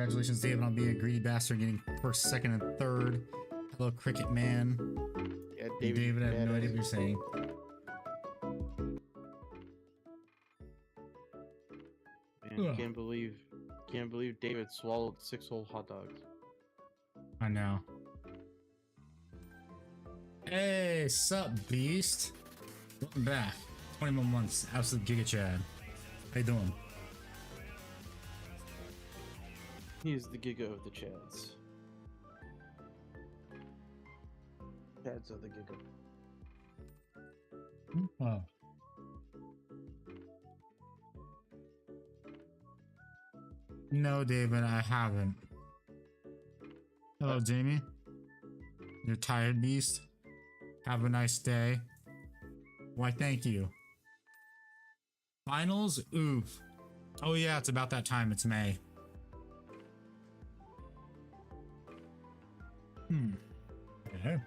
Congratulations, David, on being a greedy bastard, getting first, second, and third. Hello, Cricket Man. Yeah, David, I have no idea what you're saying. Man, can't believe David swallowed 6 whole hot dogs. I know. Hey, sup, beast? Welcome back. 21 months, absolute Giga Chad. How you doing? He's the Giga of the Chads. Chads are the Giga. Oh. No, David, I haven't. Hello, Jamie. You're tired, beast? Have a nice day. Why, thank you. Finals? Oof. Oh yeah, it's about that time. It's May. Okay.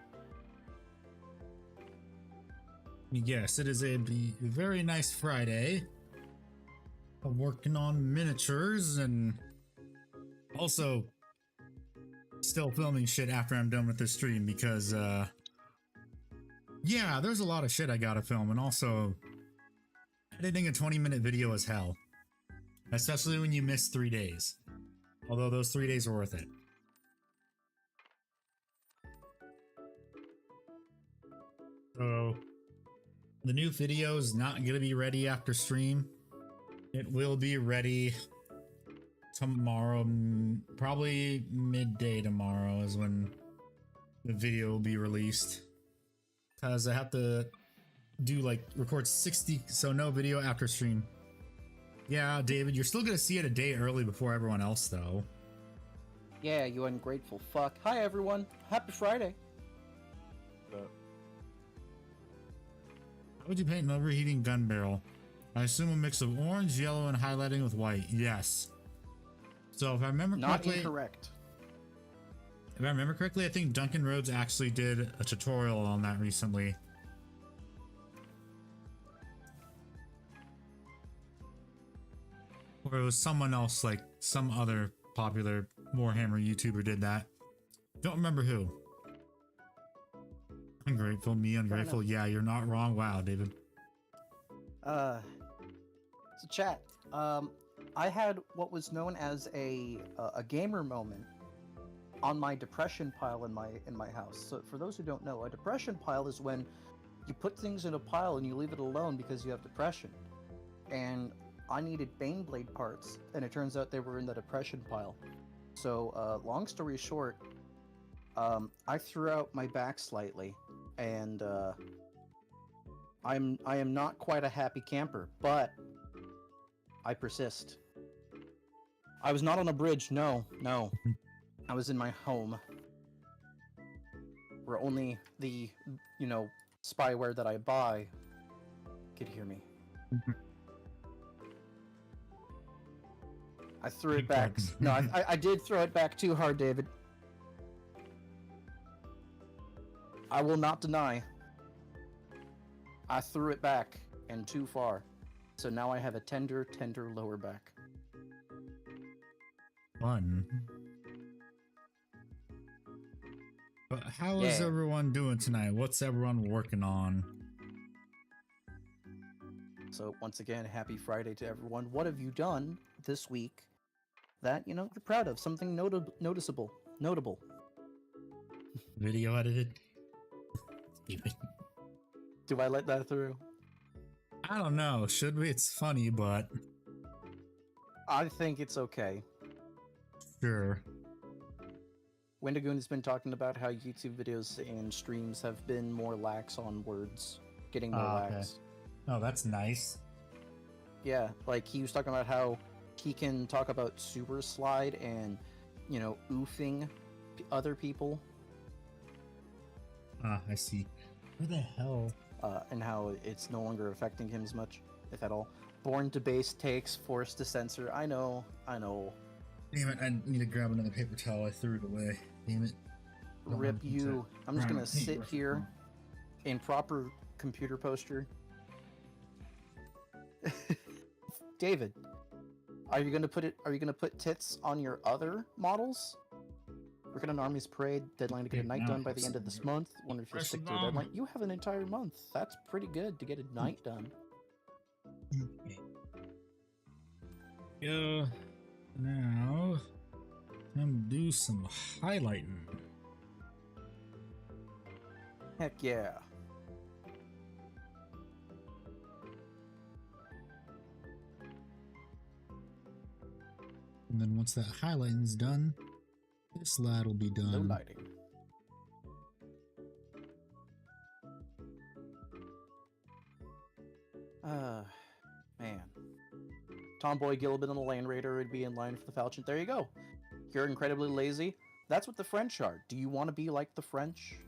Yes, it is a very nice Friday. I'm working on miniatures and also still filming shit after I'm done with the stream because, yeah, there's a lot of shit I gotta film, and also editing a 20-minute video is hell. Especially when you miss 3 days. Although those 3 days are worth it. So, the new video is not gonna be ready after stream. It will be ready tomorrow, probably midday tomorrow is when the video will be released. Because I have to do like record 60, so no video after stream. Yeah, David, you're still gonna see it a day early before everyone else though. Yeah, you ungrateful fuck. Hi everyone, happy Friday. How would you paint an overheating gun barrel? I assume a mix of orange, yellow, and highlighting with white. Yes. So if I remember correctly, not incorrect. If I remember correctly, I think Duncan Rhodes actually did a tutorial on that recently. Or it was someone else, like some other popular Warhammer YouTuber did that. Don't remember who. Ungrateful, me ungrateful. Yeah, you're not wrong. Wow, David. So chat. I had what was known as a gamer moment on my depression pile in my house. So for those who don't know, a depression pile is when you put things in a pile and you leave it alone because you have depression. And I needed Baneblade parts, and it turns out they were in the depression pile. So long story short, I threw out my back slightly, and I am not quite a happy camper, but I persist. I was not on a bridge, no. I was in my home, where only the, spyware that I buy could hear me. I threw it back. No, I did throw it back too hard, David. I will not deny. I threw it back and too far. So now I have a tender lower back. Fun. But how is everyone doing tonight? What's everyone working on? So once again, happy Friday to everyone. What have you done this week that, you're proud of? Something noticeable. Notable. Video edited. Do I let that through? I don't know. Should we? It's funny, but I think it's okay. Sure. Wendigoon has been talking about how YouTube videos and streams have been more lax on words. Getting more lax. Oh, that's nice. Yeah, like he was talking about how he can talk about super slide and, oofing other people. I see. Where the hell? And how it's no longer affecting him as much, if at all. Born to base takes, forced to censor. I know. Damn it, I need to grab another paper towel. I threw it away. Damn it. Rip you. I'm just gonna sit here in proper computer posture. David, Are you gonna put it? Are you gonna put tits on your other models? Working on Army's Parade, deadline to get a night done by the end of this month. Wonder if you'll stick to the deadline. You have an entire month. That's pretty good to get a night done. Okay. Yeah. Now, time to do some highlighting. Heck yeah. And then once that highlighting's done, this lad will be done. No lighting. Man. Tomboy Gilliban on the Land Raider would be in line for the Falchion. There you go. You're incredibly lazy. That's what the French are. Do you want to be like the French?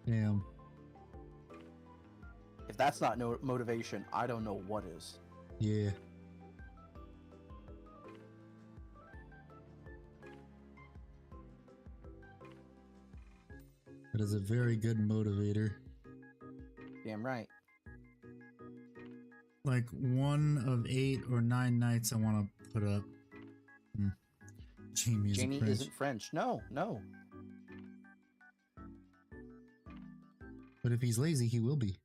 Damn. If that's not no motivation, I don't know what is. Yeah. That is a very good motivator. Damn right. Like 1 of 8 or 9 nights I want to put up. Jamie isn't French. No, no. But if he's lazy, he will be.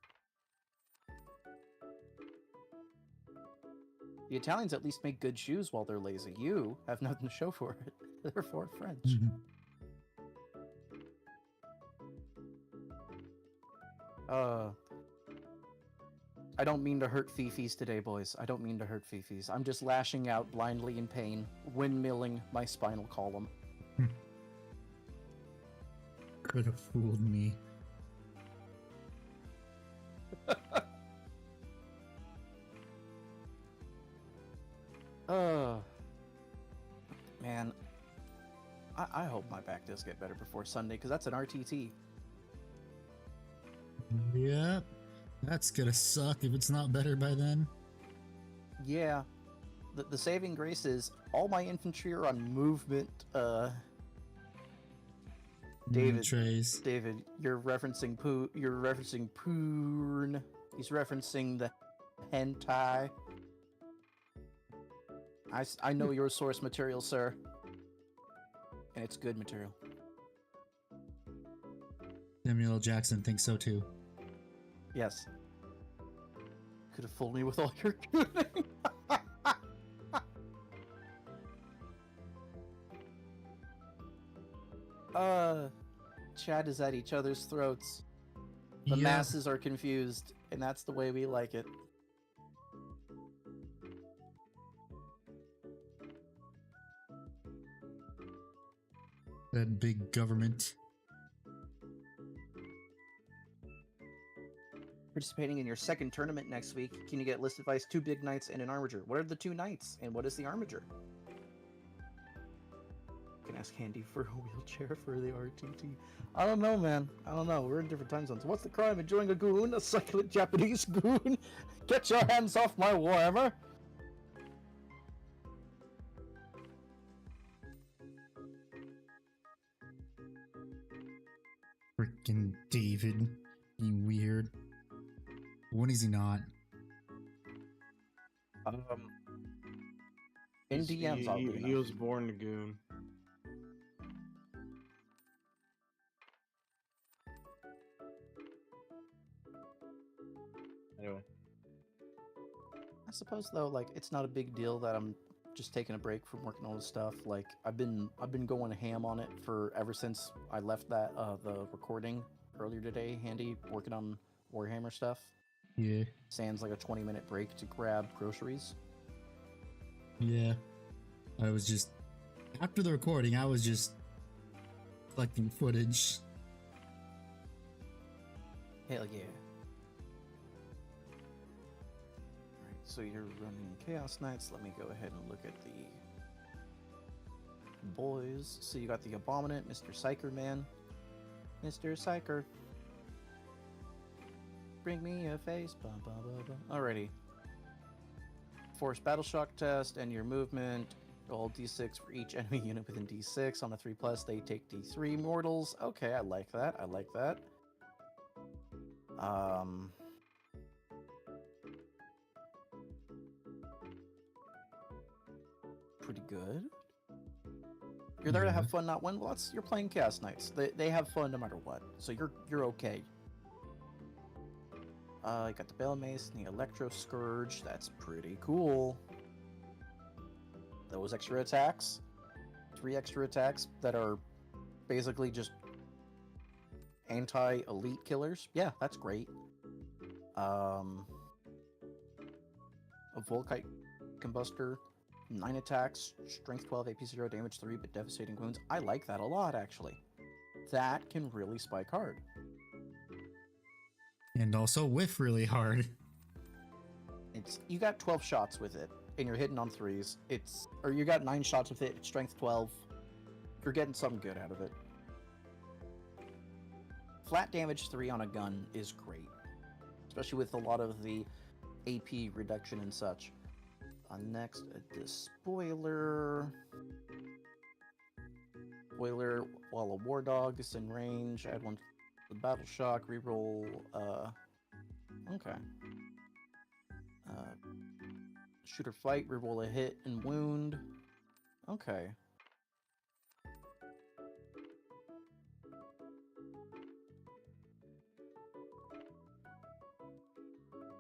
The Italians at least make good shoes while they're lazy. You have nothing to show for it. Therefore, French. I don't mean to hurt Fifis today, boys. I don't mean to hurt Fifis. I'm just lashing out blindly in pain, windmilling my spinal column. Could have fooled me. Man. I hope my back does get better before Sunday, because that's an RTT. Yep. That's gonna suck if it's not better by then. Yeah. The saving grace is all my infantry are on movement, David, Trace. David, you're referencing Poon. He's referencing the hentai. I know your source material, sir. And it's good material. Samuel L. Jackson thinks so too. Yes. Could have fooled me with all your tuning. Chat is at each other's throats. The masses are confused, and that's the way we like it. That big government. Participating in your second tournament next week, can you get list advice 2 big knights and an armiger? What are the 2 knights, and what is the armiger? You can ask Handy for a wheelchair for the RTT. I don't know, man. I don't know. We're in different time zones. What's the crime? Enjoying a goon? A succulent Japanese goon? Get your hands off my warhammer! Freaking David. Being weird. When is he not? In DMs, he was born a goon. Anyway. I suppose though, like, it's not a big deal that I'm just taking a break from working on this stuff. Like, I've been going ham on it for ever since I left that the recording earlier today. Handy working on Warhammer stuff. Yeah. Sans like a 20-minute break to grab groceries. Yeah. I was just after the recording, I was just collecting footage. Hell yeah. Alright, so you're running Chaos Knights. Let me go ahead and look at the boys. So you got the Abominant, Mr. Psyker Man. Mr. Psyker. Bring me a face. Bum, bum, bum, bum. Alrighty. Force Battle Shock test and your movement. Roll d6 for each enemy unit within d6. On a 3+, they take d3 mortals. Okay, I like that. I like that. pretty good. You're there to have fun, not win. Well, you're playing Chaos Knights. They have fun no matter what, so you're okay. You got the Bell Mace and the Electro Scourge. That's pretty cool. Those extra attacks, 3 extra attacks that are basically just anti-elite killers. Yeah, that's great. A Volkite Combustor, 9 attacks, strength 12, AP 0, damage 3, but devastating wounds. I like that a lot, actually. That can really spike hard. And also whiff really hard. You got 12 shots with it, and you're hitting on 3s. Or you got 9 shots with it, it's strength 12. You're getting something good out of it. Flat damage 3 on a gun is great, especially with a lot of the AP reduction and such. Next, the spoiler. Spoiler, while a war dog is in range, add 1 to the battle shock, reroll. Okay. Shoot or fight, reroll a hit and wound. Okay.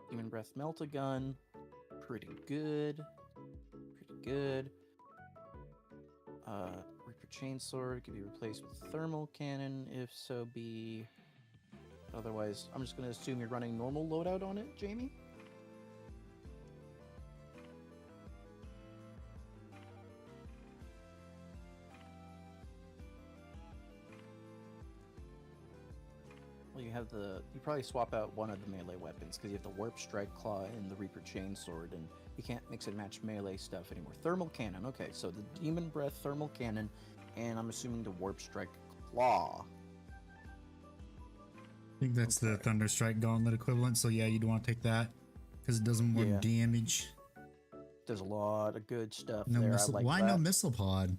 Demon Breath Melt-A-Gun. Pretty good. Pretty good. Reaper Chainsword can be replaced with Thermal Cannon, if so be. Otherwise, I'm just going to assume you're running normal loadout on it, Jamie? Well, you probably swap out one of the melee weapons, because you have the Warp Strike Claw and the Reaper Chainsword, and you can't mix and match melee stuff anymore. Thermal Cannon, okay, so the Demon Breath Thermal Cannon, and I'm assuming the Warp Strike Claw. I think that's the Thunderstrike Gauntlet equivalent, so yeah, you'd want to take that, because it does more damage. There's a lot of good stuff no there. Why no Missile Pod?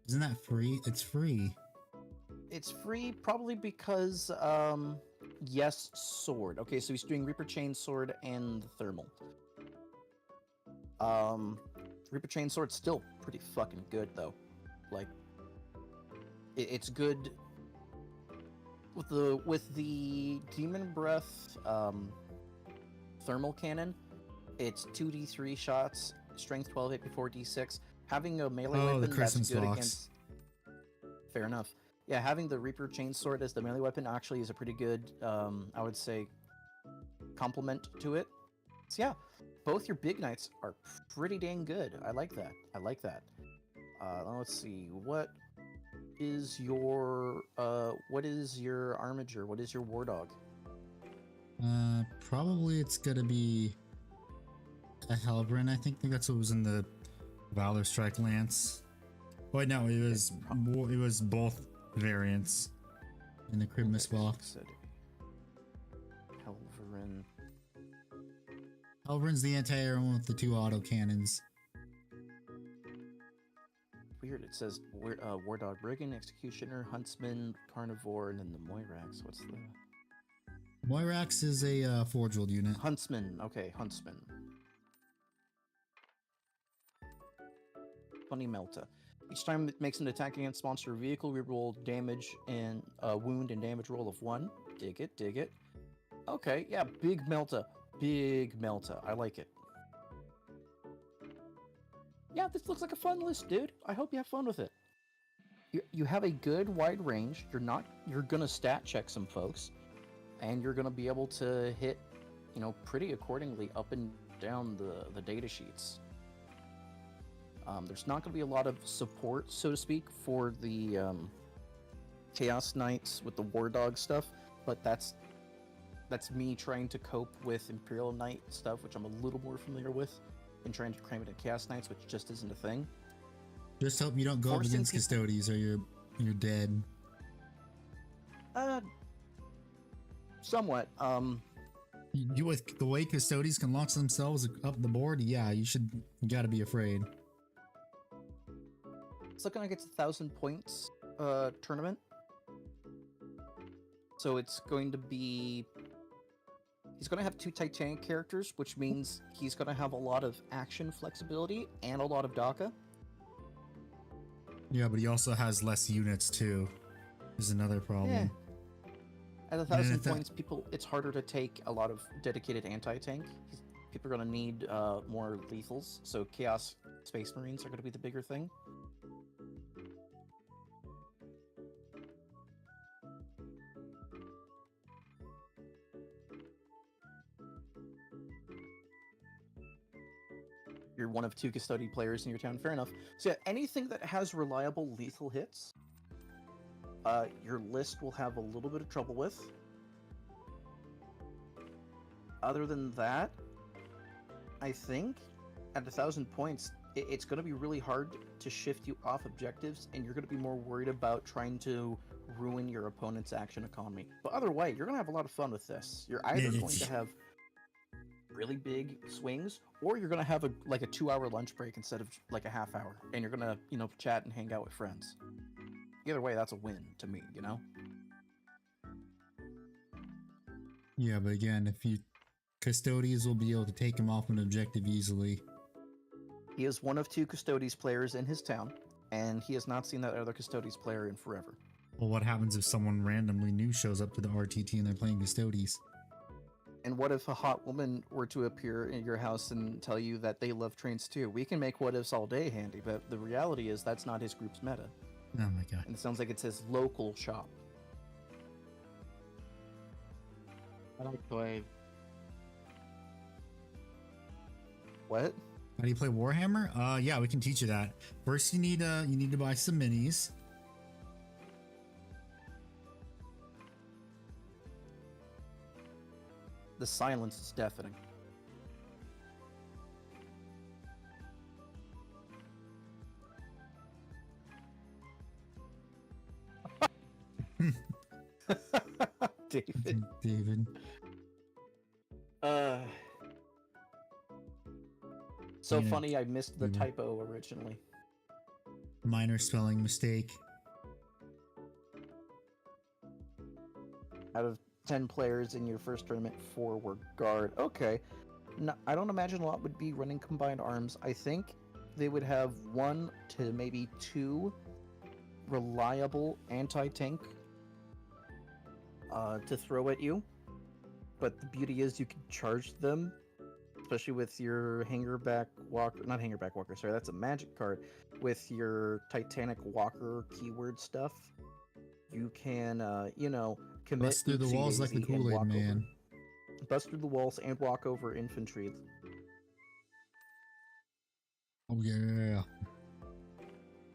Isn't that free? It's free. It's free probably because, yes, sword. Okay, so he's doing Reaper Chainsword and the Thermal. Reaper Chainsword's still pretty fucking good, though. Like, it's good with the Demon Breath Thermal Cannon. It's 2d3 shots, strength 12, AP 4, d6. Having a melee weapon that's good against. Fair enough. Yeah, having the Reaper Chainsword as the melee weapon actually is a pretty good, I would say, complement to it. So yeah, both your big knights are pretty dang good. I like that. I like that. Let's see. What is your Armiger? What is your War Dog? Probably it's gonna be a Helbrin. I think that's what was in the Valor Strike Lance. Wait, no, it was both variants in the Christmas box. Helverin. Helverin's the anti-air one with the 2 auto cannons. Weird. It says War Dog, Brigand, Executioner, Huntsman, Carnivore, and then the Moirax. What's the Moirax is a Forge World unit. Huntsman. Okay, Huntsman. Funny Melta. Each time it makes an attack against monster or vehicle, we roll damage and wound and damage roll of 1. Dig it, dig it. Okay, yeah, big Melta. Big Melta. I like it. Yeah, this looks like a fun list, dude. I hope you have fun with it. You have a good wide range. You're gonna stat check some folks, and you're gonna be able to hit, pretty accordingly up and down the data sheets. There's not going to be a lot of support, so to speak, for the Chaos Knights with the War Dog stuff, but that's me trying to cope with Imperial Knight stuff, which I'm a little more familiar with, and trying to cram it in Chaos Knights, which just isn't a thing. Just hope you don't go up against Custodes, or you're dead. Somewhat. With the way Custodes can launch themselves up the board, yeah, you gotta be afraid. It's looking like it's 1,000 points tournament. So it's going to be... He's going to have 2 Titanic characters, which means he's going to have a lot of action flexibility and a lot of DACA. Yeah, but he also has less units too. Is another problem. At And 1,000 if that- points, it's harder to take a lot of dedicated anti-tank. People are going to need more lethals, so Chaos Space Marines are going to be the bigger thing. You're one of 2 custody players in your town, fair enough. So yeah, anything that has reliable lethal hits, your list will have a little bit of trouble with. Other than that, I think at 1,000 points, it's going to be really hard to shift you off objectives, and you're going to be more worried about trying to ruin your opponent's action economy. But either way, you're going to have a lot of fun with this. You're either going to have really big swings, or you're going to have a 2-hour lunch break instead of like a half hour, and you're going to, chat and hang out with friends. Either way, that's a win to me, Yeah, but again, if you Custodians will be able to take him off an objective easily. He is one of 2 Custodes players in his town, and he has not seen that other Custodes player in forever. Well, what happens if someone randomly new shows up to the RTT and they're playing Custodes? And what if a hot woman were to appear in your house and tell you that they love trains too? We can make what ifs all day, Handy, but the reality is that's not his group's meta. Oh my god. And it sounds like it's his local shop. I like the way. What? How do you play Warhammer? Yeah, we can teach you that. First, you need to buy some minis. The silence is deafening. David. David. So Yeah, funny I missed the yeah. typo originally. Minor spelling mistake. Out of 10 players in your first tournament, 4 were guard. Okay. No, I don't imagine a lot would be running combined arms. I think they would have 1 to maybe 2 reliable anti-tank to throw at you. But the beauty is you can charge them, especially with your Hangerback Walker. Not Hangerback Walker, sorry, that's a magic card. With your Titanic Walker keyword stuff, you can, commit. Bust through the oopsie walls like the daisy and Kool-Aid walk over- man. Bust through the walls and walk over infantry. Oh yeah.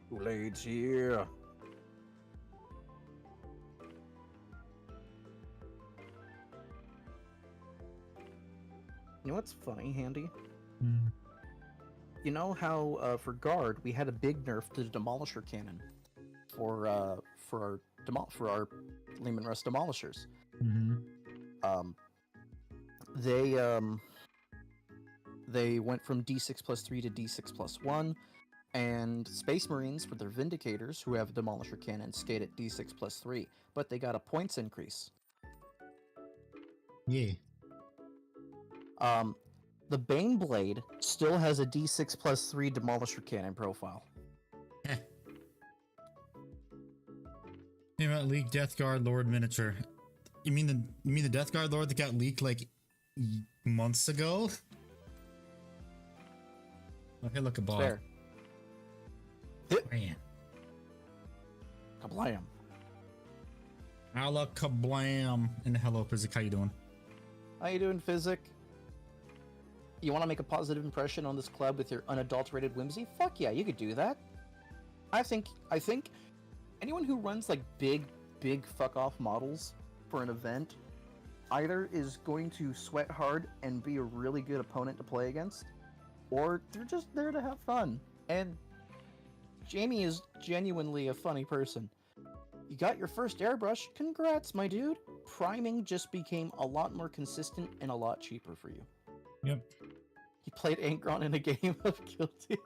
Kool-Aid's here. You know what's funny, Handy? Hmm. You know how for guard we had a big nerf to the demolisher cannon for our Lehman Russ demolishers. Mm-hmm. They went from D6+3 to D6+1, and Space Marines with their Vindicators, who have a demolisher cannon, skate at D6+3, but they got a points increase. Yeah. The Baneblade still has a D6+3 demolisher cannon profile. Hey, about League Death Guard Lord miniature. You mean the Death Guard Lord that got leaked like months ago? Okay, look a ball. Fair. Man. Kablam. Alla kablam. And hello, Physic. How you doing? How you doing, Physic? You want to make a positive impression on this club with your unadulterated whimsy? Fuck yeah, you could do that. I think anyone who runs like big fuck off models for an event either is going to sweat hard and be a really good opponent to play against, or they're just there to have fun. And Jamie is genuinely a funny person. You got your first airbrush, congrats, my dude. Priming just became a lot more consistent and a lot cheaper for you. Yep. He played Angron in a game of Guilty.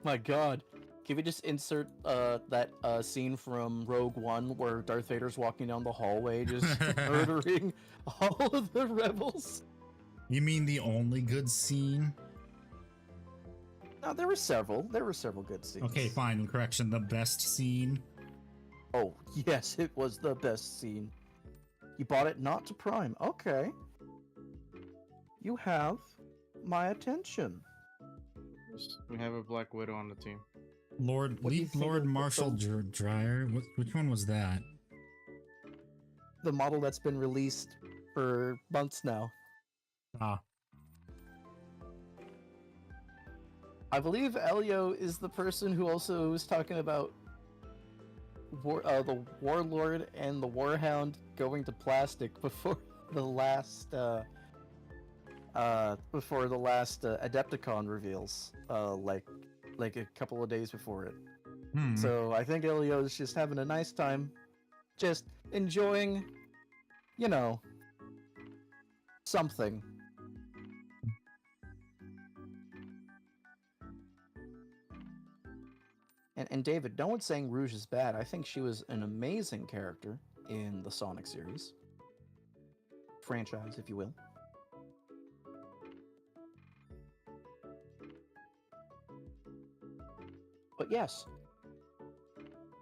My god. Can we just insert that scene from Rogue One where Darth Vader's walking down the hallway just murdering all of the rebels? You mean the only good scene? No, there were several. There were several good scenes. Okay, fine. Correction. The best scene. Oh, yes, it was the best scene. You bought it not to Prime. Okay. You have my attention. We have a Black Widow on the team. Lord, What do you leave think Lord of Marshall Dryer. Which one was that? The model that's been released for months now. Ah, I believe Elio is the person who also was talking about the Warlord and the Warhound going to plastic before the last Adepticon reveals, like a couple of days before it. So I think Elio is just having a nice time, just enjoying, you know, something. And David, no one's saying Rouge is bad. I think she was an amazing character in the Sonic series. Franchise, if you will. But yes,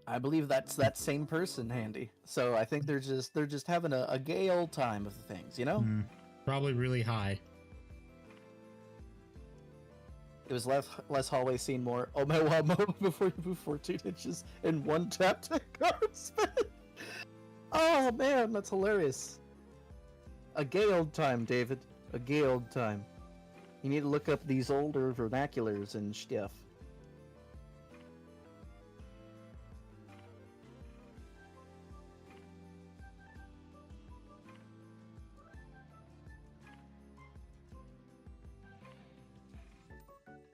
I believe that's that same person, Handy. So I think they're just having a gay old time of the things, you know? probably really high. It was less hallway scene, more oh my wow before you move 14 inches in one tap to guard spin. Oh man, that's hilarious. A gay old time, David. A gay old time. You need to look up these older vernaculars and stuff.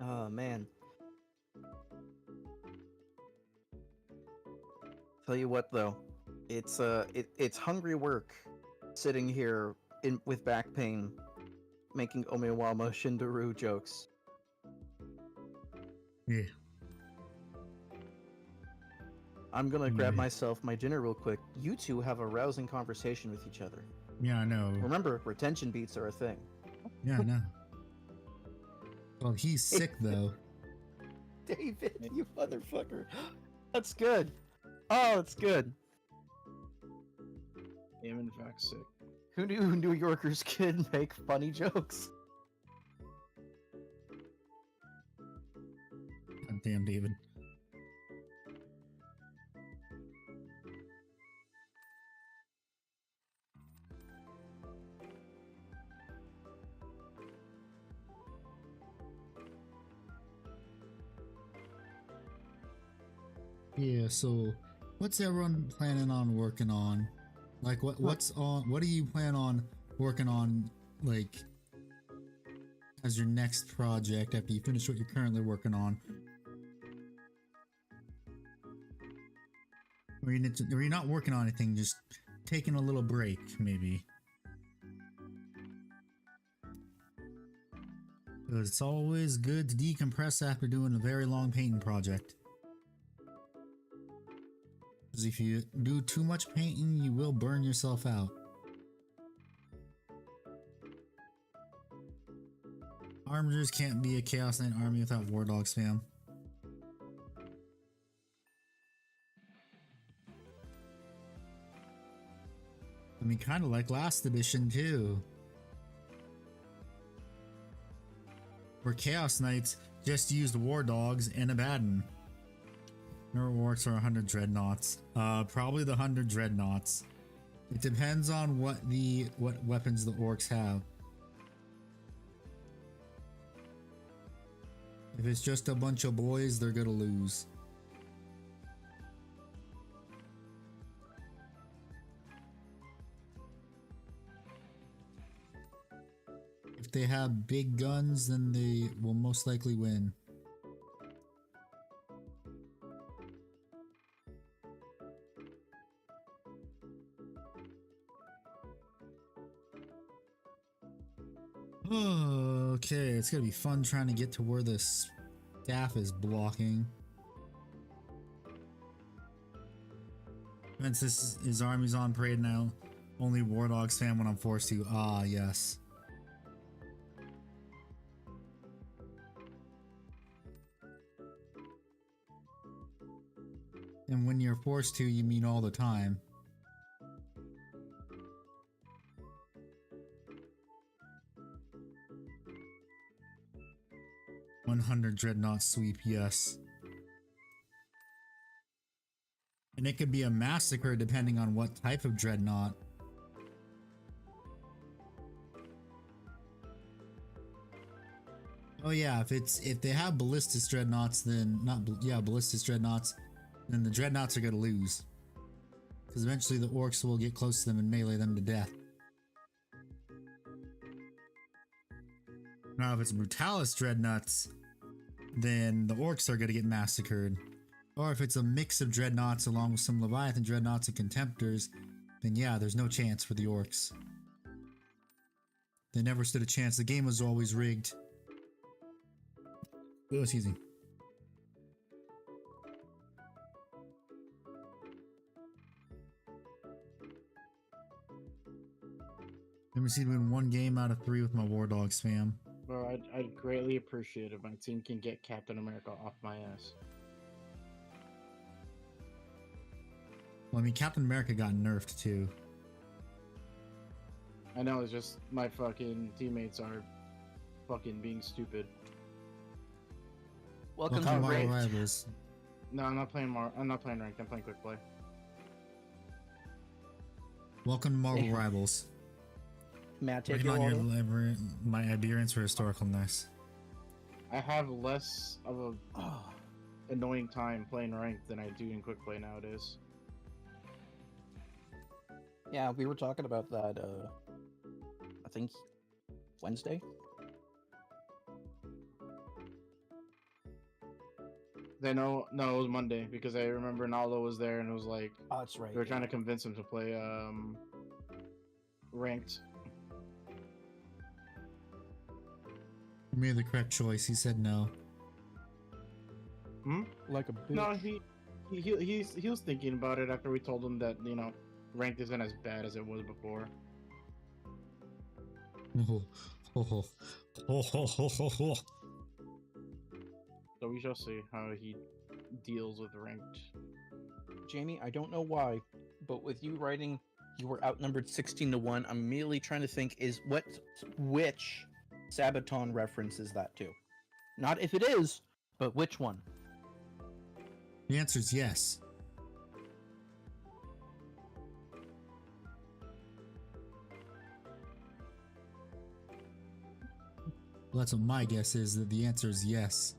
Oh man. Tell you what though, it's hungry work sitting here with back pain making Omiwama Shindaru jokes. Yeah. I'm gonna grab myself my dinner real quick. You two have a rousing conversation with each other. Yeah, I know. Remember, retention beats are a thing. Yeah, I know. Well, he's sick though. David, you motherfucker. That's good. Oh, it's good. I am in fact sick. Who knew New Yorkers could make funny jokes? God damn, David. Yeah, so what's everyone planning on working on? Like what do you plan on working on, like, as your next project after you finish what you're currently working on? Or you're not working on anything, just taking a little break, maybe. Because it's always good to decompress after doing a very long painting project. Because if you do too much painting, you will burn yourself out. Armigers can't be a Chaos Knight army without War Dogs, fam. I mean, kind of like last edition, too. Where Chaos Knights just used War Dogs and Abaddon. Number of orcs are 100 dreadnoughts. Probably the 100 dreadnoughts. It depends on what weapons the orcs have. If it's just a bunch of boys, they're gonna lose. If they have big guns, then they will most likely win. Okay, it's gonna be fun trying to get to where this staff is blocking. Since his army's on parade now, only War Dogs fan when I'm forced to. Ah, yes. And when you're forced to, you mean all the time. 100 dreadnought sweep, yes. And it could be a massacre depending on what type of dreadnought. Oh yeah, if they have ballistic dreadnoughts, then ballistic dreadnoughts, then the dreadnoughts are gonna lose. Because eventually the orcs will get close to them and melee them to death. Now if it's brutalis dreadnoughts, then the orcs are gonna get massacred. Or if it's a mix of dreadnoughts along with some Leviathan dreadnoughts and contemptors, then yeah, there's no chance for the orcs. They never stood a chance. The game was always rigged. Oh, excuse me. Never seen win 1 game out of 3 with my War Dog spam. Bro, I'd greatly appreciate if my team can get Captain America off my ass. Well, I mean, Captain America got nerfed too. I know, it's just my fucking teammates are fucking being stupid. Welcome Welcome to to Ranked. Rivals. No, I'm not playing I'm not playing ranked. I'm playing quick play. Welcome to Marvel Rivals. Matt, take Working your on order. my adherence for historicalness. I have less of a annoying time playing ranked than I do in quick play nowadays. Yeah, we were talking about that, I think Wednesday? No, it was Monday because I remember Nalo was there and it was like Oh, that's right. they were trying to convince him to play ranked. He made the correct choice. He said no. Hmm? Like a bitch. No, he was thinking about it after we told him that, you know, ranked isn't as bad as it was before. So we shall see how he deals with ranked. Jamie, I don't know why, but with you writing you were outnumbered 16-1, I'm immediately trying to think which Sabaton reference is that to? Not if it is, but which one? The answer is yes. Well, that's what my guess is, that the answer is yes.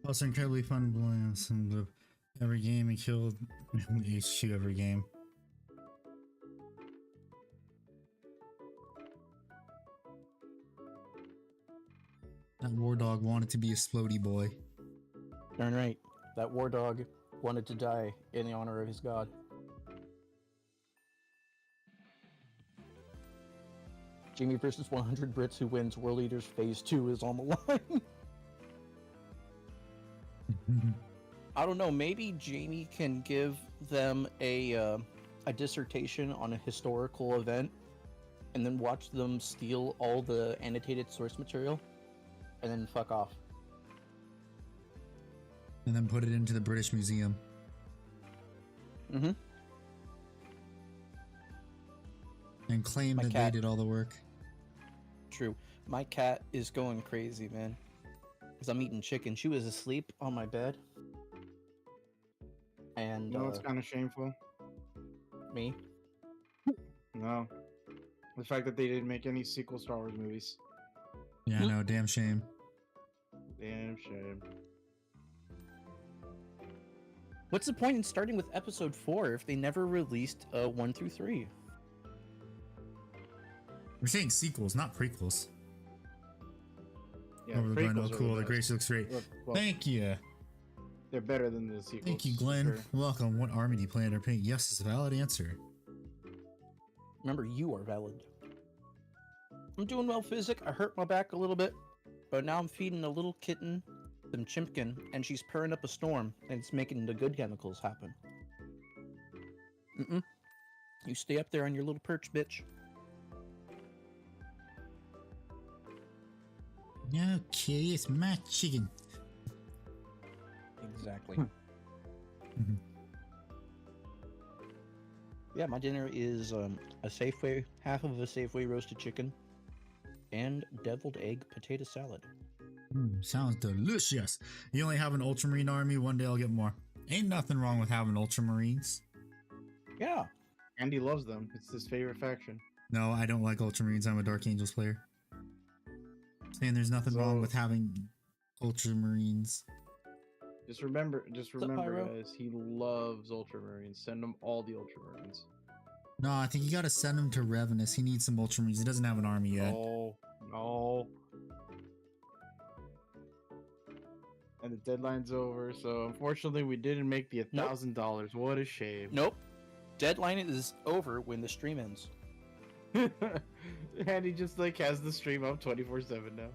Also incredibly fun playing some of every game and killed HQ every game. That war dog wanted to be a splody boy. Darn right. That war dog wanted to die in the honor of his god. Jamie versus 100 Brits who wins World Leaders Phase 2 is on the line. I don't know, maybe Jamie can give them a dissertation on a historical event and then watch them steal all the annotated source material and then fuck off. And then put it into the British Museum. Mm-hmm. And claim My that cat. they did all the work. True. My cat is going crazy, man. Because I'm eating chicken. She was asleep on my bed. And You know what's kind of shameful? me. No. The fact that they didn't make any sequel Star Wars movies. Yeah, I know, damn shame. Damn shame. What's the point in starting with episode 4 if they never released 1 through 3? We're saying sequels, not prequels. Yeah, Oh, we're going, oh, prequels are cool, the best. Grace looks great. Well, Thank you. they're better than the sequels. Thank you, for Glenn. sure. Welcome. What army do you plan to paint? Yes, is a valid answer. Remember, you are valid. I'm doing well, Physic. I hurt my back a little bit, but now I'm feeding a little kitten them chimkin, and she's purring up a storm, and it's making the good chemicals happen. Mm-mm. You stay up there on your little perch, bitch. Okay, it's my chicken. Exactly. Mhm. Yeah, my dinner is a Safeway, half of a Safeway roasted chicken, and deviled egg potato salad. Sounds delicious. You only have an Ultramarine army. One day I'll get more. Ain't nothing wrong with having Ultramarines. Yeah. Andy loves them. It's his favorite faction. No, I don't like Ultramarines. I'm a Dark Angels player. Saying there's nothing wrong with having Ultramarines. Just remember, Pyro? guys, he loves Ultramarines. Send him all the Ultramarines. No, I think you gotta send him to Revenus. He needs some Ultramarines. He doesn't have an army yet. Oh, no. And the deadline's over, so unfortunately we didn't make the $1,000. What a shame. Nope. Deadline is over when the stream ends. And he just like has the stream up 24/7 now.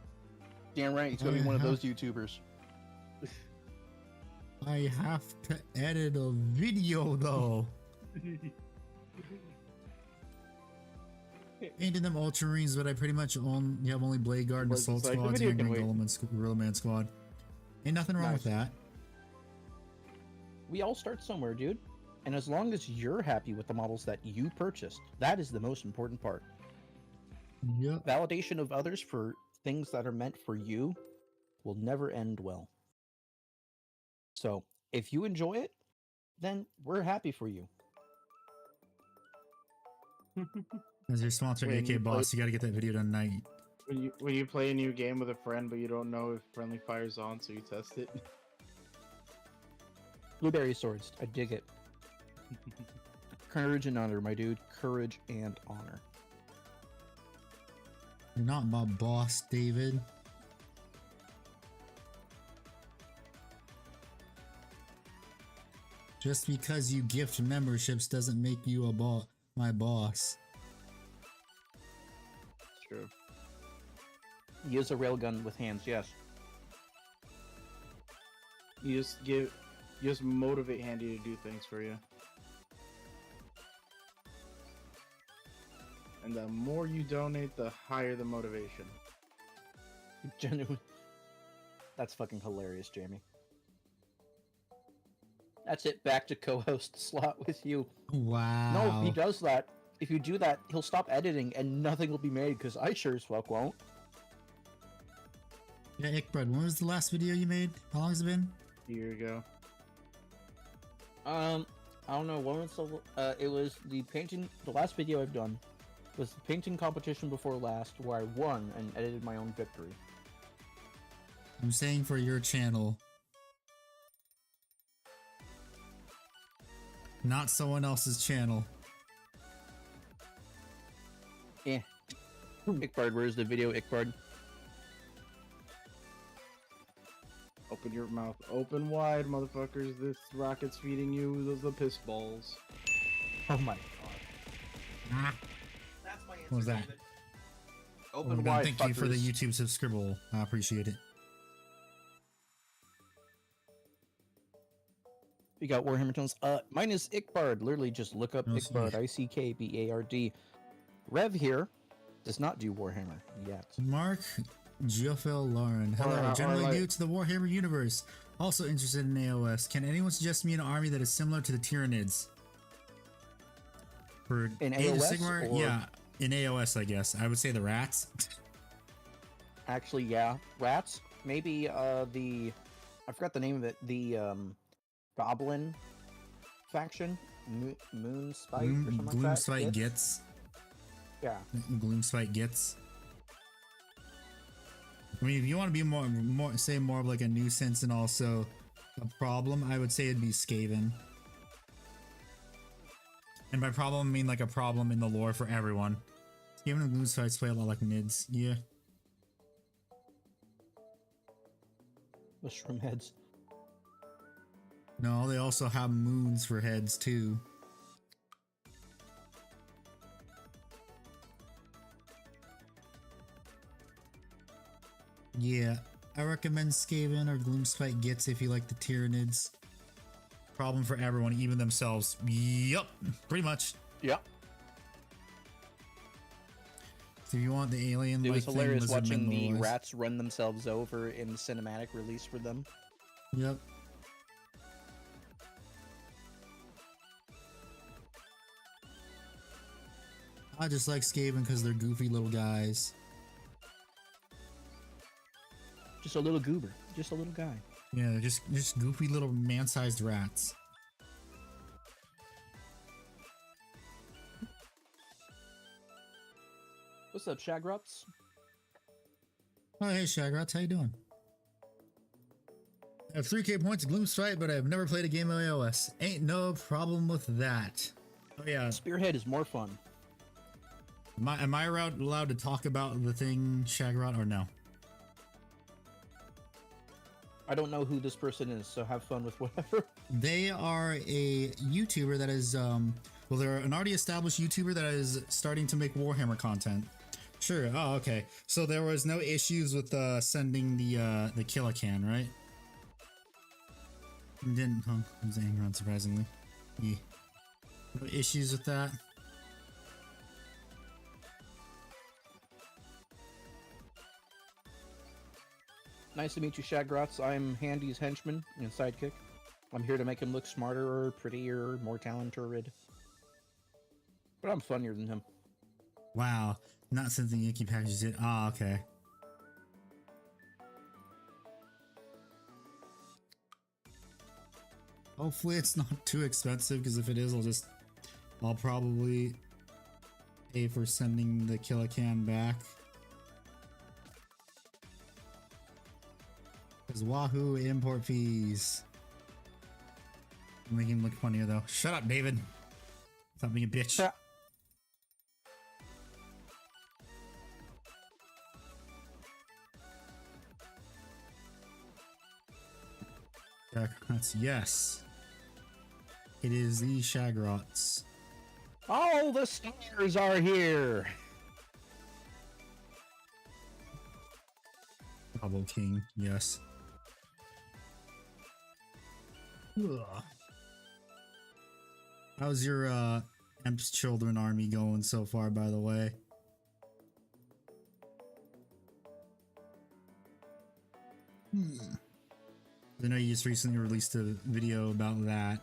Damn right, he's gonna be one of those YouTubers. I have to edit a video though. Ain't them Ultramarines, but I pretty much own. You have only Blade Guard and Well, it's Assault like the Squads video and can Green wait. Golem and Gorilla Man Squad. Ain't nothing wrong with that. We all start somewhere, dude. And as long as you're happy with the models that you purchased, that is the most important part. Yep. Validation of others for things that are meant for you will never end well. So, if you enjoy it, then we're happy for you. As your sponsor, When AK you Boss, you gotta get that video done tonight. When you play a new game with a friend, but you don't know if friendly fire's on, so you test it. Blueberry swords, I dig it. Courage and honor, my dude. Courage and honor. You're not my boss, David. Just because you gift memberships doesn't make you my boss. It's true. Use a railgun with hands, yes. You just motivate Handy to do things for you. And the more you donate, the higher the motivation. Genuine. That's fucking hilarious, Jamie. That's it, back to co-host slot with you. Wow. No, he does that. If you do that, he'll stop editing and nothing will be made, because I sure as fuck won't. Yeah, Ickbread, when was the last video you made? How long has it been? A year ago. I don't know, when was it was the painting, the last video I've done was the painting competition before last, where I won and edited my own victory. I'm saying for your channel. Not someone else's channel. Yeah. Ickbard, where's the video, Ickbard? Open your mouth open wide, motherfuckers. This rocket's feeding you the piss balls. Oh my god. Ah, That's my answer. what was that? David. Well Open done. wide, Thank you for the fuckers. YouTube subscribe. I appreciate it. We got Warhammer Tones. Mine is Ickbard. Literally just look up Oh, Ickbard. sweet. Ickbard. Rev here does not do Warhammer yet. Mark Geophil Lauren. Hello, Or generally like- new to the Warhammer universe. Also interested in AOS. Can anyone suggest me an army that is similar to the Tyranids? For In Age of AOS Sigmar? or- Yeah, in AOS, I guess. I would say the rats. Actually, yeah. Rats. Maybe the I forgot the name of it. The Goblin faction, Moon Spike or something like that. Gloomspite gets. Yeah. Gloomspite gets. I mean, if you want to be more of like a nuisance and also a problem, I would say it'd be Skaven. And by problem, I mean like a problem in the lore for everyone. Skaven and Gloomspites play a lot like mids. Yeah. Mushroom heads. No, they also have moons for heads too. Yeah. I recommend Skaven or Gloomspite Gits if you like the Tyranids. Problem for everyone, even themselves. Yup, pretty much. Yep. So if you want the alien, It was hilarious watching the rats run themselves over in the cinematic release for them. Yep. I just like Skaven because they're goofy little guys. Just a little goober. Just a little guy. Yeah, they're just goofy little man-sized rats. What's up, Shagrots? Oh, hey, Shagrots, how you doing? I have 3k points of Gloomstrike, but I've never played a game of iOS. Ain't no problem with that. Oh, yeah. Spearhead is more fun. Am I allowed to talk about the thing, Shagrot, or no? I don't know who this person is, so have fun with whatever. They are a YouTuber that is, well, they're an already established YouTuber that is starting to make Warhammer content. Sure. Oh, okay. So there was no issues with sending the Killacan, right? Didn't, huh? It was Angron, surprisingly. Yeah. No issues with that. Nice to meet you, Shagrots. I'm Handy's henchman and sidekick. I'm here to make him look smarter or prettier, more talented. But I'm funnier than him. Wow. Not something Yankee packages it. Ah, okay. Hopefully it's not too expensive, because if it is, I'll probably pay for sending the Killacan back. Because Wahoo import fees. Make him look funnier though. Shut up, David. Stop being a bitch. Yeah. Shagrots, yes. It is the Shagrots. All the stars are here. Double King, yes. Ugh. How's your Emp's Children army going so far, by the way? I know you just recently released a video about that.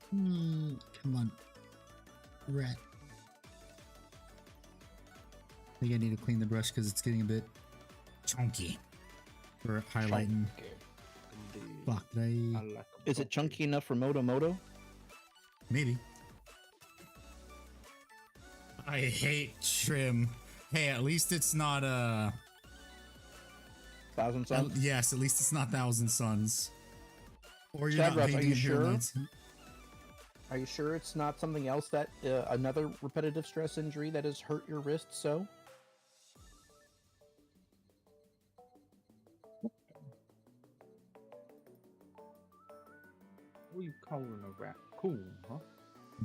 Come on. Rat. I think I need to clean the brush because it's getting a bit chunky for highlighting. Fuck, did I... Is it chunky enough for Moto? Maybe. I hate trim. Hey, at least it's not Thousand Suns? yes, at least it's not Thousand Suns. Or you're Shagrots, not are painting you in sure? Lights. Are you sure it's not something else that another repetitive stress injury that has hurt your wrist so? What are you calling a raccoon, huh?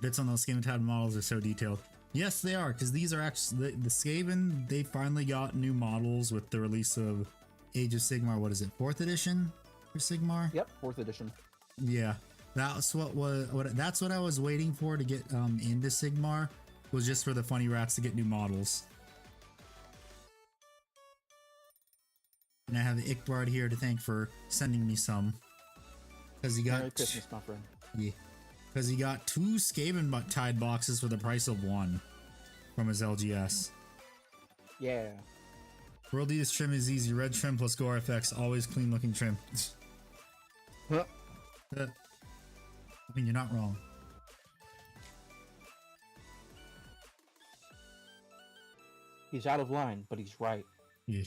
Bits on those Skaven tab models are so detailed. Yes, they are, because these are actually the Skaven. They finally got new models with the release of Age of Sigmar. What is it, 4th edition for Sigmar? Yep, 4th edition. Yeah, that's that's what I was waiting for to get into Sigmar, was just for the funny rats to get new models. And I have Ickbard here to thank for sending me some, because he got Merry Christmas, my friend. Yeah. Because he got 2 Skaven tied boxes for the price of 1 from his LGS. Yeah. World Eaters trim is easy. Red trim plus Gore FX. Always clean looking trim. Huh. I mean, you're not wrong. He's out of line, but he's right. Yeah.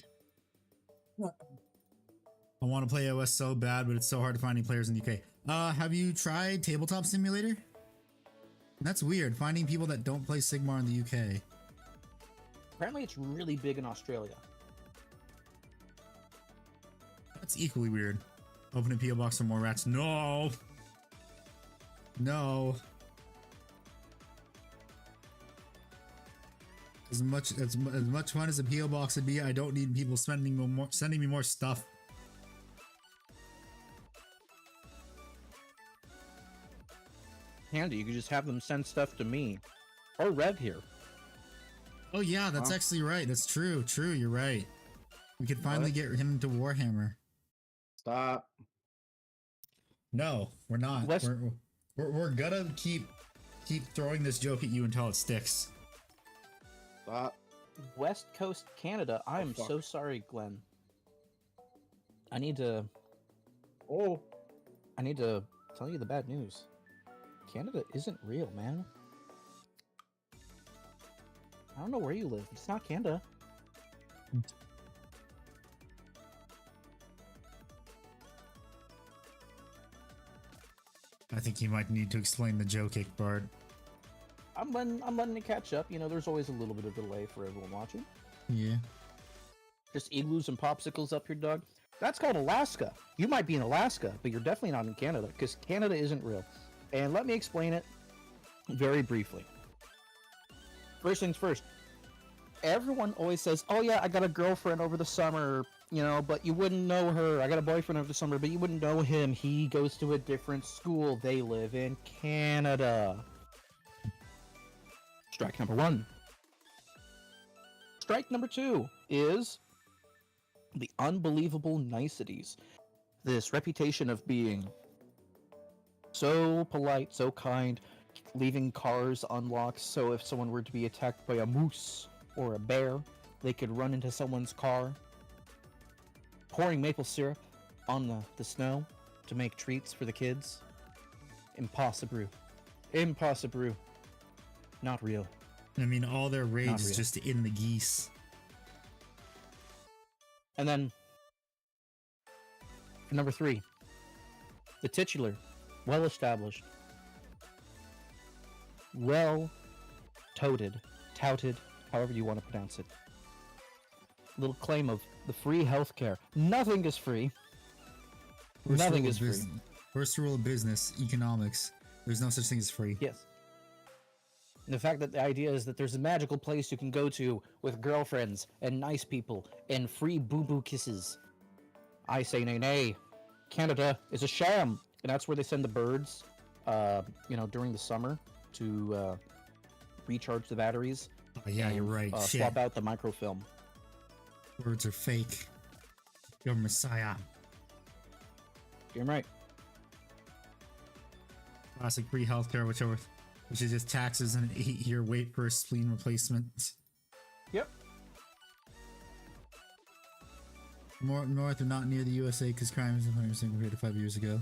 I want to play OS so bad, but it's so hard to find any players in the UK. Have you tried Tabletop Simulator? That's weird, finding people that don't play Sigmar in the UK. Apparently it's really big in Australia. That's equally weird. Open a PO box for more rats. No! No! as much fun as a PO box would be, I don't need people sending me more stuff. Handy, you could just have them send stuff to me. Or Red here. Oh yeah, that's actually right. That's true. True, you're right. We could finally get him into Warhammer. Stop. No, we're not. West- We're gonna keep throwing this joke at you until it sticks. Stop. West Coast Canada. I am fuck. so sorry, Glenn. I need to Oh. tell you the bad news. Canada isn't real, man. I don't know where you live. It's not Canada. I think you might need to explain the joke, Bart. I'm letting it catch up. You know, there's always a little bit of delay for everyone watching. Yeah. Just igloos and popsicles up your dog. That's called Alaska. You might be in Alaska, but you're definitely not in Canada, because Canada isn't real. And let me explain it very briefly. First things first. Everyone always says, oh yeah, I got a girlfriend over the summer, you know, but you wouldn't know her. I got a boyfriend over the summer, but you wouldn't know him. He goes to a different school. They live in Canada. Strike number one. Strike number two is the unbelievable niceties. This reputation of being so polite, so kind, leaving cars unlocked so if someone were to be attacked by a moose or a bear, they could run into someone's car. Pouring maple syrup on the snow to make treats for the kids. Impossible. Impossible. Not real. I mean, all their rage Not is real. just in the geese. And then, for number three, the titular, well-established, well-touted, however you want to pronounce it. Little claim of the free healthcare. Nothing is free. Nothing is free. First rule of business, economics. There's no such thing as free. Yes. And the fact that the idea is that there's a magical place you can go to with girlfriends and nice people and free boo-boo kisses. I say nay nay. Canada is a sham. And that's where they send the birds, you know, during the summer to recharge the batteries. Oh, yeah, you're right. Shit. Swap out the microfilm. Words are fake. You're Messiah. You're right. Classic free healthcare, which is just taxes and an 8-year wait for a spleen replacement. Yep. North or not near the USA because crime is 100% compared to 5 years ago.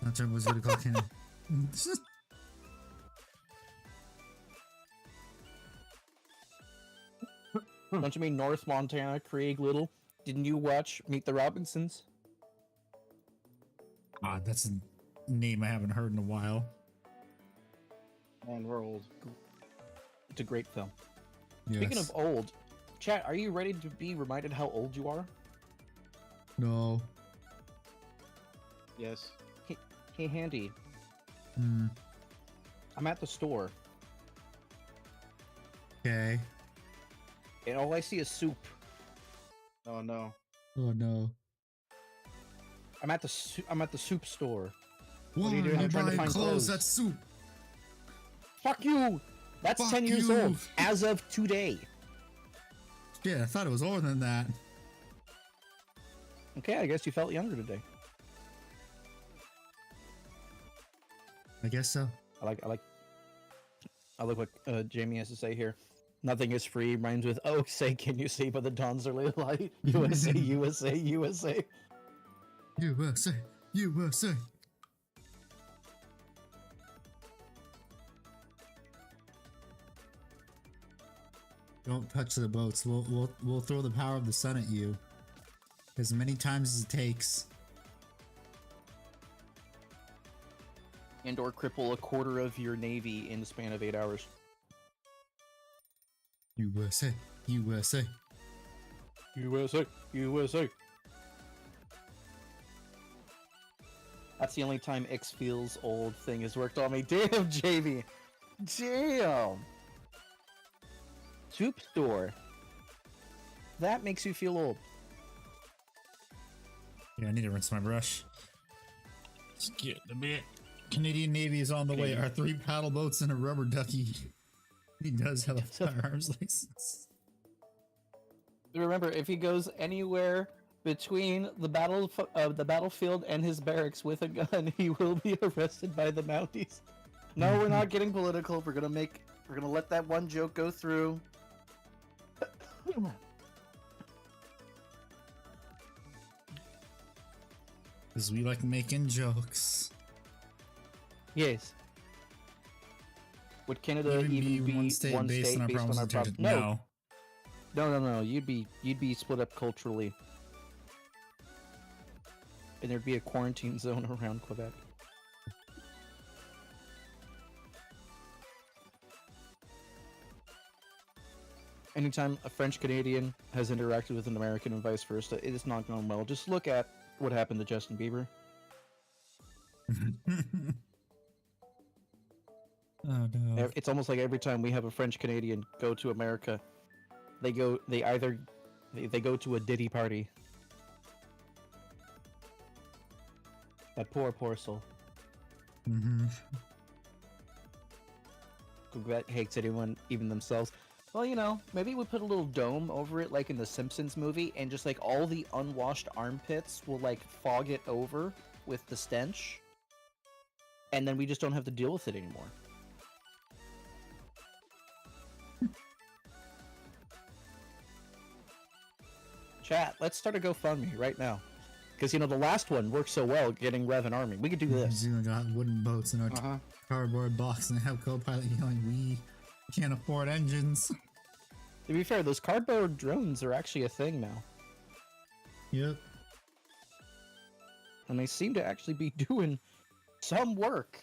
Not sure what's gonna call Canada. Don't you mean North Montana, Craig Little? Didn't you watch Meet the Robinsons? Ah, that's a name I haven't heard in a while. Man, we're old. It's a great film. Yes. Speaking of old, chat, are you ready to be reminded how old you are? No. Yes. Hey, Handy. Hmm. I'm at the store, Okay. and all I see is soup. Oh no. Oh no. I'm at the soup store. Why are you doing? I'm trying to buying find clothes? clothes. That's soup. Fuck you! That's Fuck 10 years you. old as of today. Yeah, I thought it was older than that. Okay, I guess you felt younger today. I guess so. I like what Jamie has to say here. Nothing is free rhymes with "Oh, say can you see?" But the dawn's early light. USA, USA, USA. USA, USA. Don't touch the boats. We'll throw the power of the sun at you as many times as it takes. And or cripple a quarter of your navy in the span of 8 hours. USA, USA. USA, USA. That's the only time X feels old thing has worked on me. Damn, JV. Damn. Soup store. That makes you feel old. Yeah, I need to rinse my brush. Let's get a bit. Canadian Navy is on the way. Our 3 paddle boats and a rubber ducky. He does have a firearms license. Remember, if he goes anywhere between the battlefield and his barracks with a gun, he will be arrested by the Mounties. No, we're not getting political. We're gonna let that one joke go through. Because we like making jokes. Yes. Would Canada even be one state based on our problems? No. No. You'd be split up culturally, and there'd be a quarantine zone around Quebec. Anytime a French Canadian has interacted with an American and vice versa, it is not going well. Just look at what happened to Justin Bieber. Oh no. It's almost like every time we have a French Canadian go to America, they go to a Diddy party. That poor soul. Quebec hates anyone, even themselves. Well, you know, maybe we put a little dome over it like in the Simpsons movie, and just like all the unwashed armpits will like fog it over with the stench, and then we just don't have to deal with it anymore. Chat, let's start a GoFundMe right now. Because, you know, the last one worked so well getting Rev and Army. We could do New this. Zealand got wooden boats in our cardboard box and have co-pilot yelling, we can't afford engines. To be fair, those cardboard drones are actually a thing now. Yep. And they seem to actually be doing some work.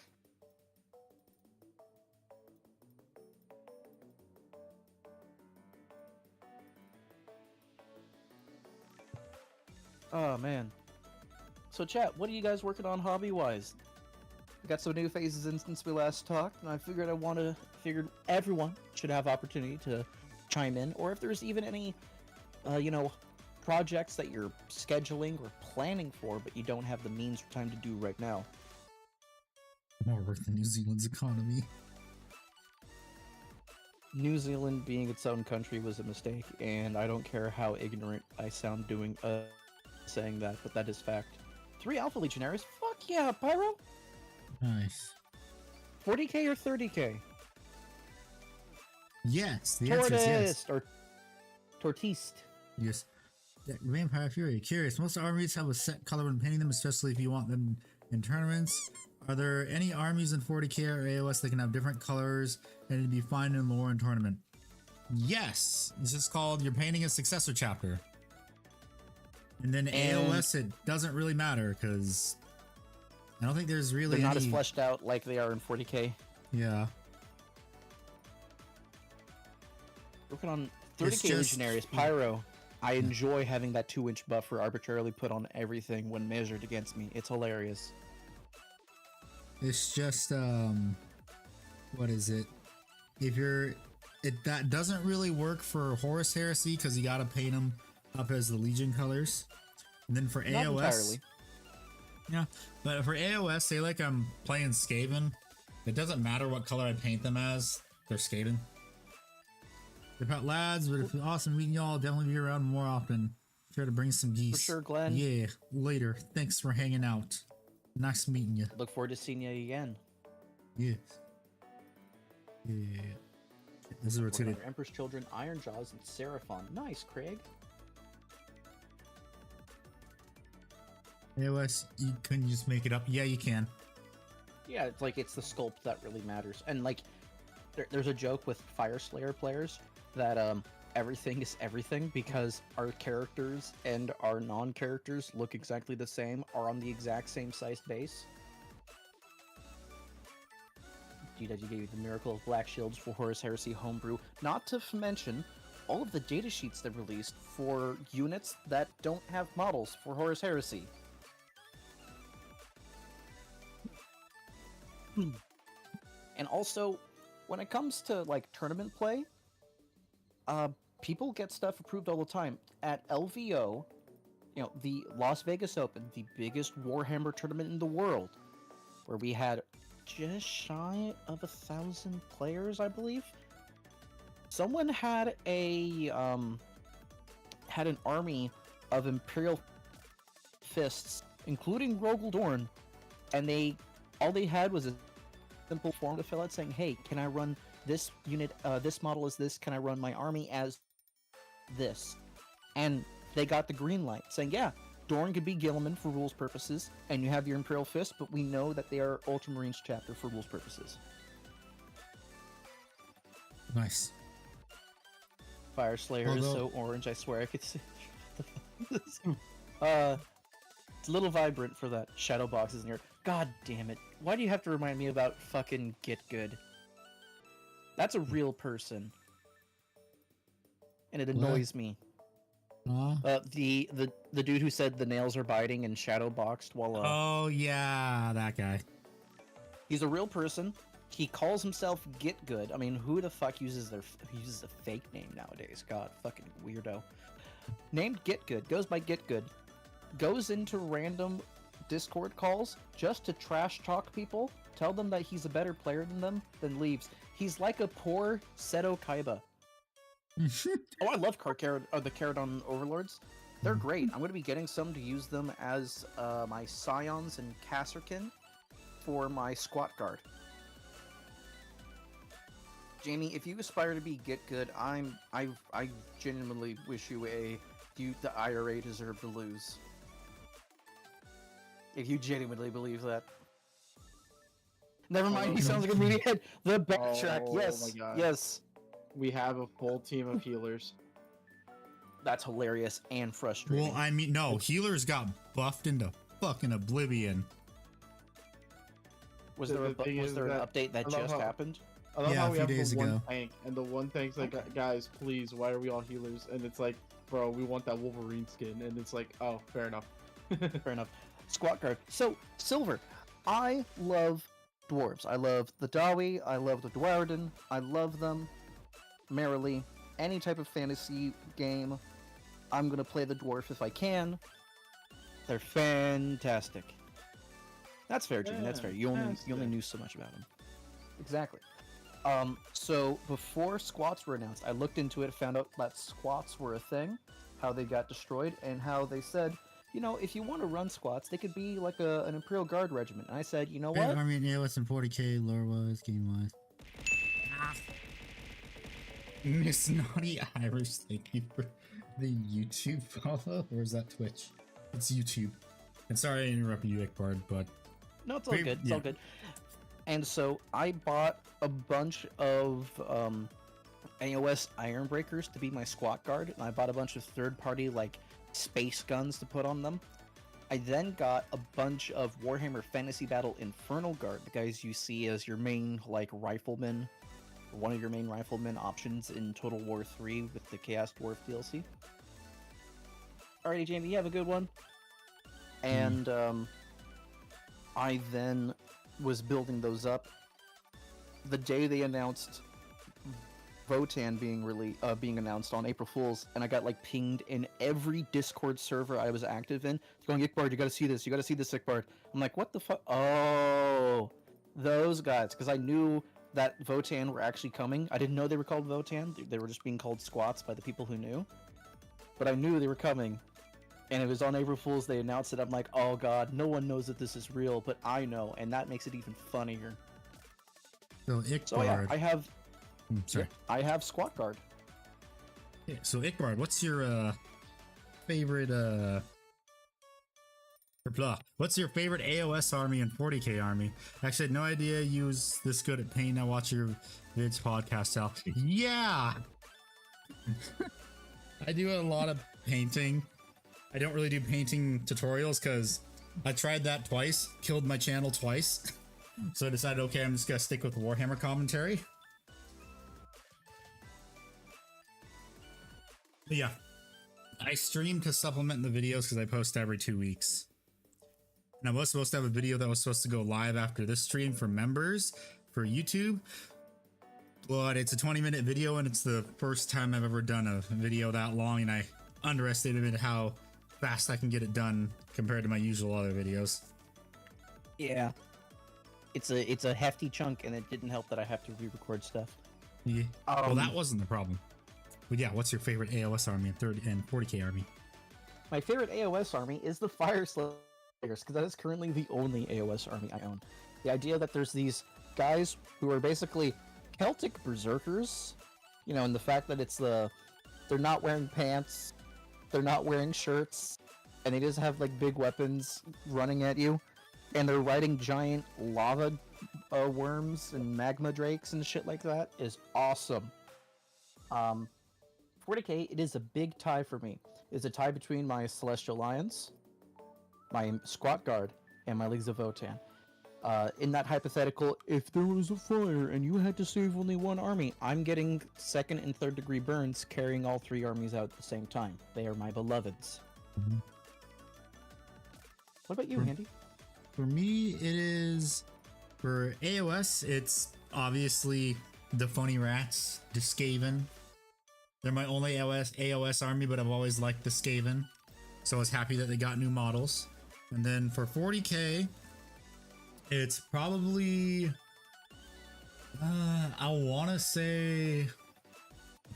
Oh, man. So, chat, what are you guys working on hobby-wise? We got some new phases in since we last talked, and I figured figured everyone should have opportunity to chime in, or if there's even any, you know, projects that you're scheduling or planning for, but you don't have the means or time to do right now. More work than New Zealand's economy. New Zealand being its own country was a mistake, and I don't care how ignorant I sound doing saying that, but that is fact. 3 Alpha Legionaries? Fuck yeah, Pyro! Nice. 40k or 30k? Yes, the answer is yes. Or Tortiste. Yes. Yeah, Vampire Fury. Curious, most armies have a set color when painting them, especially if you want them in tournaments. Are there any armies in 40k or AOS that can have different colors and it'd be fine in lore and tournament? Yes! It's just called you're painting a successor chapter. And then AOS, it doesn't really matter because I don't think there's really they're not as fleshed out like they are in 40k. Yeah. Working on 30k Legionaries, Pyro. I enjoy having that 2-inch buffer arbitrarily put on everything when measured against me. It's hilarious. It's just what is it? That doesn't really work for Horus Heresy because you gotta paint them up as the Legion colors. And then for Not AOS, entirely. yeah, but for AOS, say like I'm playing Skaven, it doesn't matter what color I paint them as, they're Skaven. They're about lads, but it's awesome meeting y'all. Definitely be around more often. Try to bring some geese. For sure, Glenn. Yeah, later. Thanks for hanging out. Nice meeting you. Look forward to seeing you again. Yes. Yeah. This is where it's gonna. Emperor's Children, Ironjaws, and Seraphon. Nice, Craig. AOS, you couldn't just make it up. Yeah, you can. Yeah, it's like it's the sculpt that really matters. And like, there's a joke with Fire Slayer players that everything is everything because our characters and our non-characters look exactly the same, are on the exact same sized base. GW gave you the Miracle of Black Shields for Horus Heresy homebrew, not to mention all of the datasheets they released for units that don't have models for Horus Heresy. And also, when it comes to like tournament play, people get stuff approved all the time. At LVO, the Las Vegas Open, the biggest Warhammer tournament in the world, where we had just shy of 1,000 players, I believe. Someone had an army of Imperial fists, including Rogel Dorn, and all they had was a simple form to fill out saying, "Hey, can I run this unit? This model is this. Can I run my army as this?" And they got the green light, saying, "Yeah, Dorn could be Gilliman for rules purposes, and you have your Imperial Fist, but we know that they are Ultramarines chapter for rules purposes." Nice. Fire Slayer is so orange, I swear I could see. It's a little vibrant for that. Shadow box is near. God damn it. Why do you have to remind me about fucking Get Good? That's a real person. And it annoys me. The dude who said the nails are biting and shadow boxed while oh yeah, that guy. He's a real person. He calls himself Get Good. I mean, who the fuck uses a fake name nowadays? God, fucking weirdo. Named Get Good, goes by Get Good. Goes into random Discord calls just to trash talk people, tell them that he's a better player than them, then leaves. He's like a poor Seto Kaiba. Oh, I love the Caradon Overlords. They're great. I'm going to be getting some to use them as my Scions and Kasserkin for my Squat Guard. Jamie, if you aspire to be Get Good, I genuinely wish you the IRA deserve to lose. If you genuinely believe that. Never mind, he sounds like a meaty head. The backtrack, yes, my God. yes. We have a full team of healers. That's hilarious and frustrating. Well, I mean, no, healers got buffed into fucking oblivion. Was there an update that just happened? I love how we have days the ago. one tank, and the one tank's like, guys, please, why are we all healers? And it's like, bro, we want that Wolverine skin. And it's like, oh, fair enough. Fair enough. Squat Guard. So, Silver, I love dwarves. I love the Dawi, I love the Dwarden, I love them merrily. Any type of fantasy game, I'm gonna play the dwarf if I can. They're fantastic. That's fair, Jimmy. That's fair. You only knew so much about them. Exactly. So before squats were announced, I looked into it, found out that squats were a thing, how they got destroyed, and how they said, if you want to run squats, they could be like an Imperial Guard regiment. And I said, you know what? I mean, yeah, less than 40k lore-wise, game-wise. Miss Naughty Irish, thank you for the YouTube follow, or is that Twitch? It's YouTube. And sorry I interrupted you, Ickbard, but... No, it's all good. It's all good. And so I bought a bunch of AOS Iron Breakers to be my squat guard, and I bought a bunch of third-party, space guns to put on them. I then got a bunch of Warhammer Fantasy Battle Infernal Guard, the guys you see as your main, riflemen, one of your main riflemen options in Total War 3 with the Chaos Dwarf DLC. Alrighty, Jamie, you have a good one. And I then was building those up. The day they announced Votann being announced on April Fool's, and I got pinged in every Discord server I was active in, going, Ickbard, you gotta see this, Ickbard. I'm like, what the fuck? Oh, those guys, because I knew that Votann were actually coming. I didn't know they were called Votann. They were just being called squats by the people who knew. But I knew they were coming. And it was on April Fool's, they announced it. I'm like, oh god, no one knows that this is real, but I know, and that makes it even funnier. So Ickbard... So yeah, I have... sorry. I have Squat Guard. Yeah, so Ickbard, what's your favorite what's your favorite AOS army and 40k army? Actually, I had no idea you was this good at paint. I watch your vids podcast out. Yeah! I do a lot of painting. I don't really do painting tutorials because I tried that twice, killed my channel twice. So I decided, okay, I'm just gonna stick with Warhammer commentary. But yeah, I stream to supplement the videos because I post every 2 weeks. And I was supposed to have a video that was supposed to go live after this stream for members for YouTube. But it's a 20-minute video, and it's the first time I've ever done a video that long, and I underestimated how fast I can get it done compared to my usual other videos. Yeah. It's a hefty chunk, and it didn't help that I have to re-record stuff. Yeah. Well, that wasn't the problem. But yeah, what's your favorite AOS army and 30 and 40k army? My favorite AOS army is the Fire Slayers, because that is currently the only AOS army I own. The idea that there's these guys who are basically Celtic berserkers, you know, and the fact that they're not wearing pants, they're not wearing shirts, and they just have like big weapons running at you, and they're riding giant lava worms and magma drakes and shit like that is awesome. 40k, it is a big tie for me. It's a tie between my Celestial Lions, my Squat Guard, and my Leagues of Votan. In that hypothetical, if there was a fire and you had to save only one army, I'm getting 2nd and 3rd degree burns carrying all 3 armies out at the same time. They are my beloveds. Mm-hmm. What about you, Andy? For me, it is... For AOS, it's obviously the Funny Rats, the Skaven. They're my only AOS army, but I've always liked the Skaven. So I was happy that they got new models. And then for 40k, it's probably... I want to say...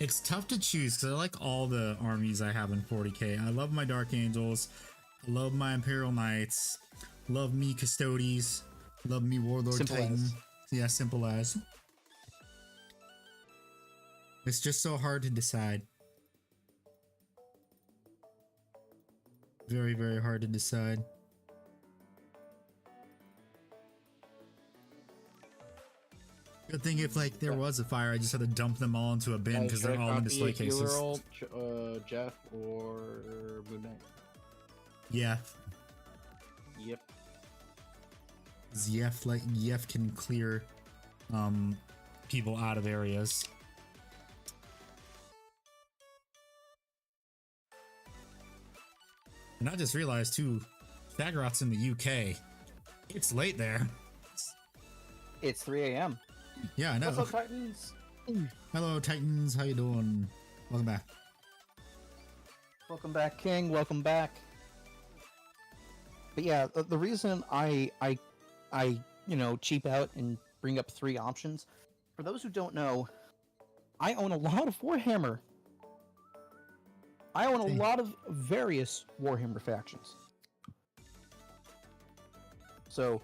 It's tough to choose because I like all the armies I have in 40k. I love my Dark Angels. I love my Imperial Knights. Love me Custodes. Love me Warlord Simple Titan. as. Yeah, simple as. It's just so hard to decide. Very, very hard to decide. Good thing if like there was a fire, I just had to dump them all into a bin because they're all in display cases. Jeff or Moon Knight? Yeah. Yep. Yef can clear people out of areas. And I just realized too, Staggerot's in the UK. It's late there. It's 3 a.m. Yeah, I know. What's up, Titans? Hello, Titans. How you doing? Welcome back. Welcome back, King. Welcome back. But yeah, the reason I you know, cheap out and bring up 3 options, for those who don't know, I own a lot of Warhammer. I own a lot of various Warhammer factions. So,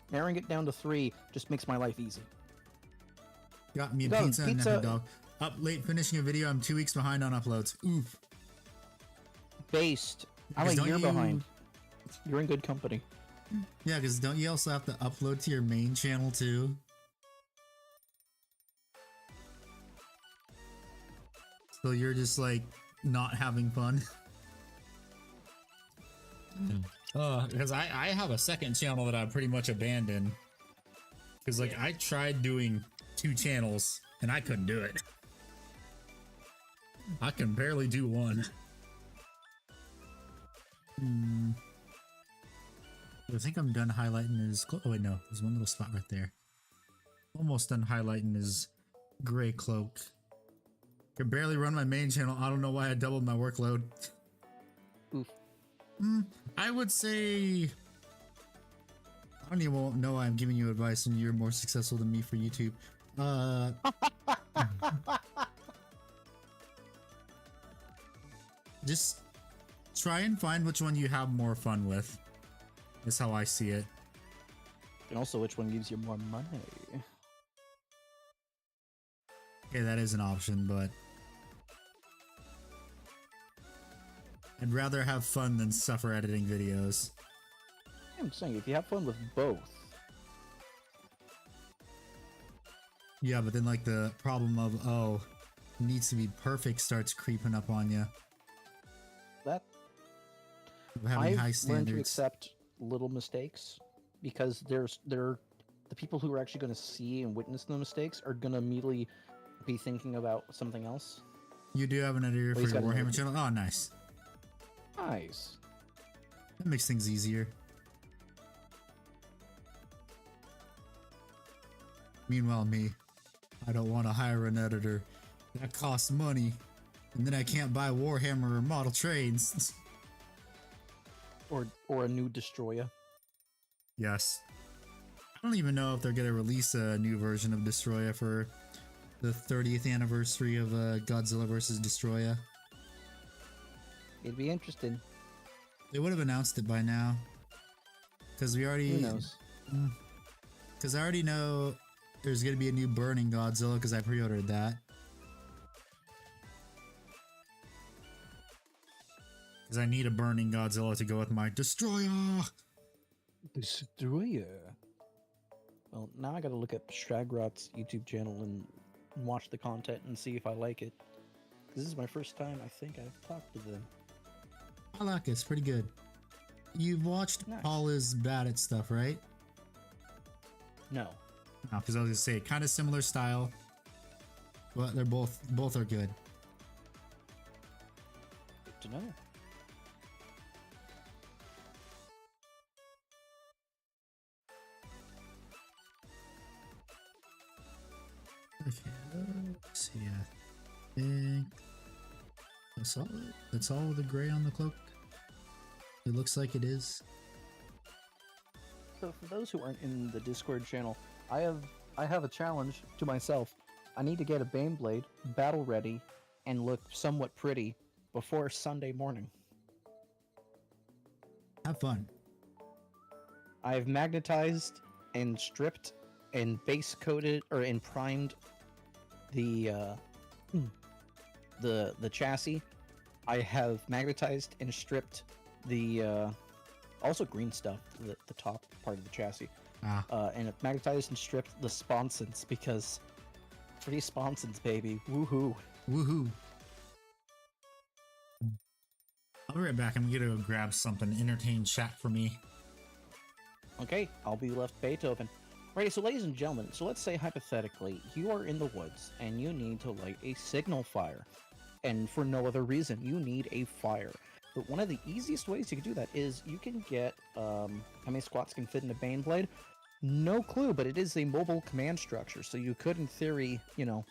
narrowing it down to 3 just makes my life easy. Got me a Done. pizza and a dog. Up late finishing a video. I'm 2 weeks behind on uploads. Oof. Based. I'm a year behind. You're in good company. Yeah, because don't you also have to upload to your main channel too? So you're just like not having fun? Because I have a second channel that I pretty much abandoned. Because like I tried doing 2 channels and I couldn't do it. I can barely do 1. I think I'm done highlighting his... Oh wait, no. There's one little spot right there. Almost done highlighting his gray cloak. Can barely run my main channel. I don't know why I doubled my workload. Oof. I would say... I don't even know why I'm giving you advice and you're more successful than me for YouTube. Just try and find which one you have more fun with. That's how I see it. And also which one gives you more money. Okay, that is an option, but I'd rather have fun than suffer editing videos. I'm saying, if you have fun with both. Yeah, but then like the problem of, oh, it needs to be perfect starts creeping up on you. That Having I've high learned to standards. accept little mistakes because the people who are actually going to see and witness the mistakes are going to immediately be thinking about something else. You do have an editor for he's your got an Warhammer editor. channel? Oh, nice. Nice. That makes things easier. Meanwhile, me, I don't want to hire an editor. That costs money. And then I can't buy Warhammer or model trains. Or a new destroyer. Yes. I don't even know if they're going to release a new version of Destroyer for the 30th anniversary of Godzilla vs. Destroyer. It'd be interesting. They would have announced it by now. Because we already... Who knows? Because I already know there's going to be a new Burning Godzilla because I pre-ordered that. Because I need a Burning Godzilla to go with my Destroyer! Destroyer. Well, now I gotta look at Shagrot's YouTube channel and watch the content and see if I like it. This is my first time I think I've talked to them. I like it, it's pretty good. You've watched Nice. Paul is Bad at Stuff, right? No. No, because I was gonna say kind of similar style, but they're both are good. Good to know. Okay, let's see. I think that's all with the gray on the cloak. It looks like it is. So for those who aren't in the Discord channel, I have a challenge to myself. I need to get a Baneblade battle ready and look somewhat pretty before Sunday morning. Have fun. I've magnetized and stripped and base coated or and primed the chassis. I have magnetized and stripped the also green stuff, the top part of the chassis. And I've magnetized and stripped the sponsons because free sponsons, baby. Woohoo. Woohoo. I'll be right back. I'm gonna go grab something. Entertain chat for me. Okay, I'll be left Beethoven. Alrighty, so ladies and gentlemen, so let's say hypothetically, you are in the woods and you need to light a signal fire. And for no other reason, you need a fire. But one of the easiest ways you can do that is you can get, how many squats can fit in a Baneblade? No clue, but it is a mobile command structure. So you could, in theory, you know,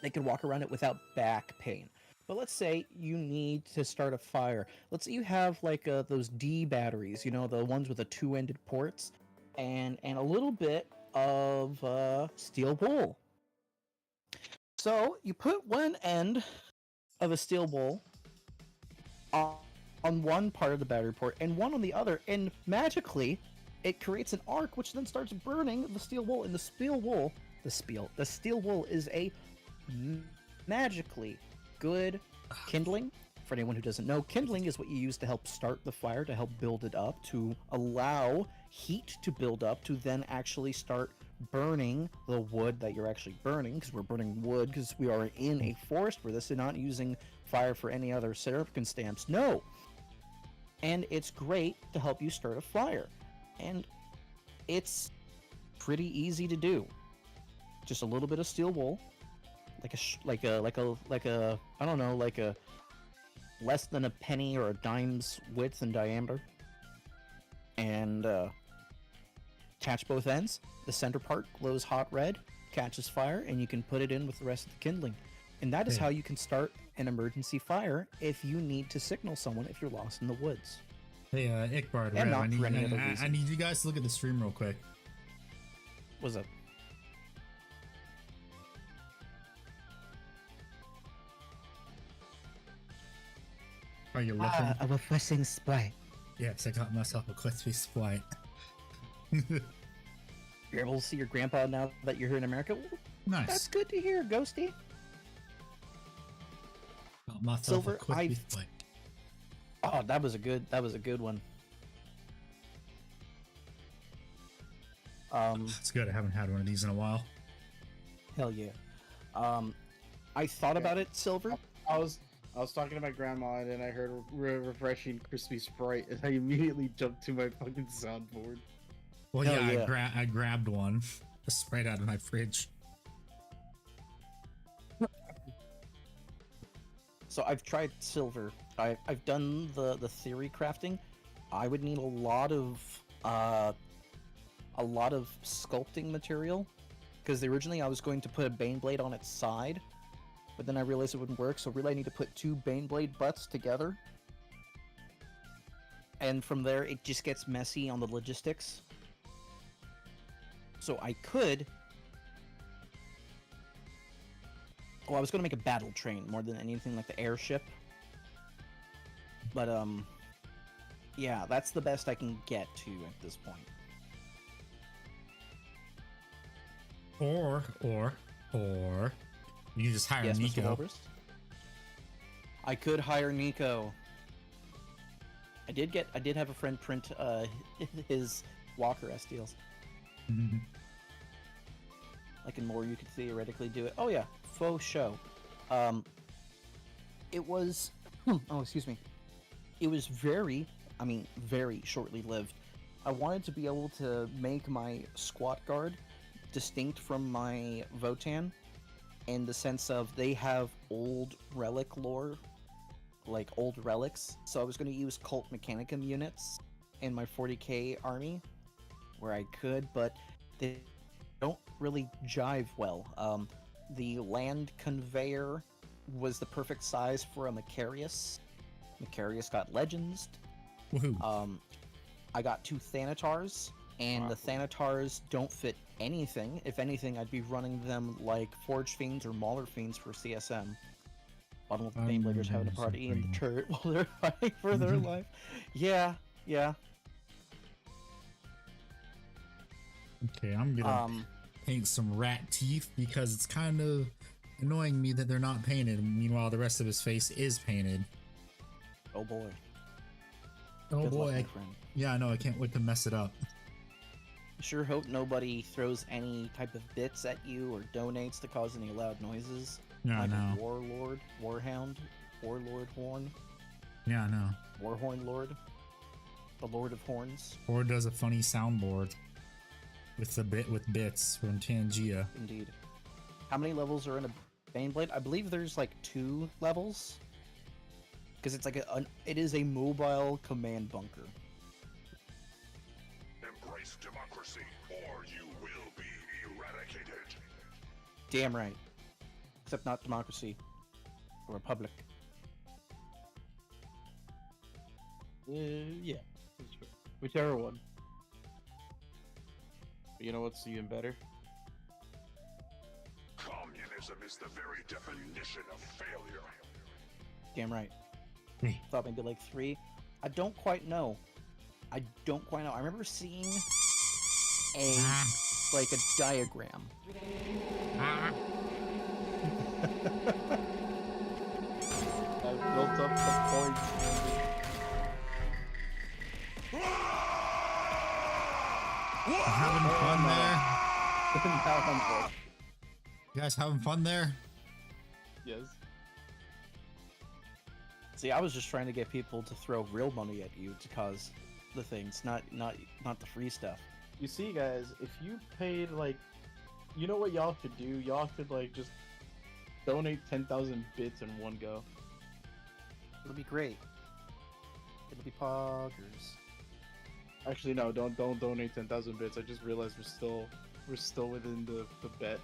they could walk around it without back pain. But let's say you need to start a fire. Let's say you have like those D batteries, you know, the ones with the two-ended ports, and a little bit of steel wool. So you put one end of a steel wool on one part of the battery port and one on the other, and magically it creates an arc which then starts burning the steel wool. And the steel wool is a magically good kindling. For anyone who doesn't know, kindling is what you use to help start the fire, to help build it up, to allow heat to build up, to then actually start burning the wood that you're actually burning, because we're burning wood because we are in a forest for this and not using fire for any other circumstance. No! And it's great to help you start a fire. And it's pretty easy to do. Just a little bit of steel wool, like a I don't know, like a less than a penny or a dime's width in diameter, and catch both ends. The center part glows hot red, catches fire, and you can put it in with the rest of the kindling. And that is how you can start an emergency fire if you need to signal someone if you're lost in the woods. Hey, Ickbard, And Rev, not for any other reason. I need you guys to look at the stream real quick. What's up? Are you looking? A refreshing sprite. Yes, I got myself a crispy Sprite. You're able to see your grandpa now that you're here in America? Nice. That's good to hear, Ghosty. Got myself Silver, a crispy Sprite. Oh, that was a good one. It's good. I haven't had one of these in a while. Hell yeah. I thought about it, Silver. I was talking to my grandma and then I heard refreshing crispy Sprite and I immediately jumped to my fucking soundboard. Well, Hell yeah, yeah. I grabbed one. Just right out of my fridge. So I've tried silver. I've done the theory crafting. I would need a lot of sculpting material because originally I was going to put a Bane Blade on its side, but then I realized it wouldn't work, so really I need to put 2 Bane Blade butts together. And from there, it just gets messy on the logistics. So I could... Well, I was going to make a battle train more than anything, like the airship. But, yeah, that's the best I can get to at this point. Or you can just hire Yes, Mr. Nico. Walrus? I could hire Nico. I did have a friend print his Walker STLs. Like in more, you could theoretically do it. Oh yeah, faux show. It was. Oh, excuse me. It was very shortly lived. I wanted to be able to make my squat guard distinct from my Votan, in the sense of they have old relic lore, like old relics. So I was going to use Cult Mechanicum units in my 40k army where I could, but they don't really jive well. The land conveyor was the perfect size for a Macarius. Macarius got legends. Woohoo. I got 2 Thanatars, and the Thanatars don't fit anything. If anything, I'd be running them like Forge Fiends or Mauler Fiends for CSM. Bottom of the Banebladers having a party in the turret while they're fighting for their life. Yeah. Okay, I'm gonna paint some rat teeth because it's kind of annoying me that they're not painted. Meanwhile, the rest of his face is painted. Oh boy. Oh Good luck, boy. my friend. Yeah, I know. I can't wait to mess it up. Sure hope nobody throws any type of bits at you or donates to cause any loud noises. Yeah, like I know. a Warlord, Warhound, Warlord Horn, Yeah, I know. Warhorn Lord, the Lord of Horns. Or does a funny soundboard with bits from Tangia. Indeed. How many levels are in a Baneblade? I believe there's like 2 levels. Because it's like it is a mobile command bunker. Embrace democracy, or you will be eradicated. Damn right. Except not democracy. A republic. Yeah. Whichever one. But you know what's even better? Communism is the very definition of failure. Damn right. Hey. Thought maybe like 3. I don't quite know. I remember seeing like a diagram. I built up the points. Having fun there? Now I'm bored. You guys having fun there? Yes. See, I was just trying to get people to throw real money at you to cause the things, not the free stuff. You see, guys, if you paid, like, you know what y'all could do? Y'all could, like, just donate 10,000 bits in one go. It'll be great. It'll be poggers. Actually, no, don't donate 10,000 bits. I just realized we're still within the bet.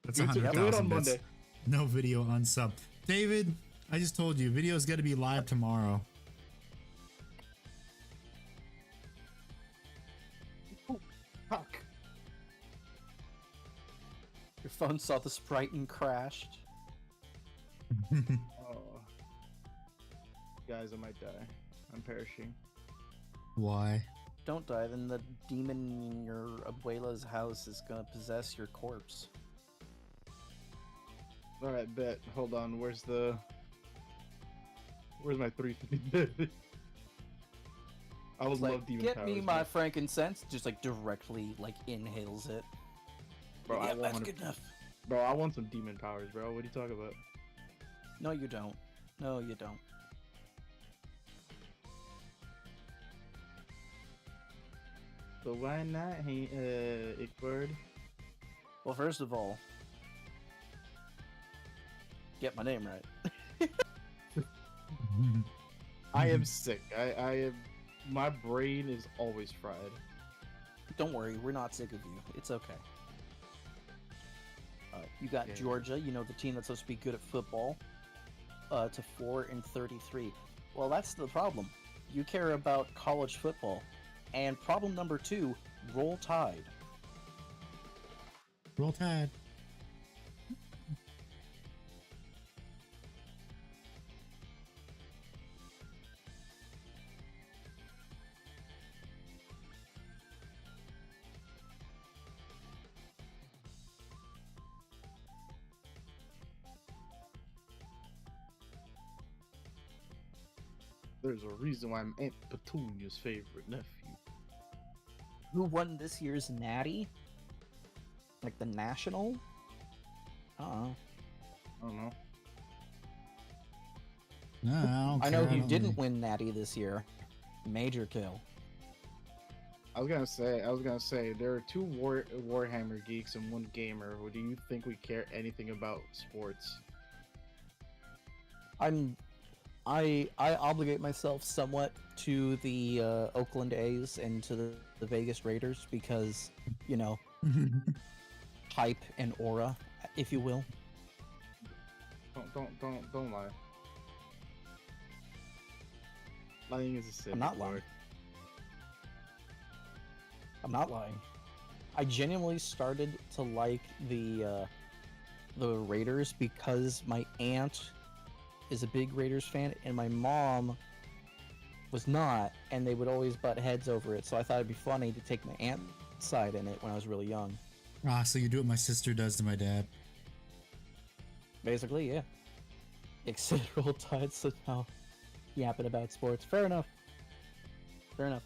That's Do it 100,000 on bits. Monday. No video on sub. David, I just told you, video's got to be live tomorrow. Oh, fuck. Your phone saw the sprite and crashed. Oh. Guys, I might die. I'm perishing. Why? Don't die, then the demon in your abuela's house is gonna possess your corpse. Alright, bet. Hold on, where's my 350? I would It's like, love demon get powers. me my man. frankincense, just like directly like inhales it. Bro, yeah, I that's want good enough. Bro, I want some demon powers, bro. What are you talking about? No, you don't. No, you don't. So why not, hey, Ickbird? Well, first of all, get my name right. I am sick. I am. My brain is always fried. Don't worry, we're not sick of you. It's okay. You got Yeah. Georgia, you know, the team that's supposed to be good at football, to 4-33. Well, that's the problem. You care about college football. And problem number 2, Roll Tide. Roll Tide. There's a reason why I'm Aunt Petunia's favorite nephew. Who won this year's Natty? Like the national? I don't know. No, I know who didn't win Natty this year. Major Kill. I was gonna say, there are 2 Warhammer geeks and 1 gamer. Or do you think we care anything about sports? I obligate myself somewhat to the Oakland A's and to the Vegas Raiders because, you know, hype and aura, if you will. Don't lie. Lying is a sin. I'm not lying. I'm not lying. I genuinely started to like the Raiders because my aunt is a big Raiders fan and my mom was not, and they would always butt heads over it. So I thought it'd be funny to take my aunt's side in it when I was really young. Ah, so you do what my sister does to my dad. Basically, yeah. Except Roll Tide, so now yapping about sports. Fair enough. Fair enough.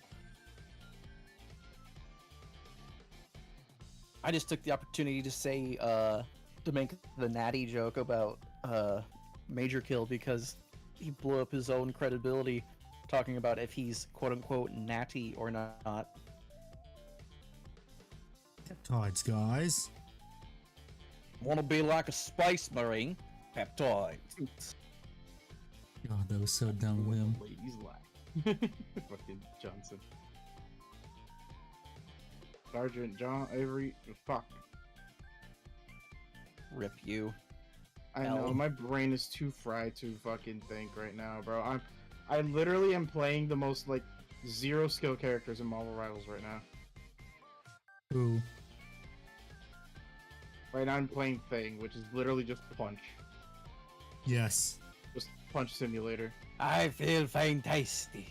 I just took the opportunity to say, to make the natty joke about Major Kill because he blew up his own credibility talking about if he's quote-unquote natty or not. Peptides, guys. Wanna be like a space marine? Peptides. God, that was so dumb, William. Ladies laugh. Fucking Johnson. Sergeant John Avery. Fuck. Rip you. I know L. my brain is too fried to fucking think right now, bro. I literally am playing the most like 0 skill characters in Marvel Rivals right now. Ooh. Right now I'm playing Thing, which is literally just punch. Yes. Just punch simulator. I feel fantastic.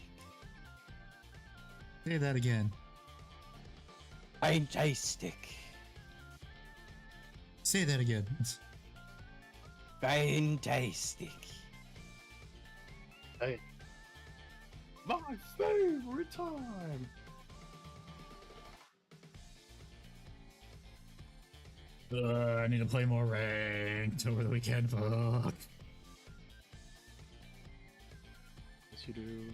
Say that again. Fantastic. Say that again. Fantastic. Hey. My favorite time. I need to play more ranked over the weekend. Fuck. Yes, you do.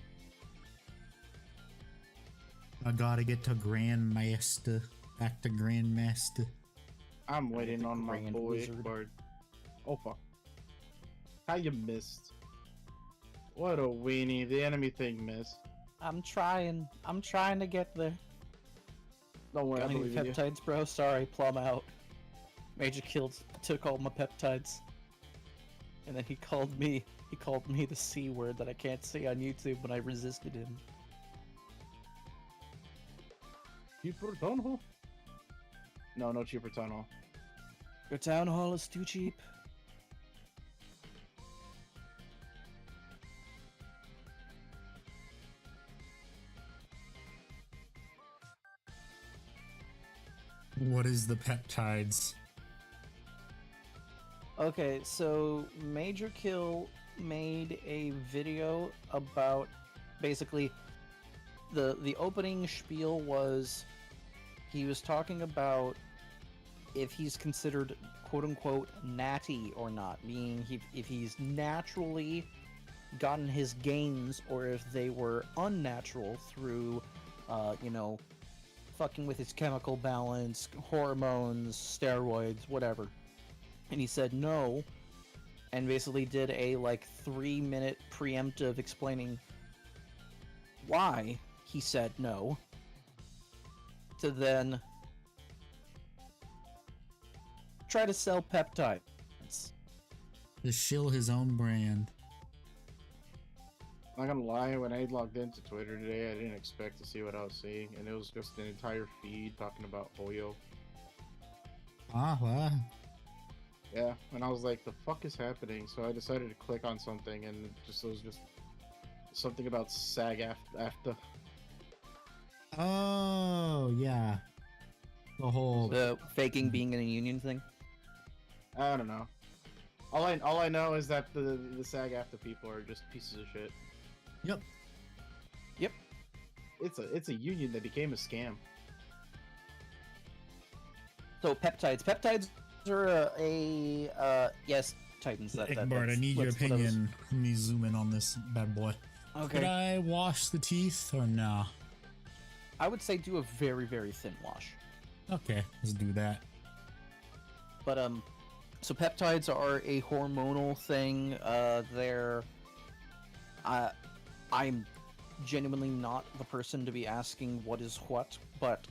I gotta get to Grandmaster. Back to Grandmaster. I'm waiting the on my Grand boy Wizard. Bard. Oh fuck. How you missed? What a weenie. The enemy thing missed. I'm trying to get there. Don't worry, I Got any believe in you. peptides, bro? Sorry, plum out. Major killed, took all my peptides. And then he called me the C word that I can't say on YouTube, but I resisted him. Cheaper town hall? No cheaper town hall. Your town hall is too cheap. What is the peptides? Okay, so Major Kill made a video about basically the opening spiel was he was talking about if he's considered quote unquote natty or not, meaning if he's naturally gotten his gains or if they were unnatural through you know, fucking with his chemical balance, hormones, steroids, whatever. And he said no, and basically did a like 3-minute preemptive explaining why he said no, to then try to sell peptides. To shill his own brand. I'm not gonna lie, when I logged into Twitter today, I didn't expect to see what I was seeing, and it was just an entire feed talking about Hoyo. Ah, well. Yeah, and I was like, the fuck is happening? So I decided to click on something, and it was just something about SAG after. Oh, yeah. The whole... The faking being in a union thing. I don't know. All I know is that the SAG after people are just pieces of shit. Yep. Yep. It's a union that became a scam. So peptides are yes, Titans. Egbert, I need your opinion. Let me zoom in on this bad boy. Okay. Could I wash the teeth or nah? I would say do a very, very thin wash. Okay, let's do that. But so peptides are a hormonal thing. I'm genuinely not the person to be asking what is what, but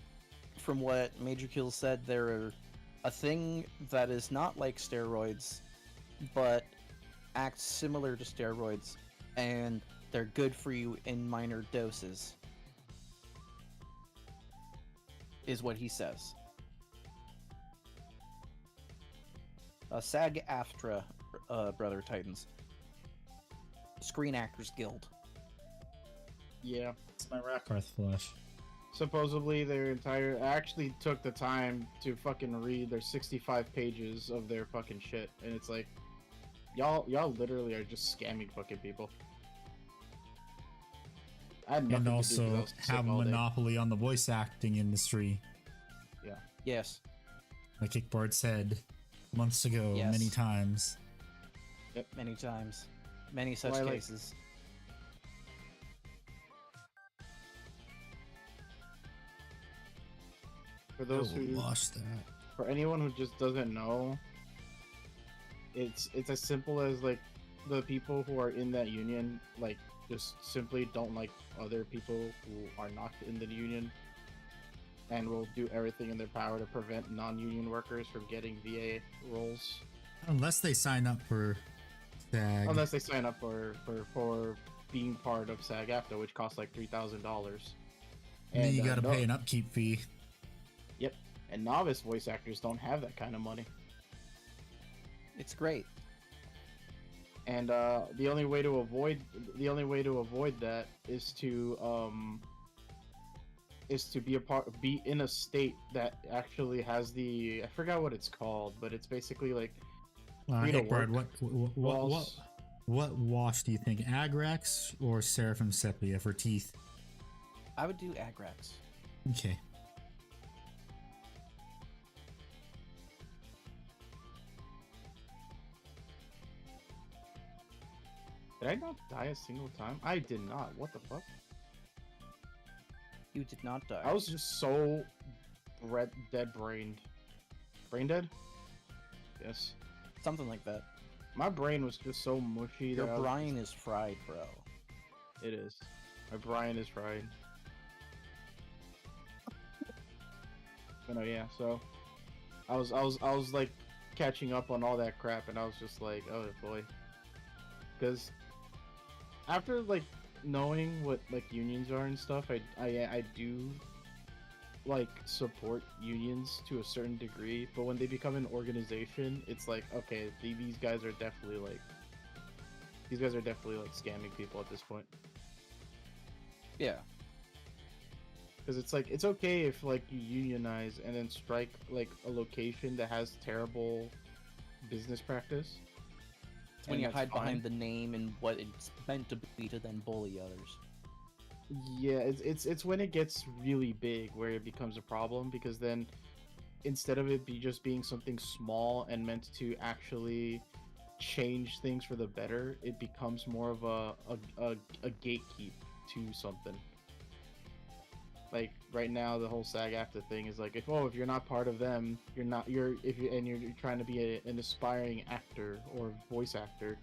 from what Major Kill said, they're a thing that is not like steroids, but acts similar to steroids, and they're good for you in minor doses, is what he says. SAG-AFTRA, Brother Titans. Screen Actors Guild. Yeah. It's my Rakarth flush. Supposedly I actually took the time to fucking read their 65 pages of their fucking shit, and it's like, y'all literally are just scamming fucking people. I had nothing And to do 'cause I also was sick have a all day. monopoly on the voice acting industry. Yeah. Yes. Like Kickboard said months ago, Yes. many times. Many times. Many such Well, cases. For those who lost that. For anyone who just doesn't know, it's as simple as like the people who are in that union like just simply don't like other people who are not in the union, and will do everything in their power to prevent non-union workers from getting VA roles. Unless they sign up for SAG. Unless they sign up for being part of SAG-AFTRA, which costs like $3,000. And then you gotta pay an upkeep fee. Yep, and novice voice actors don't have that kind of money. It's great. And the only way to avoid that is to be in a state that actually has I forgot what it's called, but it's basically like free to Hey, Brad, work what wash do you think? Agrax or Seraphim Sepia for teeth? I would do Agrax. Okay. Did I not die a single time? I did not. What the fuck? You did not die. I was just so dead-brained. Brain dead? Yes. Something like that. My brain was just so mushy. Your that brine is fried, bro. It is. My brine is fried. But no, yeah. So I was like catching up on all that crap, and I was just like, oh boy, because after like knowing what like unions are and stuff, I do like support unions to a certain degree, but when they become an organization, it's like, okay, these guys are definitely like scamming people at this point. Yeah. Because it's like, it's okay if like you unionize and then strike like a location that has terrible business practice. It's when and you that's hide fine. behind the name and what it's meant to be to then bully others. Yeah, it's when it gets really big where it becomes a problem, because then instead of it just being something small and meant to actually change things for the better, it becomes more of a gatekeep to something. Like right now, the whole SAG-AFTRA thing is like, if you're not part of them, you're trying to be an aspiring actor or voice actor,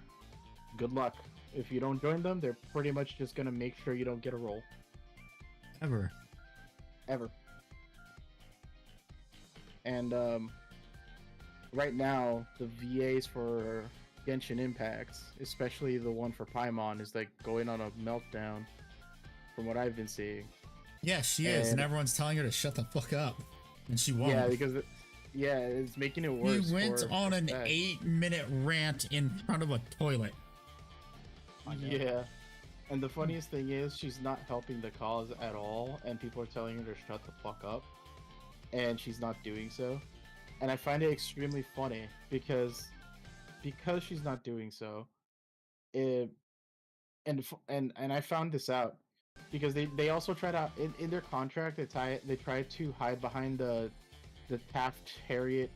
good luck. If you don't join them, they're pretty much just gonna make sure you don't get a role. Ever. And right now the VAs for Genshin Impact, especially the one for Paimon, is like going on a meltdown from what I've been seeing. Yeah, she is, and everyone's telling her to shut the fuck up, and she won't. Yeah, because it's making it worse. He went on an Spec. 8-minute rant in front of a toilet. Yeah. And the funniest thing is she's not helping the cause at all, and people are telling her to shut the fuck up, and she's not doing so. And I find it extremely funny because she's not doing so. It and I found this out because they also tried out in their contract they tried to hide behind the Taft Harriet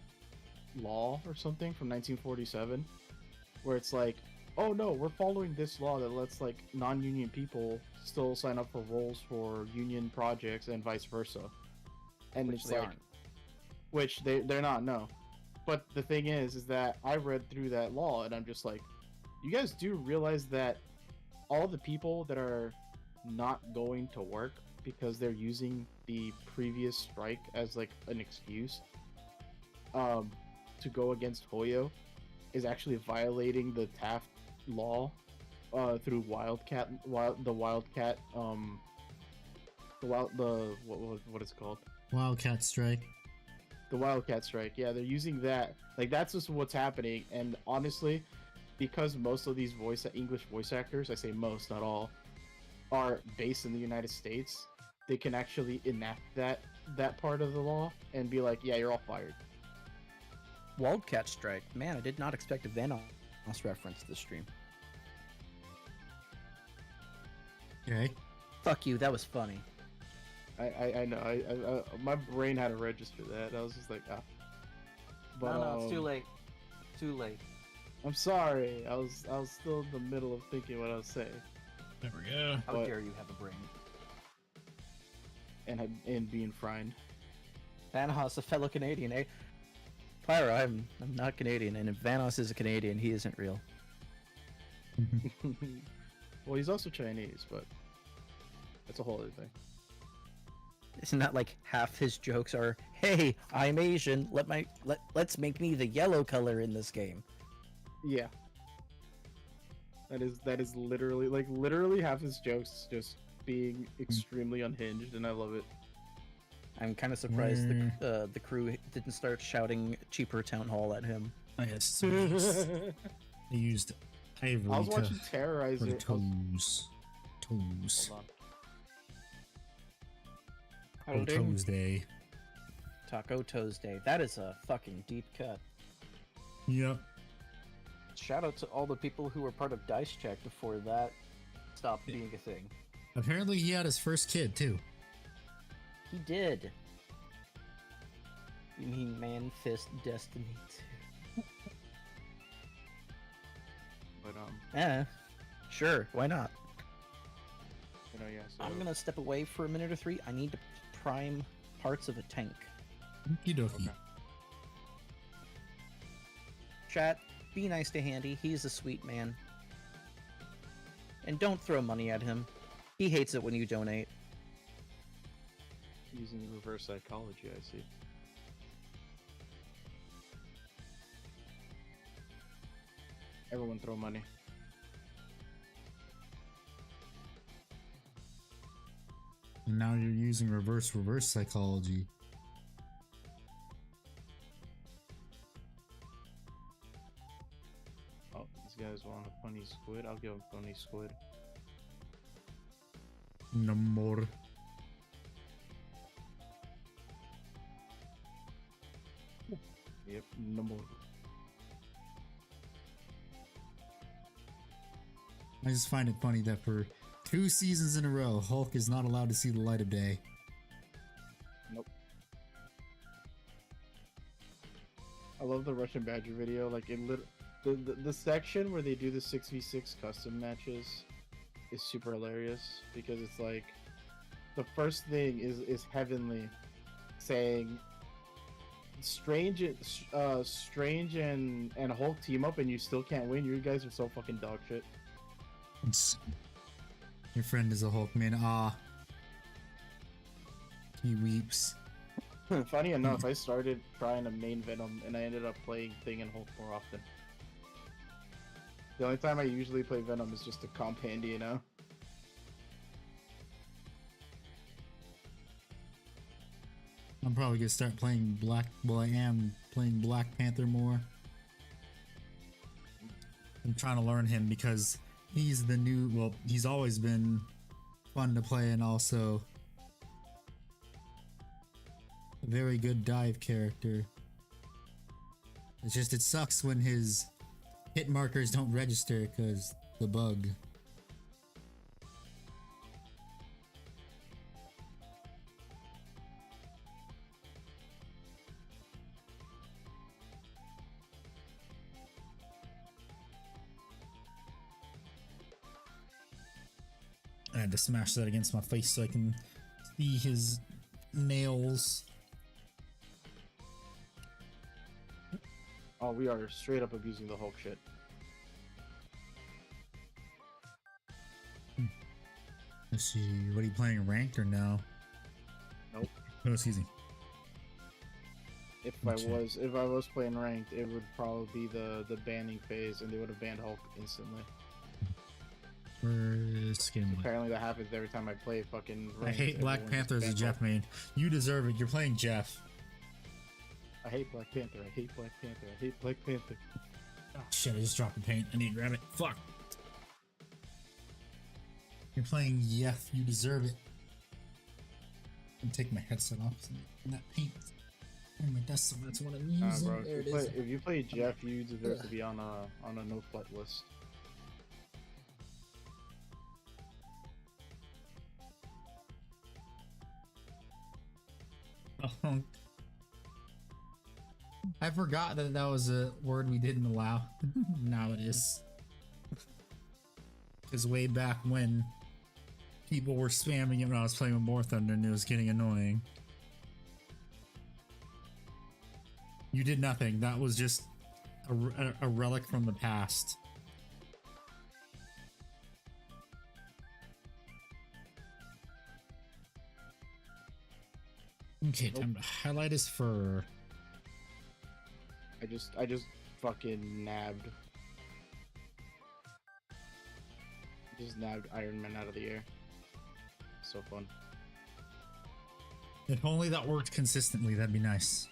law or something from 1947, where it's like, oh no, we're following this law that lets like non-union people still sign up for roles for union projects and vice versa. And Which it's they like, aren't. which they're not, no. But the thing is that I read through that law and I'm just like, you guys do realize that all the people that are not going to work because they're using the previous strike as like an excuse to go against Hoyo is actually violating the Taft law through what is it called? Wildcat strike. The Wildcat strike. Yeah, they're using that. Like that's just what's happening. And honestly, because most of these English voice actors, I say most, not all, are based in the United States, they can actually enact that part of the law and be like, yeah, you're all fired. Wildcat Strike. Man, I did not expect a Vanoss reference to the stream. Okay. Fuck you, that was funny. I know. I my brain had to register that. I was just like, ah. But, no, it's too late. Too late. I'm sorry. I was still in the middle of thinking what I was saying. There we go. How But- dare you have a brain? And being fried. Vanoss, a fellow Canadian, eh? Pyro, I'm not Canadian, and if Vanoss is a Canadian, he isn't real. Well, he's also Chinese, but that's a whole other thing. Isn't that like half his jokes are, "Hey, I'm Asian. Let's make me the yellow color in this game." Yeah. That is literally half his jokes just being extremely unhinged, and I love it. I'm kind of surprised the crew didn't start shouting cheaper town hall at him. Oh, yes. They used ivory I was watching for Terrorizer. the toes. Toes. Hold on. Oh, Toes Day. Taco Toes Day. That is a fucking deep cut. Yep. Shout out to all the people who were part of Dice Check before that stopped being a thing. Apparently he had his first kid, too. He did. You mean Man Fist Destiny 2? But Yeah, sure, why not? yeah. So I'm gonna step away for a minute or three. I need to prime parts of a tank. Okie dokie. Okay. Chat, be nice to Handy. He's a sweet man. And don't throw money at him. He hates it when you donate. using reverse psychology, I see. Everyone throw money. And now you're using reverse psychology. Oh, these guys want a funny squid. I'll give them funny squid. No more. Yep, no more. I just find it funny that for 2 seasons in a row, Hulk is not allowed to see the light of day. Nope. I love the Russian Badger video. Like the section where they do the 6v6 custom matches is super hilarious because it's like the first thing is Heavenly saying Strange and Hulk team up and you still can't win. You guys are so fucking dog shit. Your friend is a Hulkman. Ah. He weeps. Funny enough, I started trying to main Venom, and I ended up playing Thing and Hulk more often. The only time I usually play Venom is just to comp handy, you know? I'm probably gonna start playing Black. Well, I am playing Black Panther more. I'm trying to learn him because he's the new. Well, he's always been fun to play and also a very good dive character. It's just it sucks when his hit markers don't register because the bug. I had to smash that against my face so I can see his nails. Oh, we are straight up abusing the Hulk shit. Let's see, what are you playing, ranked or no? Nope. Oh, excuse me. If Gotcha. I was playing ranked, it would probably be the banning phase, and they would have banned Hulk instantly. Where's Skin? Apparently, that happens every time I play fucking ranked. I hate Black Everyone Panther just as a bans Jeff Hulk. main. You deserve it. You're playing Jeff. I hate Black Panther. I hate Black Panther. I hate Black Panther. Oh, shit, I just dropped the paint. I need to grab it. Fuck. You're playing Jeff. You deserve it. I'm taking my headset off. And that paint. And my desktop. That's what I'm Nah, using. bro. There it is. If you play Jeff, you deserve to be on a no flight list. Oh. I forgot that that was a word we didn't allow. Now it is. Because way back when people were spamming it when I was playing with War Thunder and it was getting annoying. You did nothing. That was just a relic from the past. Okay, time to highlight his fur. I just fucking nabbed. Just nabbed Iron Man out of the air. So fun. If only that worked consistently, that'd be nice.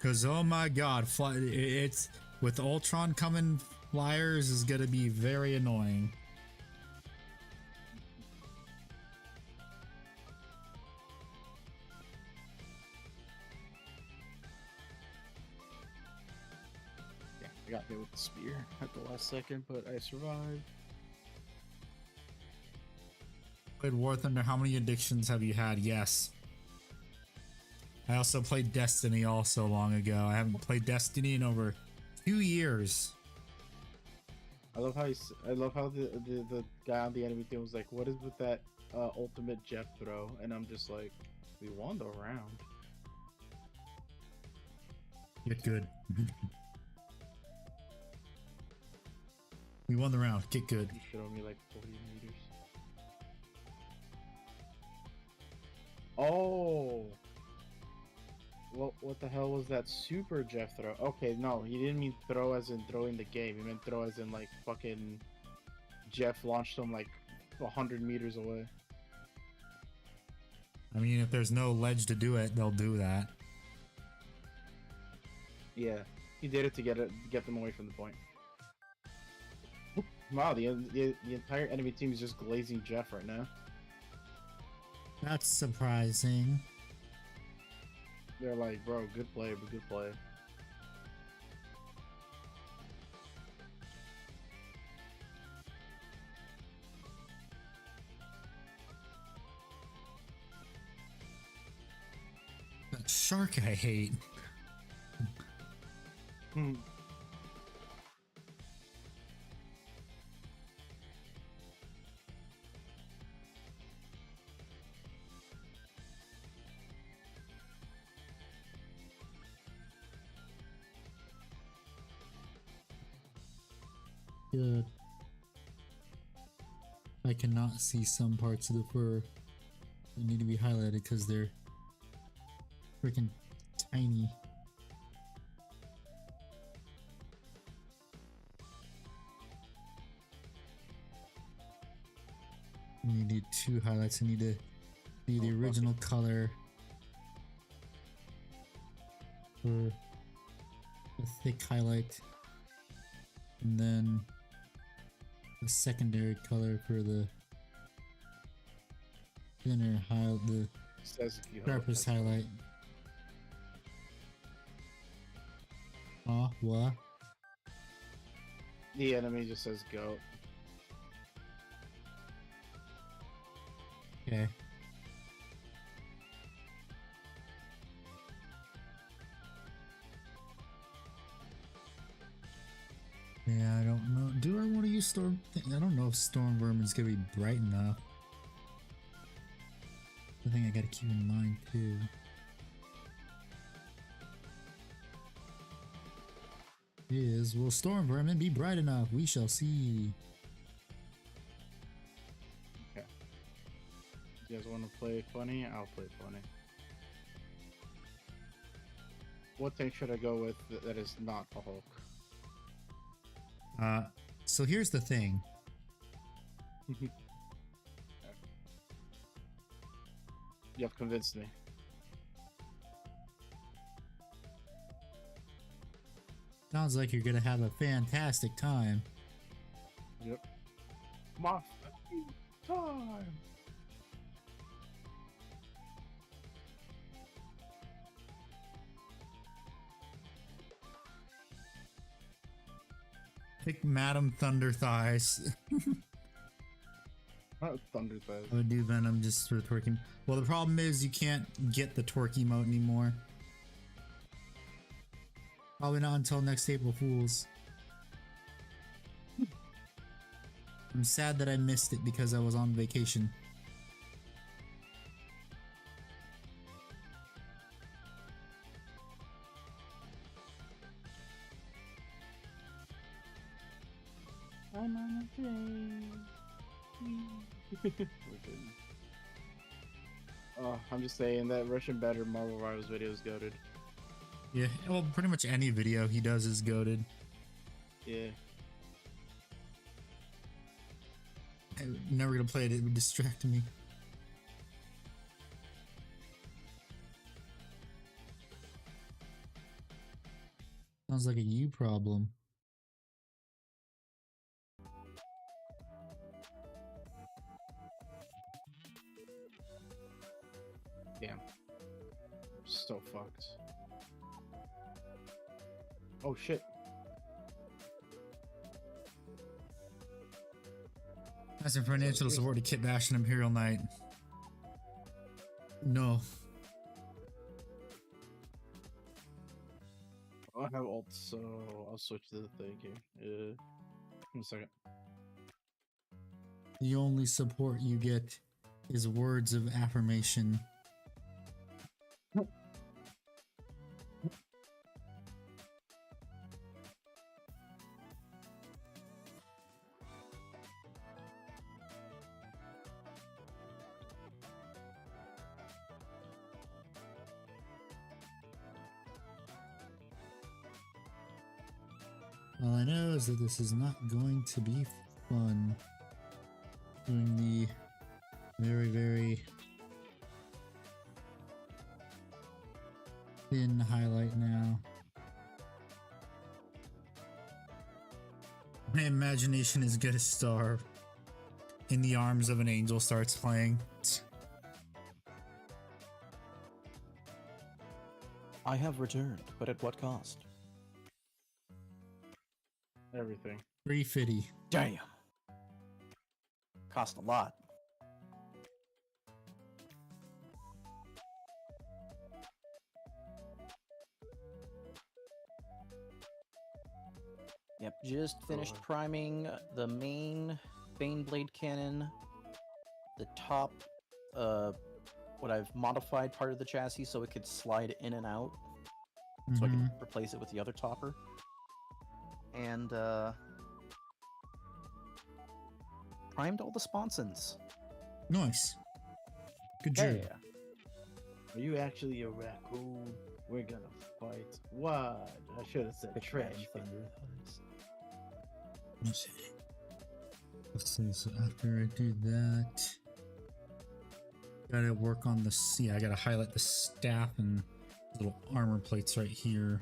Cause oh my god, it's with Ultron coming, flyers is gonna be very annoying. Yeah, I got hit with the spear at the last second, but I survived. Played War Thunder, how many addictions have you had? Yes. I also played Destiny also long ago. I haven't played Destiny in over 2 years. I love how I love how the guy on the enemy team was like, "What is with that ultimate Jeff throw?" And I'm just like, "We won the round." Get good. We won the round. Get good. You showed me like 40 meters. Oh. What the hell was that super Jeff throw? Okay, no, he didn't mean throw as in throwing the game. He meant throw as in like fucking Jeff launched him like 100 meters away. I mean, if there's no ledge to do it, they'll do that. Yeah, he did it to get them away from the point. Wow, the entire enemy team is just glazing Jeff right now. That's surprising. They're like, bro, good play, but good play. That shark I hate. Hmm. Good. I cannot see some parts of the fur that need to be highlighted because they're freaking tiny. You need two highlights. I need to be the original color for a thick highlight, and then the secondary color for the thinner highlight, the Says if you sharpest highlight. What? The enemy just says go. Okay. Yeah, I don't know. Do I want to use storm? I don't know if storm vermin's gonna be bright enough. The thing I gotta keep in mind too. Is will storm vermin be bright enough? We shall see. You guys want to play funny? I'll play funny. What thing should I go with that is not the Hulk? So here's the thing. You have convinced me. Sounds like you're gonna have a fantastic time. Yep. My fucking time. Pick Madam Thunder Thighs. Thunder thighs. I would do Venom just for twerking. Well, the problem is you can't get the twerk emote anymore. Probably not until next April Fools. I'm sad that I missed it because I was on vacation. I'm on a train. Oh, I'm just saying that Russian Better Marvel Rivals video is goated. Yeah, well, pretty much any video he does is goated. Yeah. I'm never gonna play it, it would distract me. Sounds like a you problem. Damn. So fucked. Oh shit. Asking financial support to Kit Bash and Imperial Knight. No. I have alt, so I'll switch to the thing here. 1 second. The only support you get is words of affirmation. All I know is that this is not going to be fun. Doing the very, very thin highlight now. My imagination is gonna starve. In the Arms of an Angel starts playing. I have returned, but at what cost? Everything. 350. Damn. Cost a lot. Yep, just finished priming the main Baneblade cannon, the top, what I've modified part of the chassis so it could slide in and out, so I can replace it with the other topper. And primed all the sponsons. Nice. Good job. Yeah. Are you actually a raccoon? We're gonna fight. What? I should have said trash. Thunder. Let's see. Let's see. So after I do that, gotta work on the. Yeah, I gotta highlight the staff and little armor plates right here.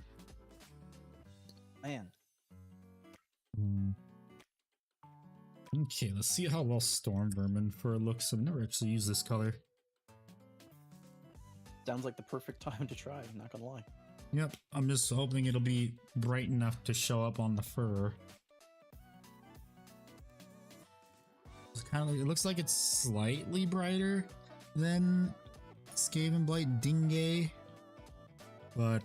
Man, Okay, let's see how well Storm Vermin for looks. I've never actually used this color. sounds like the perfect time to try. I'm not gonna lie. Yep, I'm just hoping it'll be bright enough to show up on the fur. It's kind of, it looks like it's slightly brighter than Skaven Blight Dingue, but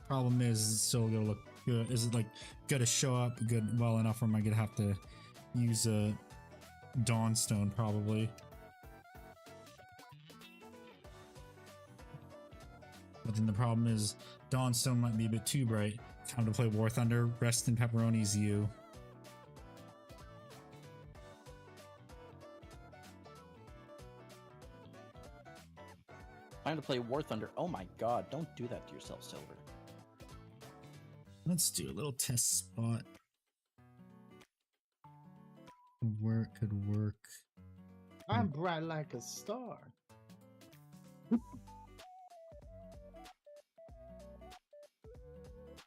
problem is it's still gonna look good. Is it like gonna show up good well enough, or am I gonna have to use a Dawnstone probably? But then the problem is Dawnstone might be a bit too bright. Time to play War Thunder. Rest in pepperonis, you. Time to play War Thunder. Oh my god, don't do that to yourself, Silver. Let's do a little test spot. Where it could work. I'm bright like a star.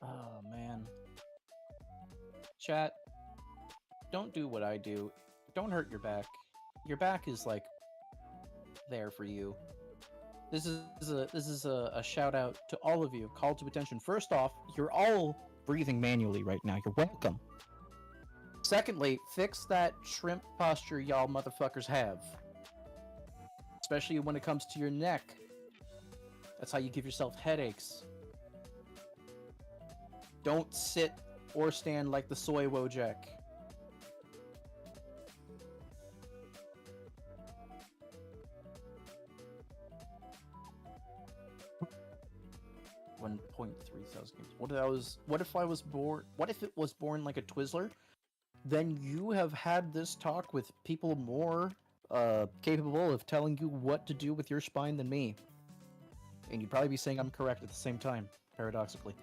Oh man. Chat, don't do what I do. Don't hurt your back. Your back is like there for you. This is a shout out to all of you. Call to attention. First off, you're all breathing manually right now. You're welcome. Secondly, fix that shrimp posture y'all motherfuckers have. Especially when it comes to your neck. That's how you give yourself headaches. Don't sit or stand like the soy Wojak. What if I was born? What if it was born like a Twizzler? Then you have had this talk with people more capable of telling you what to do with your spine than me, and you'd probably be saying I'm correct at the same time, paradoxically.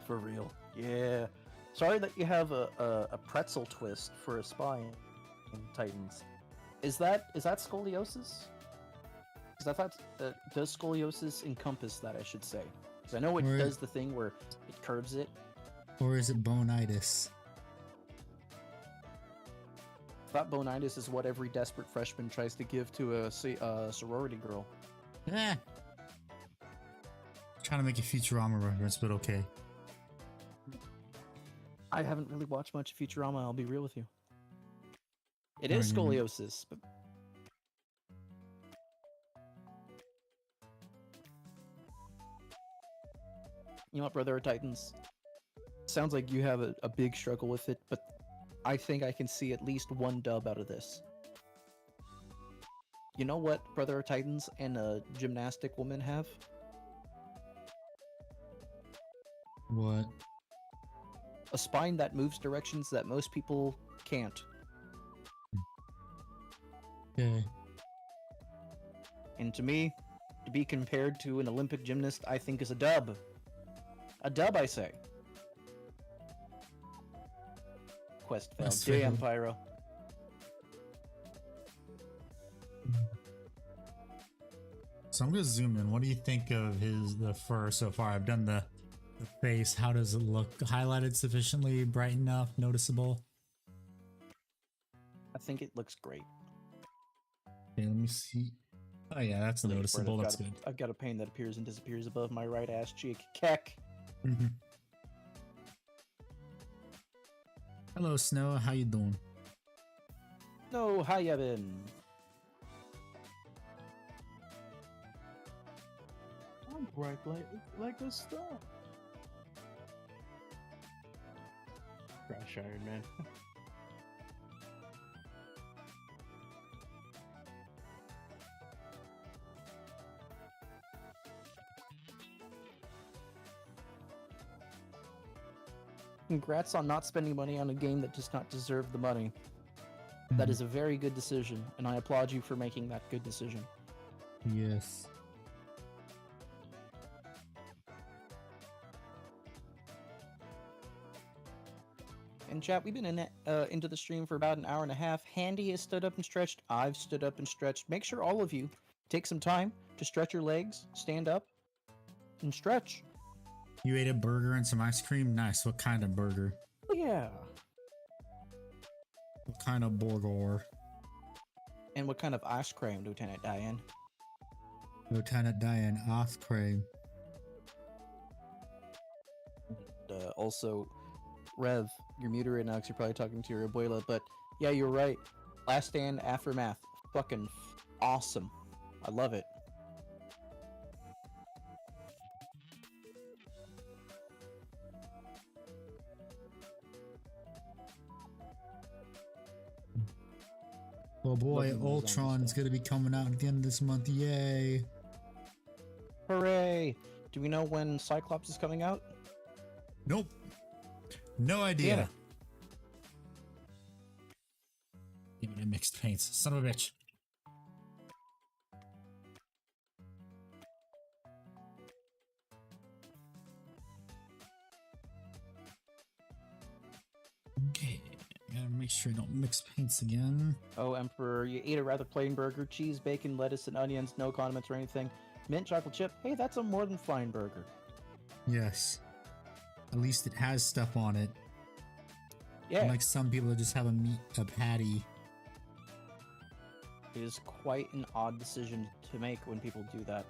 For real. Yeah. Sorry that you have a pretzel twist for a spine in Titans. Is that scoliosis? Because I thought does scoliosis encompass that? I should say. Because I know it does the thing where it curves it. Or is it bonitis? I thought bonitis is what every desperate freshman tries to give to a sorority girl. Eh. Trying to make a Futurama reference, but okay. I haven't really watched much of Futurama, I'll be real with you. It is scoliosis, but... You know what, Brother of Titans? Sounds like you have a big struggle with it, but I think I can see at least one dub out of this. You know what Brother of Titans and a gymnastic woman have? What? A spine that moves directions that most people can't. Okay. And to me, to be compared to an Olympic gymnast, I think is a dub. A dub, I say. Quest failed. That's fair. Damn, Pyro. So I'm gonna zoom in. What do you think of the fur so far? I've done the face. How does it look? Highlighted sufficiently, bright enough, noticeable? I think it looks great. Okay, let me see. Oh yeah, that's noticeable. That's good. I've got a pain that appears and disappears above my right ass cheek. Keck. Hello, Snow. How you doing? No, how ya been? I'm bright like a star. Crash Iron Man. Congrats on not spending money on a game that does not deserve the money. That is a very good decision, and I applaud you for making that good decision. Yes. And chat, we've been into the stream for about an hour and a half. Handy has stood up and stretched. I've stood up and stretched. Make sure all of you take some time to stretch your legs, stand up, and stretch. You ate a burger and some ice cream? Nice. What kind of burger? Oh, yeah. What kind of burger? And what kind of ice cream, Lieutenant Diane? Lieutenant Diane ice cream. Also, Rev, you're muted right now because you're probably talking to your abuela, but yeah, you're right. Last Stand Aftermath. Fucking awesome. I love it. Oh boy, Loving those Ultron's stuff. gonna be coming out at the end of this month. Yay. Hooray! Do we know when Cyclops is coming out? Nope. No idea. Damn it. Give me the mixed paints. Son of a bitch. Okay. Gotta make sure I don't mix paints again. Oh, Emperor, you ate a rather plain burger. Cheese, bacon, lettuce, and onions. No condiments or anything. Mint chocolate chip. Hey, that's a more than fine burger. Yes. At least it has stuff on it. Yeah, Unlike some people that just have a patty. it is quite an odd decision to make when people do that.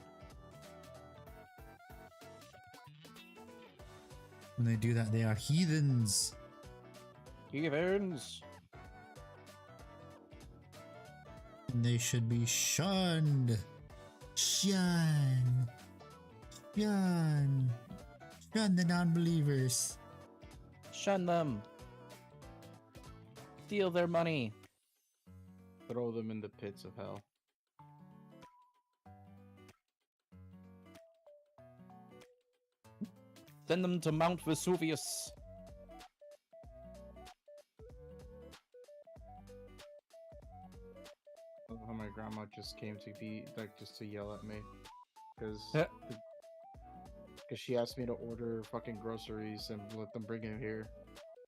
When they do that, they are heathens. Heathens! And they should be shunned. Shun. Shun. Shun the non-believers. Shun them! Steal their money! Throw them in the pits of hell. Send them to Mount Vesuvius! I love how my grandma just came to be like just to yell at me because Yeah. she asked me to order fucking groceries and let them bring it here,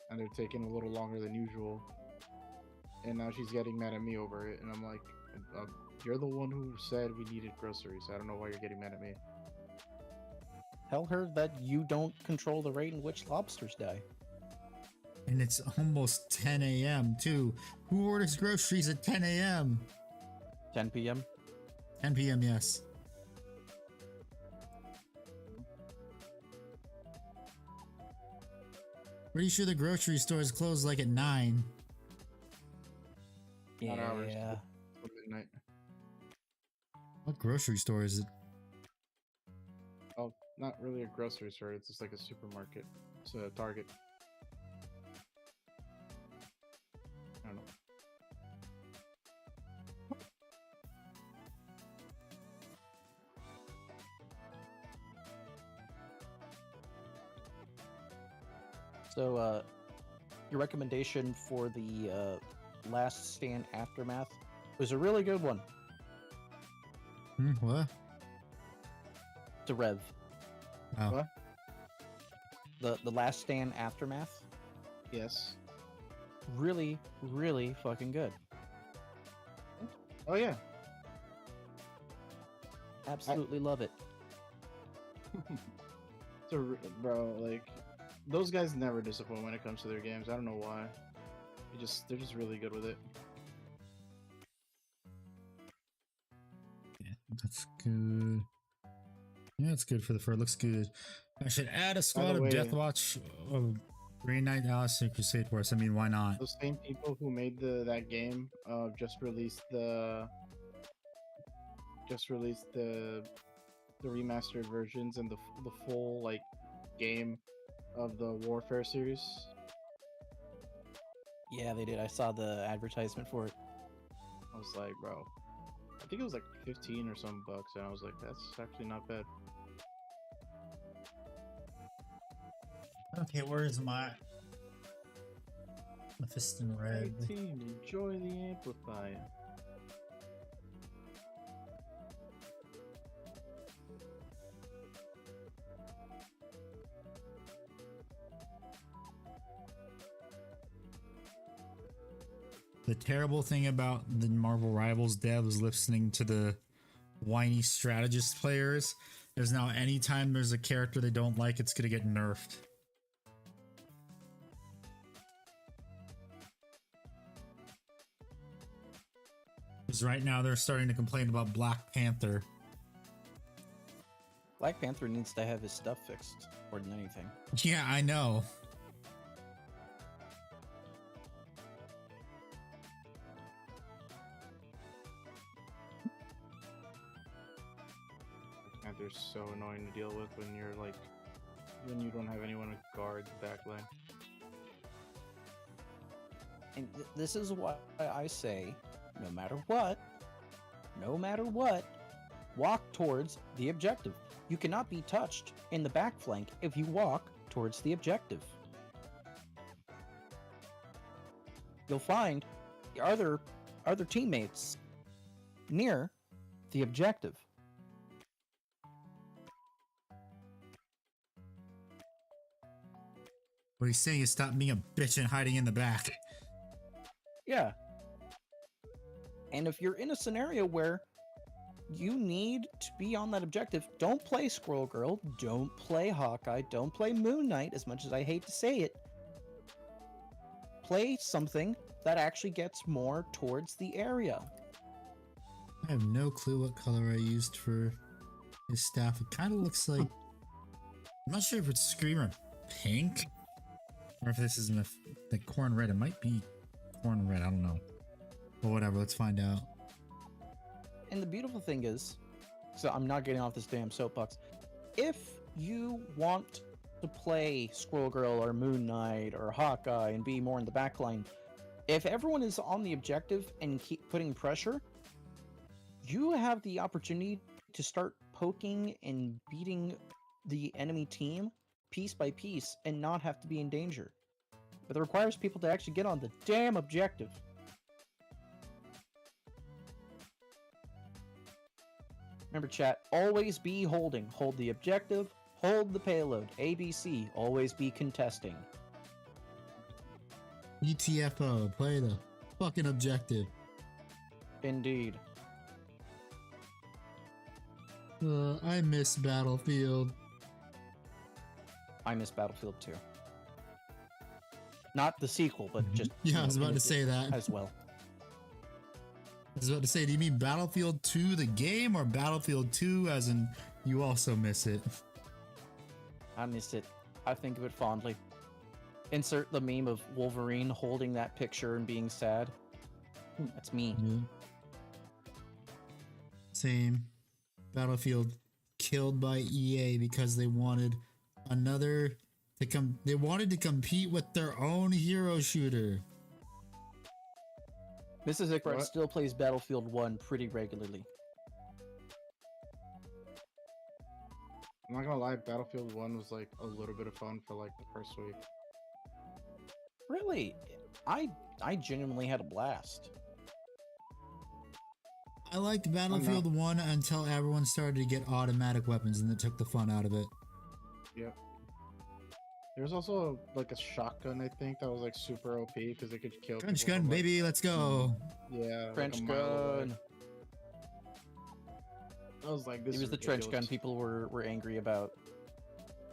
and they're taking a little longer than usual. And now she's getting mad at me over it, and I'm like, "You're the one who said we needed groceries. I don't know why you're getting mad at me." Tell her that you don't control the rate in which lobsters die. And it's almost 10 a.m. too. Who orders groceries at 10 a.m.? 10 p.m. 10 p.m. Yes. Pretty sure the grocery stores close like at 9. Not ours. Yeah. Till midnight. What grocery store is it? Oh, not really a grocery store. It's just like a supermarket. It's a Target. I don't know. So, your recommendation for the Last Stand Aftermath was a really good one. What? To Rev. Oh. What? The Last Stand Aftermath. Yes. Really, really fucking good. Oh yeah. Absolutely love it. Bro, like those guys never disappoint when it comes to their games. I don't know why. They're just really good with it. Yeah, that's good. Yeah, it's good for the fur. It looks good. I should add a squad of way- Deathwatch, Green Knight, Alice, and Crusade Force. I mean, why not? Those same people who made that game just released the remastered versions and the full like game of the Warfare series. Yeah, they did. I saw the advertisement for it. I was like, bro, I think it was like 15 or some bucks, and I was like, that's actually not bad. Okay, where's my Mephiston Hey Red. team, enjoy the amplifier. The terrible thing about the Marvel Rivals dev was listening to the whiny strategist players. There's now anytime there's a character they don't like, it's gonna get nerfed. Because right now they're starting to complain about Black Panther. Black Panther needs to have his stuff fixed more than anything. Yeah, I know. And they're so annoying to deal with when you're like, when you don't have anyone to guard the back line. And this is why I say, no matter what, walk towards the objective. You cannot be touched in the back flank if you walk towards the objective. You'll find the other teammates near the objective. What he's saying is stop being a bitch and hiding in the back. Yeah. And if you're in a scenario where you need to be on that objective, don't play Squirrel Girl, don't play Hawkeye, don't play Moon Knight, as much as I hate to say it. Play something that actually gets more towards the area. I have no clue what color I used for his staff. It kind of looks like... I'm not sure if it's Screamer pink or if this is the corn red. It might be corn red. I don't know. But whatever, let's find out. And the beautiful thing is, so I'm not getting off this damn soapbox. If you want to play Squirrel Girl or Moon Knight or Hawkeye and be more in the backline, if everyone is on the objective and keep putting pressure, you have the opportunity to start poking and beating the enemy team piece by piece and not have to be in danger. But it requires people to actually get on the damn objective. Remember, chat, always be holding. Hold the objective, hold the payload. ABC, always be contesting. ETFO, play the fucking objective. Indeed. I miss Battlefield. I miss Battlefield 2. Not the sequel, but just... Yeah, I was about to say that. As well. I was about to say, do you mean Battlefield 2 the game or Battlefield 2 as in you also miss it? I miss it. I think of it fondly. Insert the meme of Wolverine holding that picture and being sad. That's me. Yeah. Same. Battlefield killed by EA because they wanted another they wanted to compete with their own hero shooter. Mrs. Icarus What? still plays Battlefield 1 pretty regularly. I'm not gonna lie, Battlefield 1 was like a little bit of fun for like the first week. Really? I genuinely had a blast. I liked Battlefield 1 until everyone started to get automatic weapons and it took the fun out of it. Yep. There was also like a shotgun, I think, that was like super OP because it could kill. Trench people gun, from, like, baby, let's go. Yeah. like, Trench a mile away. gun. I was like, this It is was the trench gun ridiculous. people were angry about.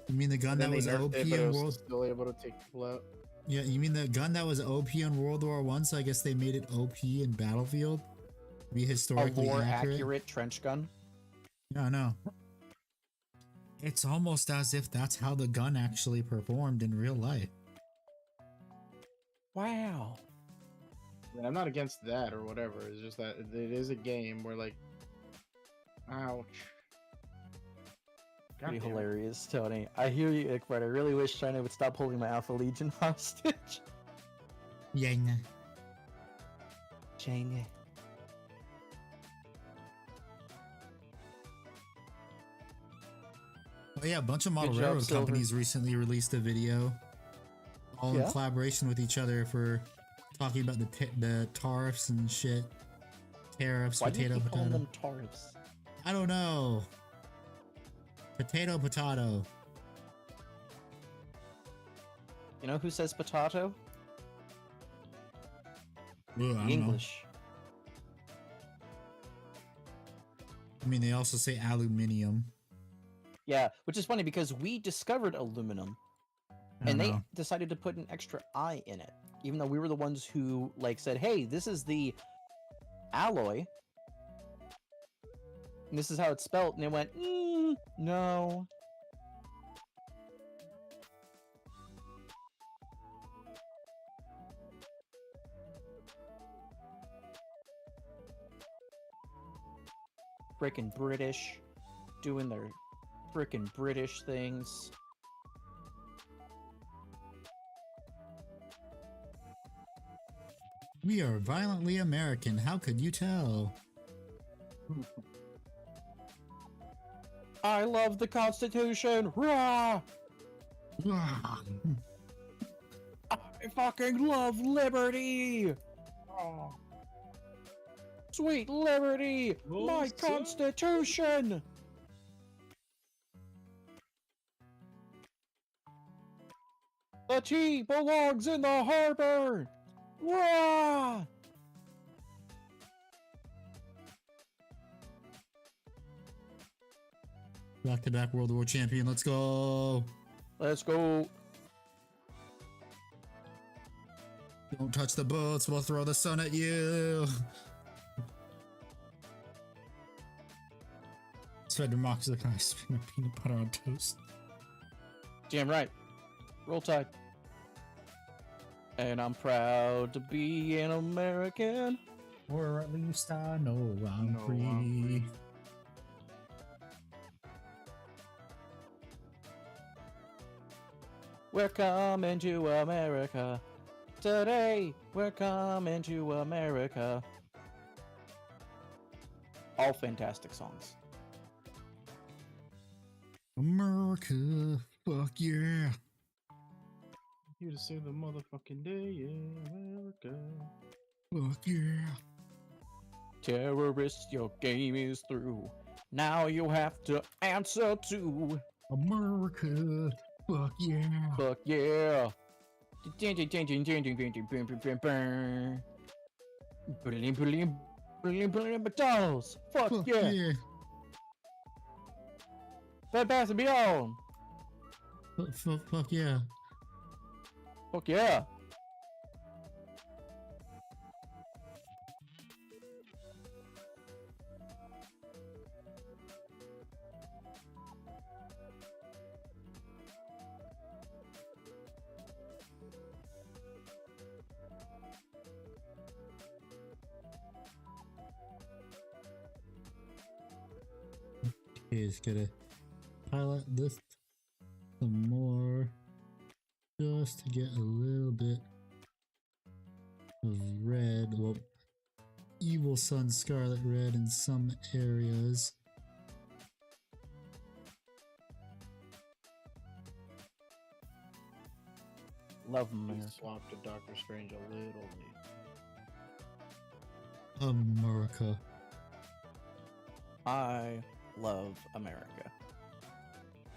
You mean the gun And that then they was nerfed OP it, but it in was World? still able to take people out. Yeah, you mean the gun that was OP in World War One? So I guess they made it OP in Battlefield. Be A historically more accurate. accurate trench gun. Yeah, I know. It's almost as if that's how the gun actually performed in real life. Wow. And I'm not against that or whatever. It's just that it is a game where like, ouch. God Pretty damn it. hilarious, Tony. I hear you, Ick, but I really wish China would stop holding my Alpha Legion hostage. Yeah, nah. China. Oh yeah, a bunch of model Good job, railroad Silver. companies recently released a video, all in Yeah? collaboration with each other for talking about the tariffs and shit. Tariffs, Why do you potato, keep calling potato. them tariffs? I don't know. Potato, potato. You know who says potato? Ugh, I don't know. English. I mean, they also say aluminium. Yeah, which is funny because we discovered aluminum, I and don't they know. decided to put an extra I in it, even though we were the ones who like said, "Hey, this is the alloy, and this is how it's spelt," and they went, "No." Frickin' British, doing their frickin' British things. We are violently American. How could you tell? I love the Constitution. Rah! Ah, I fucking love liberty. Oh. Sweet liberty, my Constitution. The tea belongs in the harbor. Rah! Back-to-back World War champion. Let's go. Let's go. Don't touch the boats. We'll throw the sun at you. Fed democracy like ice cream and peanut butter on toast. Damn right. Roll Tide. And I'm proud to be an American. Or at least I know I'm No, free. I'm free. We're coming to America. Today, we're coming to America. All fantastic songs. America, fuck yeah. Here to save the motherfucking day, yeah, America. Fuck yeah. Terrorists, your game is through. Now you have to answer to. America, fuck yeah. Fuck yeah. McDonald's. Fuck Fuck yeah. yeah. Bed Bath and Beyond. Fuck yeah. Fuck yeah. Okay, just gotta highlight this some more just to get a little bit of red. Well, Evil Sun Scarlet Red in some areas. Love We America. swapped to Doctor Strange a little late. America. I love America.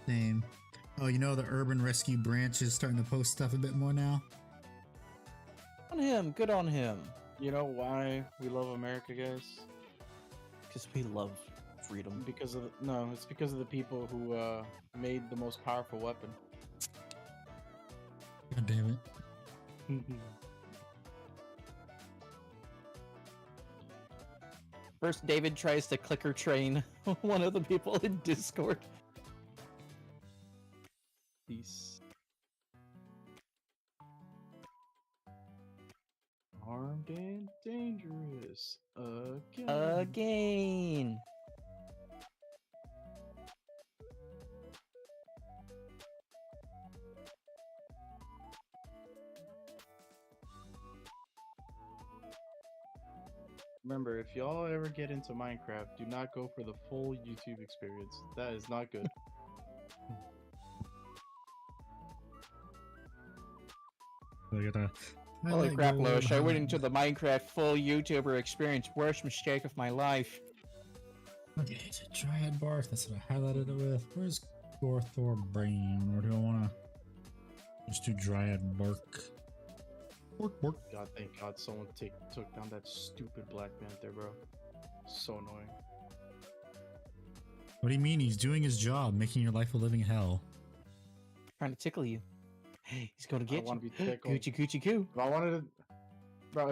Same. Oh, you know, the Urban Rescue branch is starting to post stuff a bit more now. On him. Good on him. You know why we love America, guys? Because we love freedom. Because of it's because of the people who made the most powerful weapon. God damn it. First, David tries to clicker train one of the people in Discord. Peace. Armed and dangerous again. Again. Remember, if y'all ever get into Minecraft, do not go for the full YouTube experience. That is not good. So I gotta Holy like crap, gold Loish, I went hunt. into the Minecraft full YouTuber experience. Worst mistake of my life. Okay, it's a Dryad Bark. That's what I highlighted it with. Where's Gorthor Brain? Or do I want to just do Dryad Bark? Bark. God, thank God someone took down that stupid Black Panther, bro. So annoying. What do you mean? He's doing his job, making your life a living hell. Trying to tickle you. He's gonna get wanna you. be tickled. Coochie coochie coo. If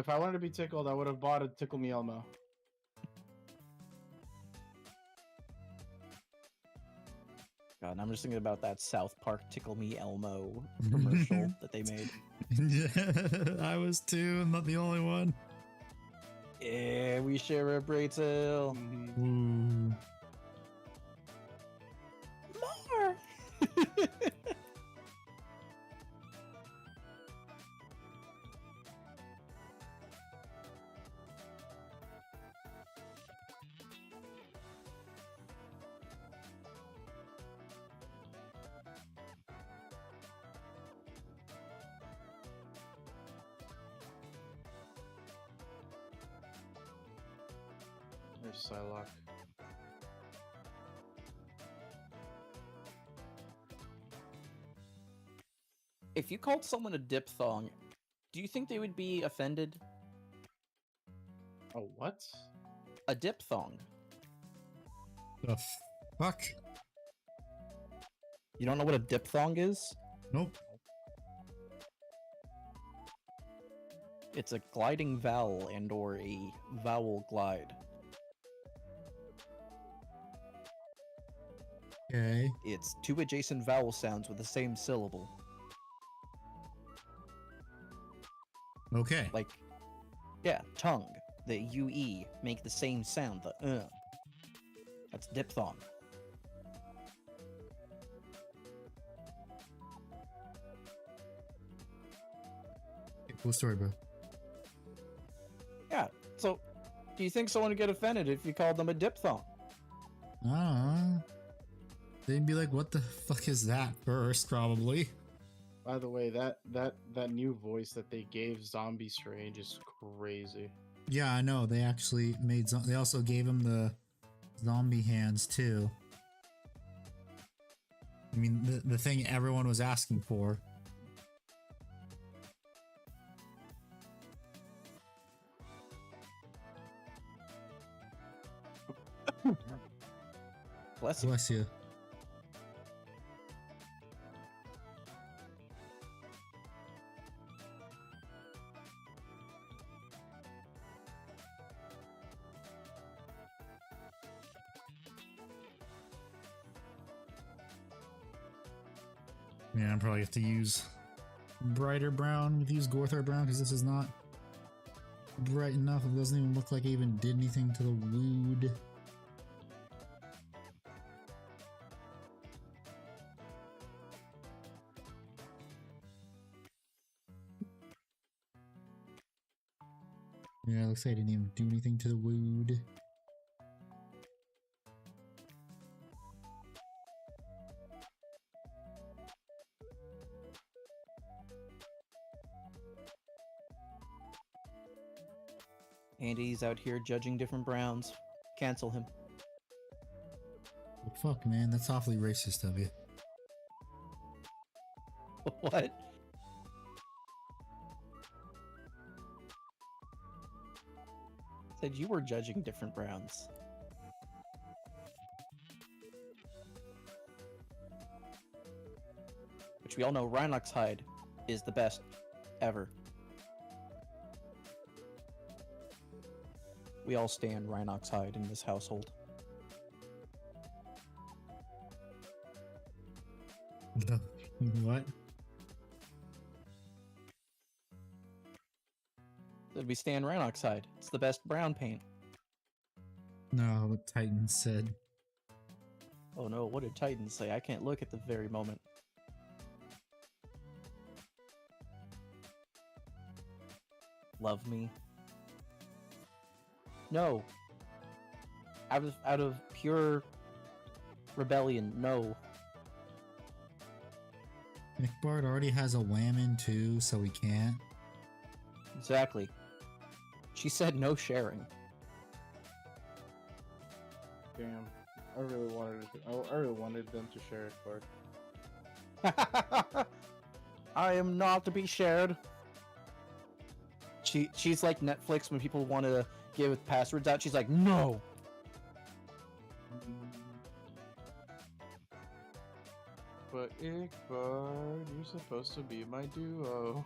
I wanted to be tickled, I would have bought a Tickle Me Elmo. God, and I'm just thinking about that South Park Tickle Me Elmo commercial that they made. I was too. I'm not the only one. Yeah, we share a Braytail. Ooh. More. There's Psylocke. If you called someone a diphthong, do you think they would be offended? Oh, what? A diphthong. The fuck? You don't know what a diphthong is? Nope. It's a gliding vowel and or a vowel glide. Okay. It's two adjacent vowel sounds with the same syllable. Okay. Like, yeah, tongue, the UE, make the same sound, the That's diphthong. Cool story, bro. Yeah, so do you think someone would get offended if you called them a diphthong? They'd be like, "What the fuck is that?" First, probably. By the way, that new voice that they gave Zombie Strange is crazy. Yeah, I know. They actually made. They also gave him the zombie hands too. I mean, the thing everyone was asking for. Bless you. Bless you. Yeah, I'm probably have to use brighter brown with use Gorthar brown because this is not bright enough. It doesn't even look like I even did anything to the wood. Yeah, looks like I didn't even do anything to the wood. Andy's out here judging different browns. Cancel him. Well, fuck, man, that's awfully racist of you. What? Said you were judging different browns. Which we all know Rhinox hide is the best ever. We all stand Rhinox hide in this household. What? Said we stand Rhinox hide. It's the best brown paint. No, what Titan said. Oh no, what did Titan say? I can't look at the very moment. Love me. No. Out of pure rebellion, no. Nick Bard already has a whammon too, so he can't. Exactly. She said no sharing. Damn. I really wanted them to share it, but I am not to be shared. She's like Netflix when people want to give passwords out. She's like, no. But Ickbard, you're supposed to be my duo.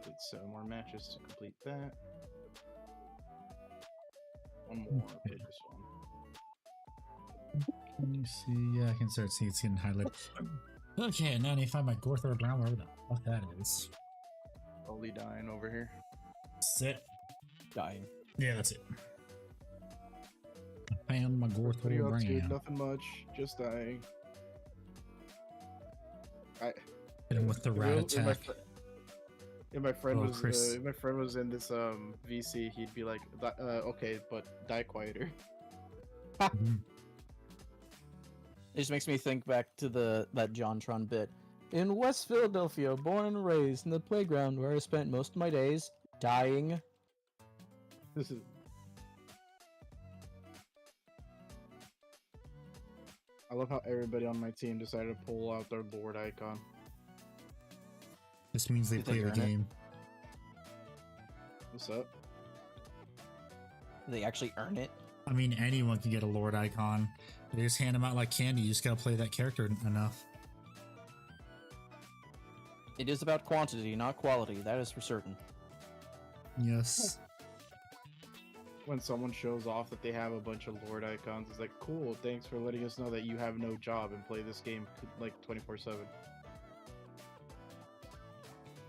Did 7 more matches to complete that. One more for this one. Can you see? Yeah, I can start seeing it's getting highlighted. Okay, 95 my Gorthor Brown, wherever the fuck that is. Slowly dying over here. Sit. Dying. Yeah, that's it. I found my What are you Gorthor up to? Brown. Nothing much. Just dying. Hit him with the rat attack. If my friend Oh, was Chris. if my friend was in this VC, he'd be like, okay, but die quieter. Mhm. It just makes me think back to that JonTron bit. In West Philadelphia, born and raised in the playground where I spent most of my days dying. This is. I love how everybody on my team decided to pull out their Lord icon. This means they Did play they the earn it? game. What's up? They actually earn it. I mean, anyone can get a Lord icon. They just hand them out like candy. You just gotta play that character enough. It is about quantity, not quality. That is for certain. Yes. When someone shows off that they have a bunch of Lord icons, it's like, cool, thanks for letting us know that you have no job and play this game like 24/7.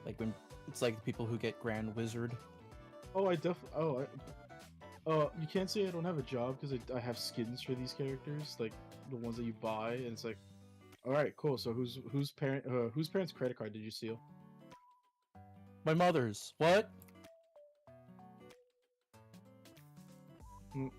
Like when it's like the people who get Grand Wizard. Oh, you can't say I don't have a job because I have skins for these characters, like the ones that you buy, and it's like, all right, cool. So whose parents' credit card did you steal? My mother's. What? Mm.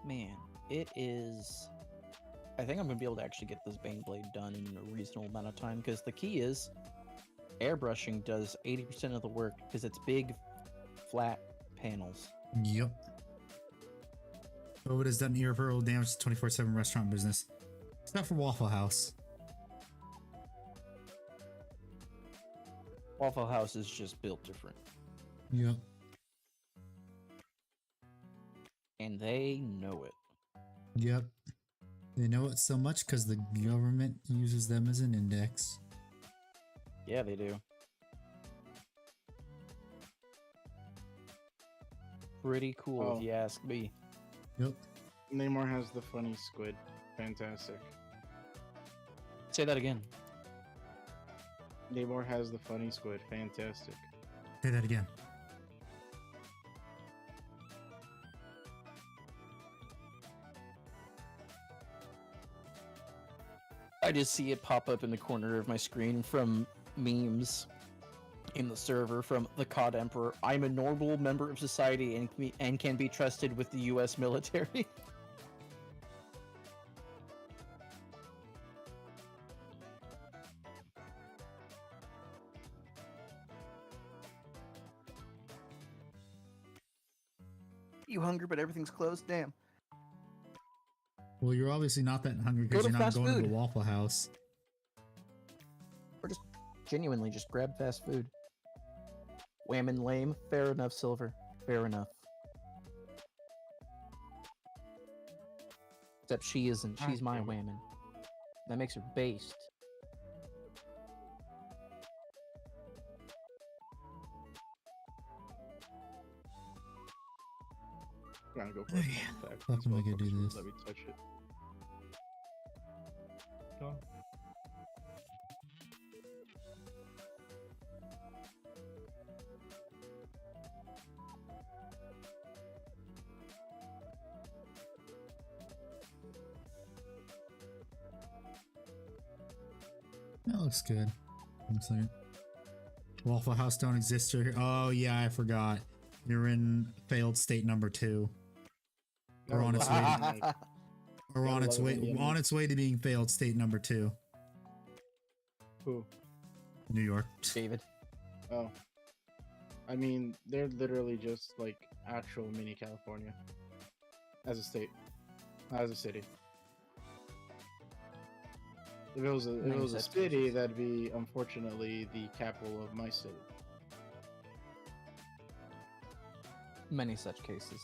Man, it is. I think I'm gonna be able to actually get this Baneblade done in a reasonable amount of time because the key is airbrushing does 80% of the work because it's big, flat panels. Yep. Oh, it has done irreparable damage to 24/7 restaurant business. Except for Waffle House. Waffle House is just built different, Yep. and they know it. Yep. They know it so much because the government uses them as an index. Yeah, they do. Pretty cool, Oh. if you ask me. Yep. Neymar has the funny squid. Fantastic. Say that again. Neymar has the funny squid. Fantastic. Say that again. I just see it pop up in the corner of my screen from memes in the server from the COD Emperor. I'm a normal member of society and can be trusted with the US military. You hungry, but everything's closed? Damn. Well, you're obviously not that hungry Go because to you're not fast going to food. the Waffle House. Or just genuinely just grab fast food. Wham and lame. Fair enough, Silver. Fair enough. Except she isn't. She's my damn it. whammon. That makes her based. I'm gonna go for it. Okay. In fact, How these can we go do motherfuckers won't this? let me touch it. Go on. That looks good. Looks like it. Waffle House don't exist here. Oh yeah, I forgot. You're in failed state number 2. We're on its way. We're on its way. On its way to being failed state number 2. Who? New York. David. Oh. I mean, they're literally just like actual mini California. As a state. As a city. If it was a city, that'd be unfortunately the capital of my city. Many such cases.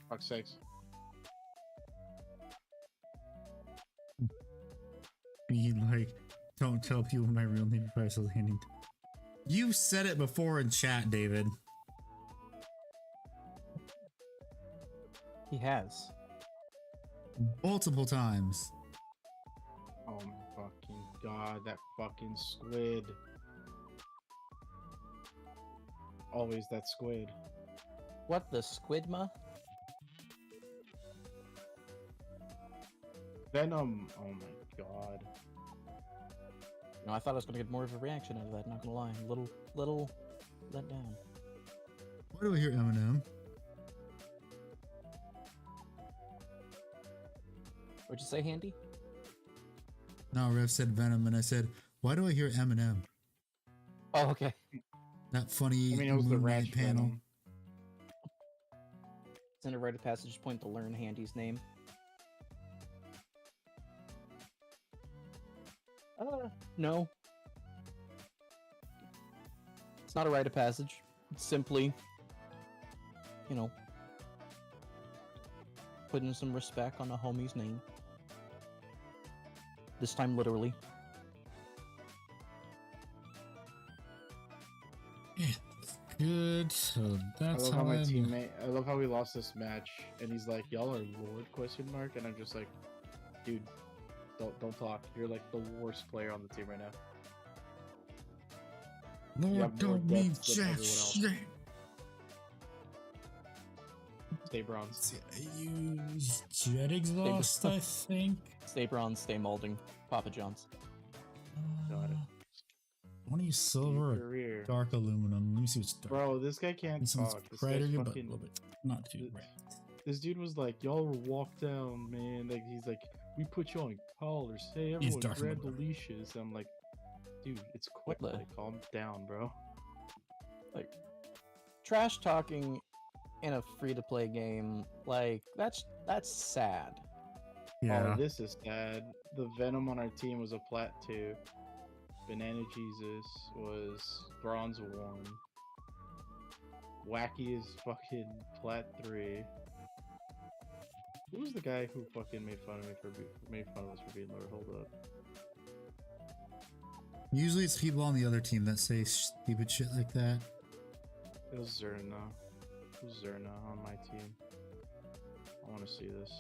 Fuck's sakes. Be like, don't tell people my real name if I was landing. You said it before in chat, David. He has. Multiple times. Oh my fucking god, that fucking squid. Always that squid. What, the Squidma? Venom. Oh my god. No, I thought I was gonna get more of a reaction out of that, not gonna lie. Little let down. Why do I hear Eminem? What'd you say, Handy? No, Rev said Venom, and I said, why do I hear Eminem? Oh, okay. That funny I mean, it was the Moon ranch Knight panel. Venom. Send a rite of passage point to learn Handy's name. No. It's not a rite of passage. It's simply, you know, putting some respect on a homie's name. This time, literally. Yeah, good. So I that's love how how my I'm- teammate. I love how we lost this match, and he's like, "Y'all are Lord?" Question mark, and I'm just like, "Dude, don't talk. You're like the worst player on the team right now." Lord, have more don't mean depth than jack everyone else. shit. Stay bronze. Use jet exhaust, I think. Stay bronze, stay molding. Papa John's. Got it. I want to use silver or Career. dark aluminum. Let me see what's dark. Bro, this guy can't This one's talk. This brighter, guy's but a fucking. little bit not too th- bright. This dude was like, "Y'all were walk down, man." Like he's like, "We put you on collars. Hey, He's everyone, dark grab the blue. leashes." I'm like, "Dude, it's quick. the- Like, calm down, bro." Like, trash talking in a free-to-play game, like, that's sad. Yeah. Oh, this is sad. The Venom on our team was a plat 2. Banana Jesus was bronze 1. Wacky is fucking plat 3. Who was the guy who fucking made fun of me made fun of us for being lower? Hold up. Usually it's people on the other team that say stupid shit like that. It was Zerna. Who's Zerna on my team? I want to see this.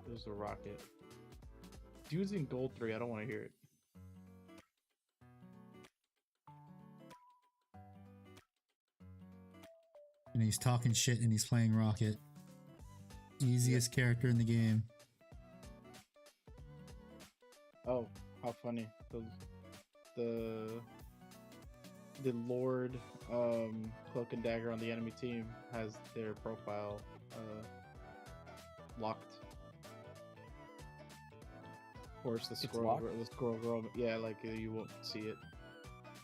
There's the rocket. Dude's in gold 3. I don't want to hear it. And he's talking shit and he's playing Rocket. Easiest character in the game. Oh, how funny. The Lord Cloak and Dagger on the enemy team has their profile locked. Of course, the It's squirrel, locked? the squirrel girl. Yeah, like you won't see it.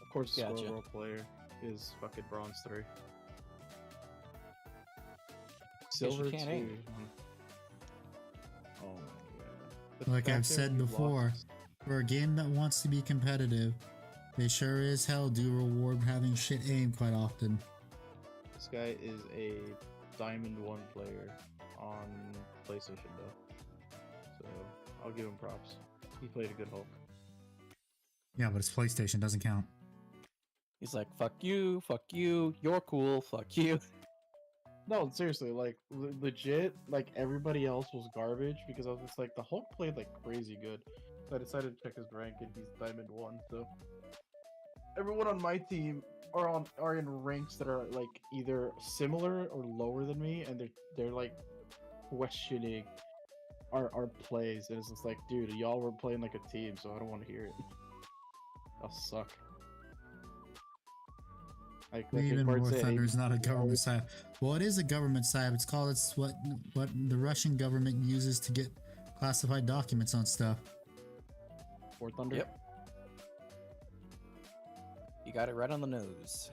Of course, the Gotcha. squirrel girl player is fucking bronze 3. Silver you 2. can't aim. Oh my god. The Like fact I've that said we before, lost- for a game that wants to be competitive, they sure as hell do reward having shit aim quite often. This guy is a Diamond 1 player on PlayStation though. So I'll give him props. He played a good Hulk. Yeah, but it's PlayStation, doesn't count. He's like, fuck you, you're cool, fuck you. No, seriously, like legit, like everybody else was garbage because I was just like the Hulk played like crazy good. So I decided to check his rank and he's Diamond 1. So everyone on my team are in ranks that are like either similar or lower than me, and they're like questioning our plays, and it's just like, dude, y'all were playing like a team, so I don't want to hear it. I'll suck. Like Even Bart War said, Thunder is not a ABC government site. Well, it is a government site. It's called. It's what the Russian government uses to get classified documents on stuff. War Thunder. Yep. You got it right on the nose.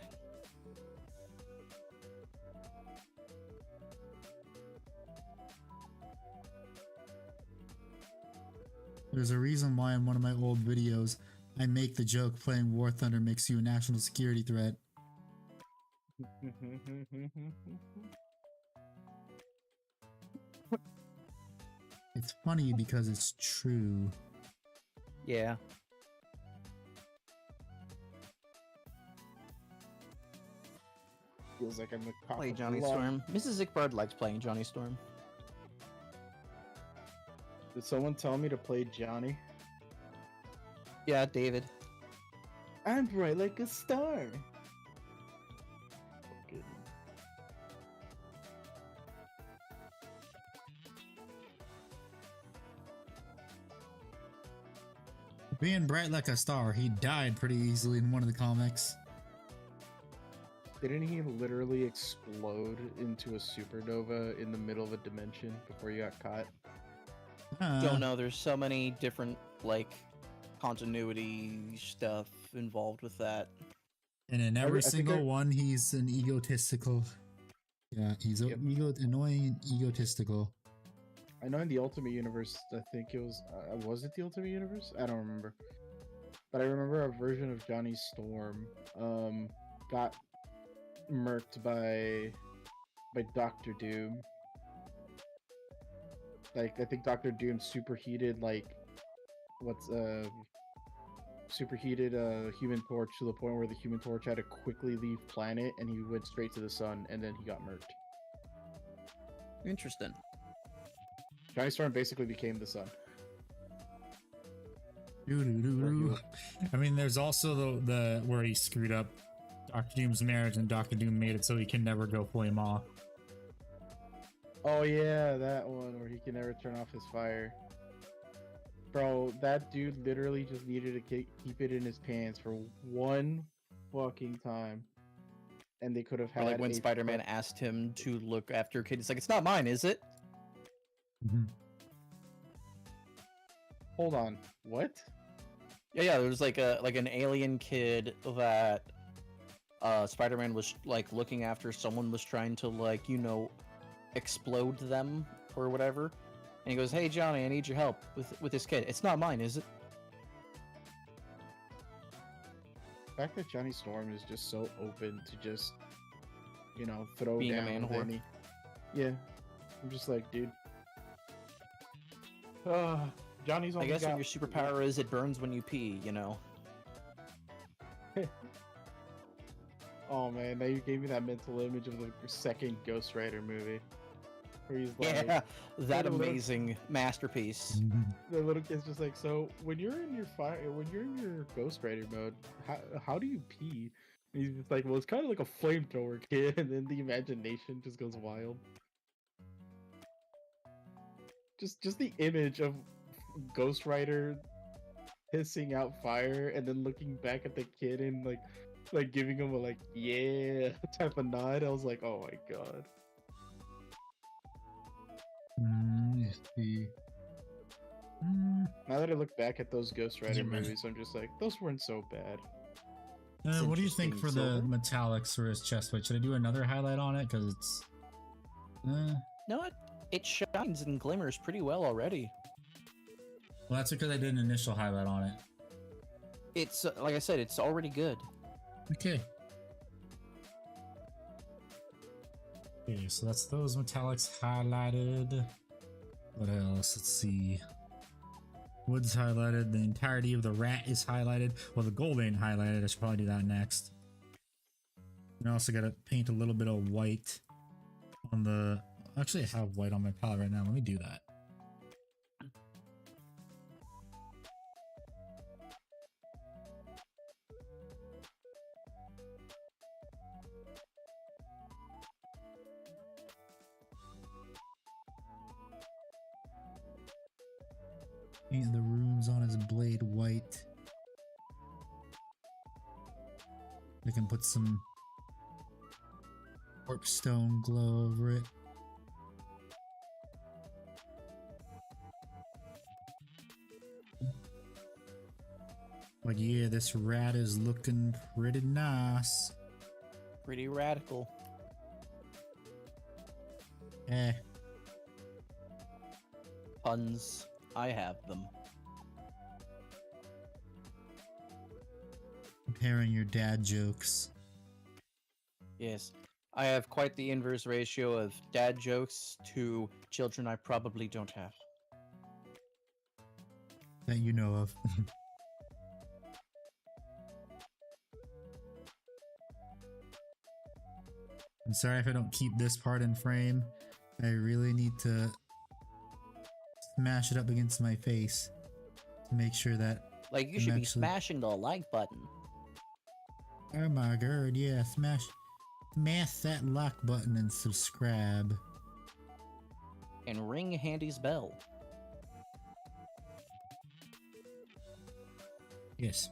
There's a reason why in one of my old videos I make the joke playing War Thunder makes you a national security threat. It's funny because it's true. Yeah. Feels like I'm a cock Play of Johnny blood. Storm. Mrs. Zickbard likes playing Johnny Storm. Did someone tell me to play Johnny? Yeah, David. I'm bright like a star. Fucking- Being bright like a star, he died pretty easily in one of the comics. Didn't he literally explode into a supernova in the middle of a dimension before he got caught? Don't know. There's so many different like continuity stuff involved with that. And in every I think single I- one, he's an egotistical. Yeah, he's Yep. annoying and egotistical. I know in the Ultimate Universe, I think it was it the Ultimate Universe? I don't remember. But I remember a version of Johnny Storm got murked by Doctor Doom. Like I think Doctor Doom superheated superheated Human Torch to the point where the Human Torch had to quickly leave planet and he went straight to the sun and then he got murked. Interesting. Johnny Storm basically became the sun. Doo-doo-doo-doo. I mean, there's also the where he screwed up Doctor Doom's marriage and Doctor Doom made it so he can never go flame off. Oh yeah, that one where he can never turn off his fire. Bro, that dude literally just needed to keep it in his pants for one fucking time. And they could have Or had like when a Spider-Man asked him to look after a kid, he's like, "It's not mine, is it?" Hold on. What? Yeah. There was like an alien kid that Spider-Man was like looking after. Someone was trying to like explode them or whatever, and he goes, "Hey Johnny, I need your help with this kid. It's not mine, is it?" The fact that Johnny Storm is just so open to just, throw Being a down man with whore. any. Yeah. I'm just like, dude. Johnny's I only guess when got your superpower is it burns when you pee, Oh man, now you gave me that mental image of the second Ghost Rider movie. Where he's like, Yeah, that a little- amazing masterpiece. the little kid's just like, so when you're in your Ghost Rider mode, how do you pee? And he's just like, well, it's kind of like a flamethrower, kid, and then the imagination just goes wild. Just the image of Ghost Rider hissing out fire and then looking back at the kid and like giving him a yeah type of nod. I was like, oh my god. Let's see. Now that I look back at those Ghost Rider Yeah, man. movies, I'm just like, those weren't so bad. What do you think for interesting. the Silver? metallics for his chest plate? Should I do another highlight on it? Because it's... No, it shines and glimmers pretty well already. Well, that's because I did an initial highlight on it. It's like I said, it's already good. Okay. Okay, so that's those metallics highlighted. What else? Let's see. Wood's highlighted. The entirety of the rat is highlighted. Well, the gold ain't highlighted. I should probably do that next. And I also got to paint a little bit of white on the... Actually, I have white on my palette right now. Let me do that. Paint the runes on his blade white. I can put some stone glow over it. But yeah, this rat is looking pretty nice. Pretty radical. Eh, Puns, I have them. comparing your dad jokes. Yes. I have quite the inverse ratio of dad jokes to children I probably don't have. That you know of. I'm sorry if I don't keep this part in frame. I really need to smash it up against my face to make sure that... Like, you I'm should be actually- smashing the like button. Oh my god, yeah, smash that like button and subscribe. And ring Handy's bell. Yes.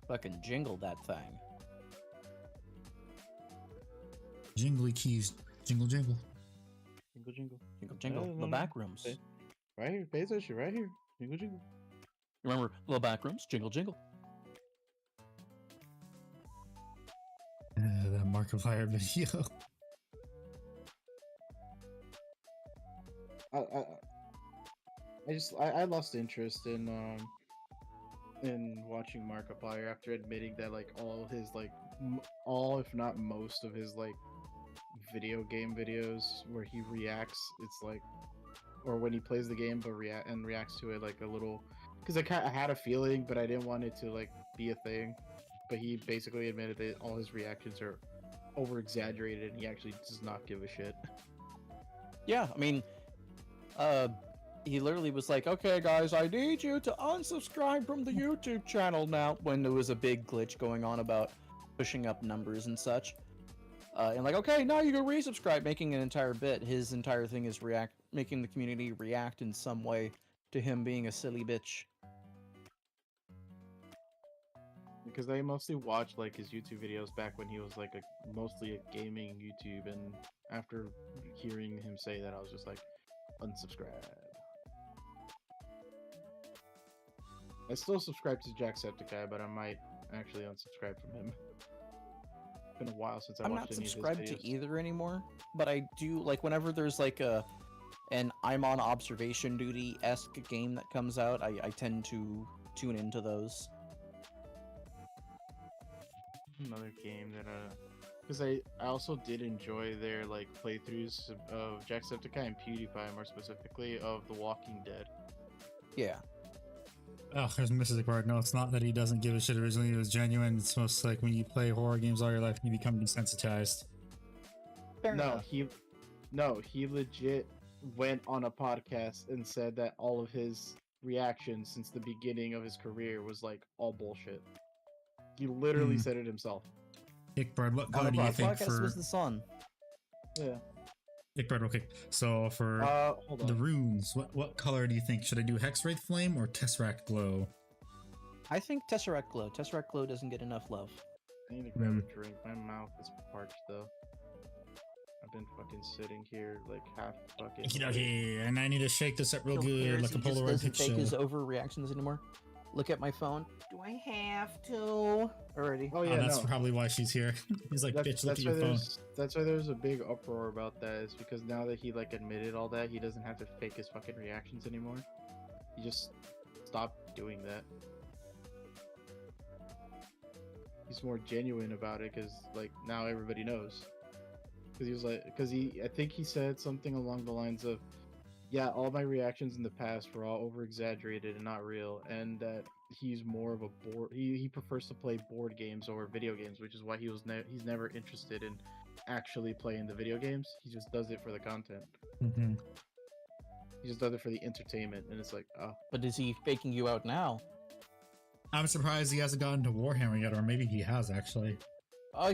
Fucking jingle that thing. Jingly keys. Jingle jingle. Jingle, jingle. Jingle jingle. No, no, The no. back rooms. Okay. Right here, pay attention, right here. Jingle, jingle. Remember, the back rooms? Jingle jingle. That Markiplier video. I lost interest in watching Markiplier after admitting that like all his like all if not most of his like video game videos where he reacts, it's like, or when he plays the game but reacts to it like a little, because I had a feeling but I didn't want it to like be a thing, but he basically admitted that all his reactions are over exaggerated and he actually does not give a shit. Yeah, I mean, he literally was like, okay, guys, I need you to unsubscribe from the YouTube channel now, when there was a big glitch going on about pushing up numbers and such. And like, okay, now you can resubscribe, making an entire bit. His entire thing is making the community react in some way to him being a silly bitch. Because I mostly watched like his YouTube videos back when he was like mostly a gaming YouTube, and after hearing him say that, I was just like, unsubscribe. I still subscribe to Jacksepticeye, but I might actually unsubscribe from him. It's been a while since I I'm watched not any of his subscribed to videos. either anymore, but I do, like, whenever there's like an I'm on observation duty-esque game that comes out, I tend to tune into those. Another game that because I also did enjoy their like playthroughs of Jacksepticeye and PewDiePie, more specifically of The Walking Dead. Yeah. Oh, there's Mrs. Part. No, it's not that he doesn't give a shit originally. It was genuine. It's most like when you play horror games all your life, you become desensitized. Fair enough. He legit went on a podcast and said that all of his reactions since the beginning of his career was like all bullshit. He literally said it himself. Ickbird, what On color the do you podcast think Podcast for was the sun. Yeah. Ickbird? Okay, so for Hold on. the runes, what color do you think? Should I do Hexwraith Flame or Tesseract Glow? I think Tesseract Glow. Tesseract Glow doesn't get enough love. I need to grab a drink. My mouth is parched though. I've been fucking sitting here like half fucking. Okay, and I need to shake this up real Phil good, cares, like a he just Polaroid doesn't fake his picture. overreactions anymore. Look at my phone. Do I have to? Already. Oh Oh, yeah, that's no. probably why she's here. He's like, bitch, look at your phone. That's why there's a big uproar about that. Is because now that he like admitted all that, he doesn't have to fake his fucking reactions anymore. He just stopped doing that. He's more genuine about it because like now everybody knows. Because he was like, I think he said something along the lines of, yeah, all my reactions in the past were all over exaggerated and not real, and that he's more of a board. He prefers to play board games over video games, which is why he's never interested in actually playing the video games. He just does it for the content. Mm-hmm. He just does it for the entertainment, and it's like, oh, But is he faking you out now? I'm surprised he hasn't gotten to Warhammer yet, or maybe he has actually.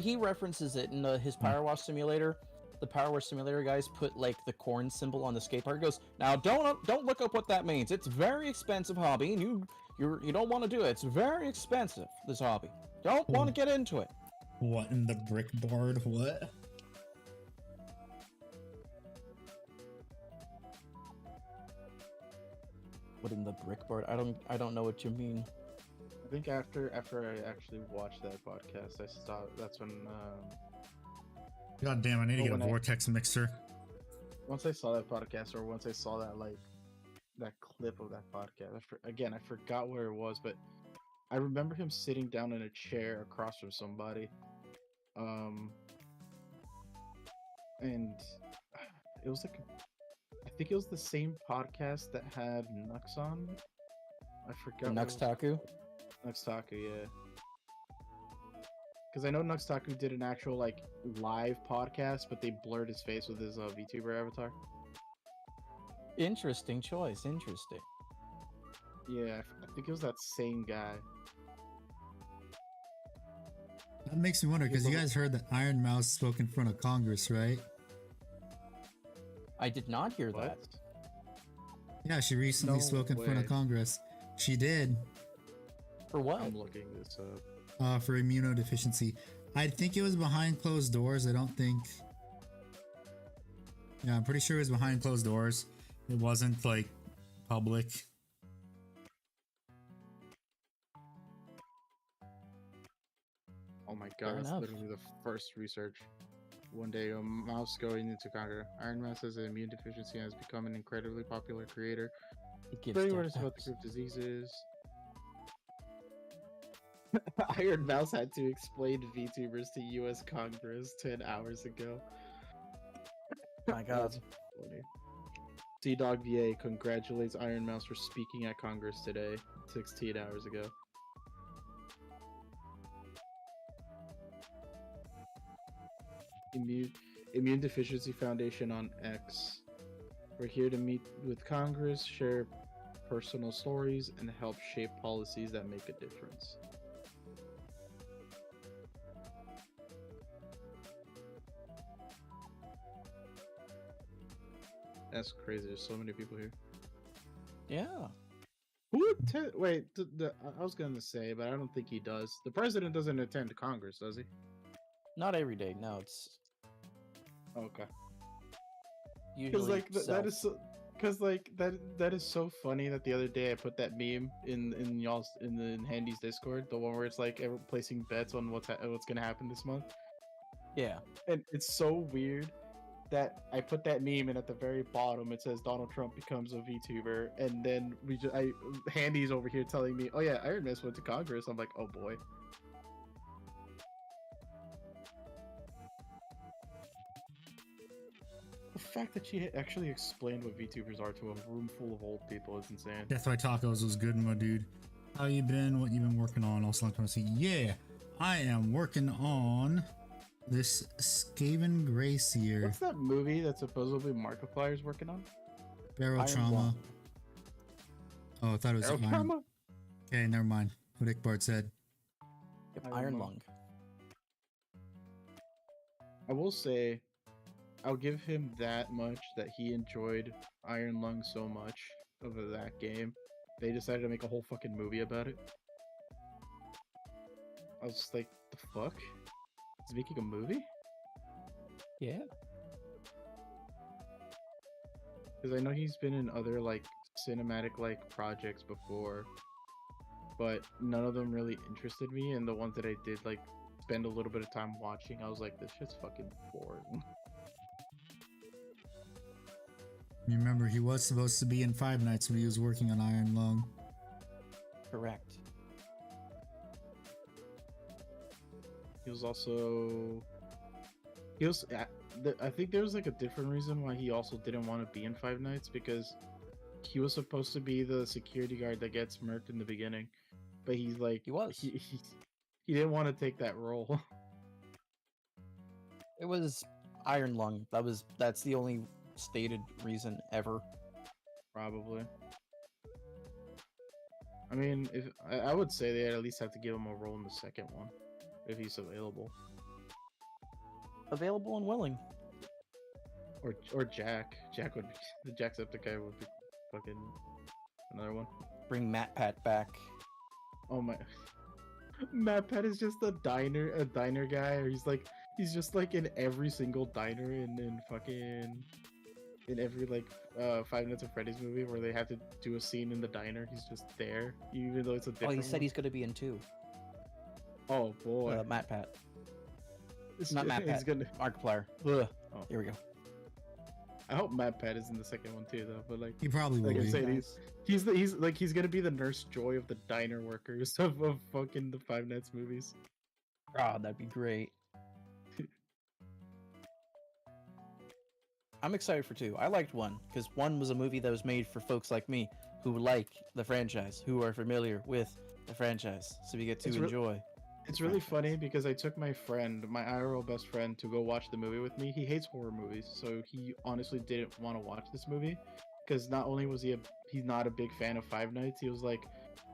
He references it in his Power Wash Simulator. The Power Wash Simulator guys put like the corn symbol on the skate park. He goes, now don't look up what that means. It's a very expensive hobby, and you don't want to do it. It's very expensive. This hobby. Don't want to get into it. What in the brick board? What? What in the brickboard? I don't know what you mean. I think after I actually watched that podcast, I stopped. That's when God damn, I need to get a when I- vortex mixer. once I saw that podcast, or once I saw that that clip of that podcast. I forgot where it was, but I remember him sitting down in a chair across from somebody, and it was like I think it was the same podcast that had Nux on. I forgot. what it was Nuxtaku? called. Nuxtaku, yeah. Because I know Nuxtaku did an actual like live podcast, but they blurred his face with his VTuber avatar. Interesting choice. Interesting. Yeah, I think it was that same guy. That makes me wonder, because you guys heard that Iron Mouse spoke in front of Congress, right? I did not hear that. What? Yeah, she recently No spoke in front of way. Congress. She did, For what? I'm looking this up. for immunodeficiency. I think it was behind closed doors. I don't think. Yeah, I'm pretty sure it was behind closed doors. It wasn't like public. Oh my Fair god, that's enough. literally the first research. One day, a mouse going into Congress. Iron Mouse has an immune deficiency and has become an incredibly popular creator. It gives Very death awareness about the taps. group diseases. Iron Mouse had to explain VTubers to U.S. Congress 10 hours ago. My God. That's funny. T-Dog VA congratulates Iron Mouse for speaking at Congress today, 16 hours ago. Immune Deficiency Foundation on X. We're here to meet with Congress, share personal stories, and help shape policies that make a difference. That's crazy. There's so many people here. Yeah. Who wait, I was gonna say, but I don't think he does. The president doesn't attend Congress, does he? Not every day. No, it's Okay. usually Because like that self. is so, because like that is so funny that the other day I put that meme in y'all's in Handy's Discord, the one where it's like everyone placing bets on what's gonna happen this month, Yeah. and it's so weird that I put that meme and at the very bottom it says Donald Trump becomes a VTuber, and then Handy's over here telling me, oh yeah, Iron Mist went to Congress. I'm like, oh boy. The fact that she actually explained what VTubers are to a room full of old people is insane. That's why tacos was good, my dude. How you been? What you been working on? Also, I'm trying to see. Yeah, I am working on this Skaven Gracier What's that movie that supposedly Markiplier's working on? barrel Iron trauma. Lung. Oh, I thought it was Arrow iron. Trauma? Okay, never mind. What Ickbart said. Yep, Iron Iron Lung. Lung. I will say, I'll give him that much that he enjoyed Iron Lung so much over that game. They decided to make a whole fucking movie about it. I was just like, the fuck? He's making a movie? Yeah. Because I know he's been in other like cinematic like projects before, but none of them really interested me. And the ones that I did like spend a little bit of time watching, I was like, this shit's fucking boring. You remember he was supposed to be in Five Nights when he was working on Iron Lung. Correct. He was also I think there was like a different reason why he also didn't want to be in Five Nights, because he was supposed to be the security guard that gets murked in the beginning, but he's like He was. he didn't want to take that role. It was Iron Lung. That's the only stated reason ever. Probably. I mean, if I would say they at least have to give him a role in the second one, if he's available. Available and willing. Or Jack. Jack would be the Jacksepticeye would be fucking another one. Bring Matt Pat back. Oh my. Matt Pat is just a diner guy, or he's just like in every single diner in fucking in every like Five Nights at Freddy's movie where they have to do a scene in the diner. He's just there, even though it's a different. Oh, he said one. he's going to be in 2. Oh boy, Matt Pat. It's Not Matt he's Pat. gonna. Markiplier. Ugh. Oh. Here we go. I hope Matt Pat is in the second one too, though. But like, He probably will like I be. said, he's gonna be the Nurse Joy of the diner workers of fucking the Five Nights movies. Oh, that'd be great. I'm excited for 2. I liked 1 because 1 was a movie that was made for folks like me who like the franchise, who are familiar with the franchise, so we get to enjoy. It's really funny because I took my friend, my IRL best friend, to go watch the movie with me. He hates horror movies, so he honestly didn't want to watch this movie because not only was he's not a big fan of Five Nights, he was like,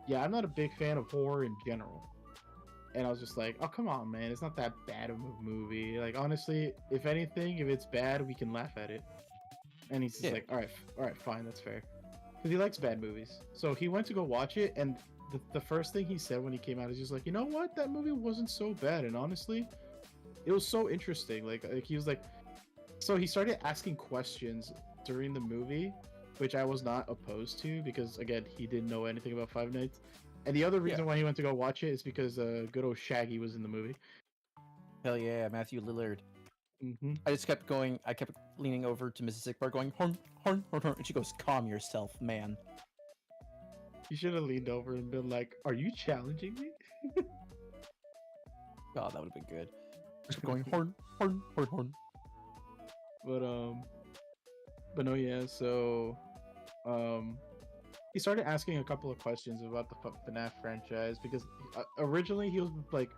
yeah, I'm not a big fan of horror in general. And I was just like, oh, come on, man. It's not that bad of a movie. Like, honestly, if anything, if it's bad, we can laugh at it. And he's just like, all right, fine, that's fair. Because he likes bad movies. So he went to go watch it, and the first thing he said when he came out is just like, you know what? That movie wasn't so bad. And honestly, it was so interesting. Like he was like, so he started asking questions during the movie, which I was not opposed to because, again, he didn't know anything about Five Nights. And the other reason why he went to go watch it is because good old Shaggy was in the movie. Hell yeah, Matthew Lillard. Mm-hmm. I just kept going. I kept leaning over to Mrs. Sigmar, going horn, horn, horn, horn, and she goes, "Calm yourself, man." You should have leaned over and been like, "Are you challenging me?" God, that would have been good. Just going horn, horn, horn, horn. But no, yeah. So, he started asking a couple of questions about the FNAF franchise because originally he was like,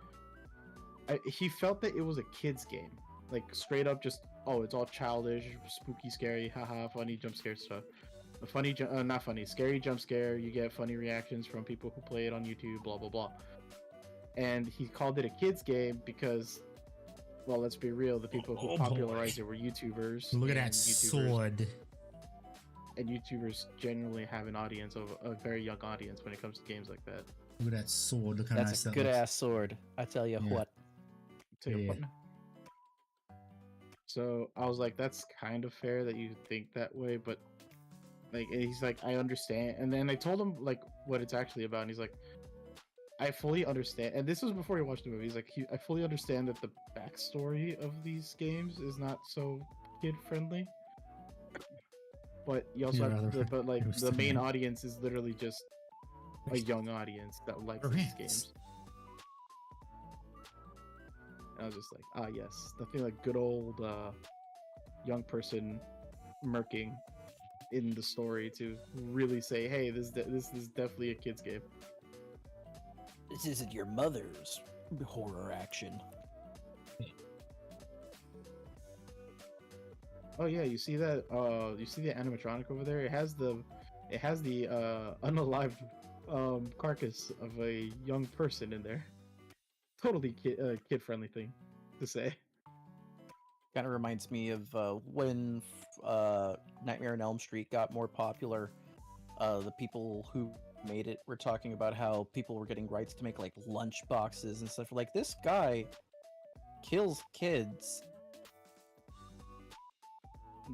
he felt that it was a kid's game, like straight up just, oh, it's all childish, spooky, scary, haha, funny jump scare stuff. Not funny, scary jump scare. You get funny reactions from people who play it on YouTube, blah blah blah. And he called it a kids game because, well, let's be real, the people who popularized it were YouTubers. Look at that sword. And YouTubers generally have an audience of a very young audience when it comes to games like that. Look at that sword. Look how That's nice a that good looks. ass sword. I tell you what. So I was like, that's kind of fair that you think that way, but like, he's like, I understand. And then I told him like what it's actually about, and he's like, I fully understand. And this was before he watched the movie. He's like, I fully understand that the backstory of these games is not so kid friendly. But you also but like the main audience is literally just a young audience that likes these games. And I was just like, ah, yes, nothing like good old young person murking in the story to really say, hey, this is definitely a kid's game. This isn't your mother's horror action. Oh yeah, you see that? You see the animatronic over there? It has the unalived carcass of a young person in there. Totally kid friendly thing to say. Kind of reminds me of when Nightmare on Elm Street got more popular. The people who made it were talking about how people were getting rights to make like lunch boxes and stuff. Like, this guy kills kids.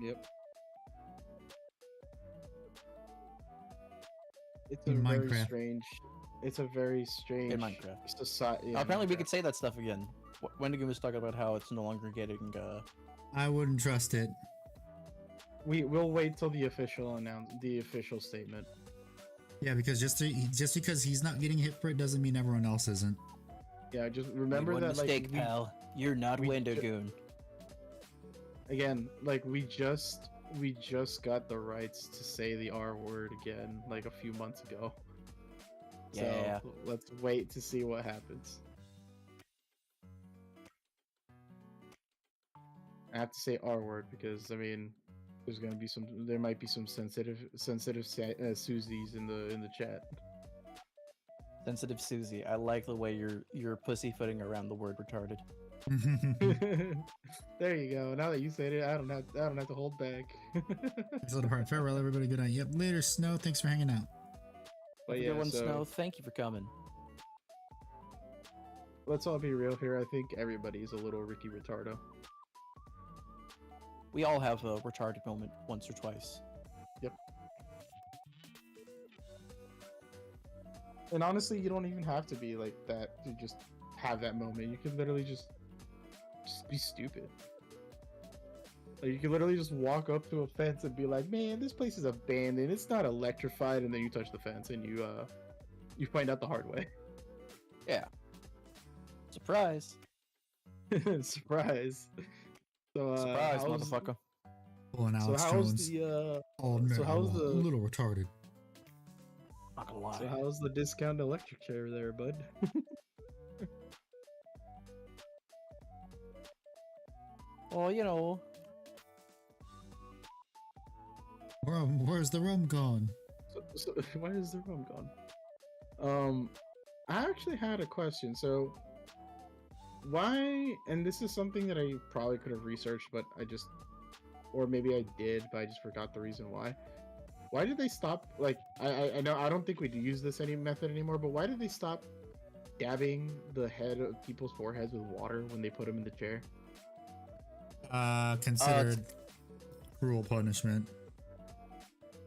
Yep. It's a In very Minecraft. strange. It's a very strange In Minecraft. society. Yeah, Apparently, we Minecraft. could say that stuff again. Wendigoon was talking about how it's no longer getting. I wouldn't trust it. We'll wait till the official statement. Yeah, because just because he's not getting hit for it doesn't mean everyone else isn't. Yeah, just remember one that mistake, like pal. You're not we Wendigoon. again, like we just got the rights to say the R word again like a few months ago. Yeah. So let's wait to see what happens. I have to say R word because I mean, there might be some sensitive Susies in the chat. Sensitive Susie. I like the way you're pussyfooting around the word retarded. There you go. Now that you said it, I don't have to hold back. It's a little part. Farewell, everybody. Good night. Yep. Later, Snow. Thanks for hanging out. But Have a yeah, good one, so Snow. Thank you for coming. let's all be real here. I think everybody's a little Ricky Retardo. We all have a retarded moment once or twice. And honestly, you don't even have to be like that to just have that moment. You can literally just be stupid. Like you can literally just walk up to a fence and be like, "Man, this place is abandoned. It's not electrified," and then you touch the fence and you find out the hard way. Yeah. Surprise. Surprise. So Surprise, how's- motherfucker. Oh, and So Alex how's Jones. the Oh no, so how's a the little retarded. Not gonna lie. so how's the discount electric chair there, bud? Well, you know, Where's the rum gone? So why is the room gone? I actually had a question. So why? And this is something that I probably could have researched, but or maybe I did, but I just forgot the reason why. Why did they stop? Like, I know I don't think we'd use this method anymore, but why did they stop dabbing the head of people's foreheads with water when they put them in the chair? Considered cruel punishment.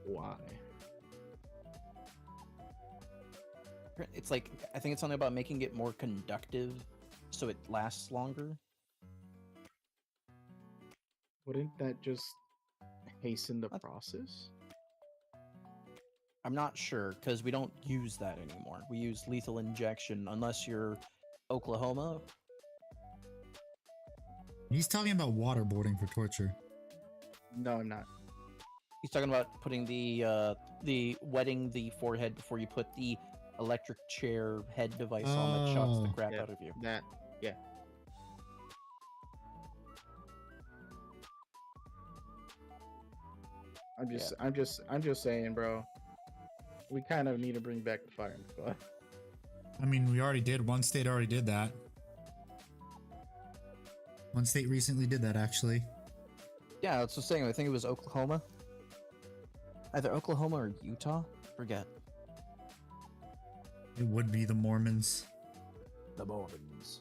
Why? it's like, I think it's something about making it more conductive so it lasts longer. Wouldn't that just hasten the process? I'm not sure, because we don't use that anymore. We use lethal injection, unless you're Oklahoma. He's talking about waterboarding for torture. No, I'm not. He's talking about putting the wetting the forehead before you put the electric chair head device on that shocks the Oh. crap Yeah, out of you. That, yeah. I'm just saying, bro. We kind of need to bring back the firing squad. I mean, we already did. One state already did that. One state recently did that, actually. Yeah, that's what I'm saying. I think it was Oklahoma. Either Oklahoma or Utah. Forget. It would be the Mormons. The Mormons.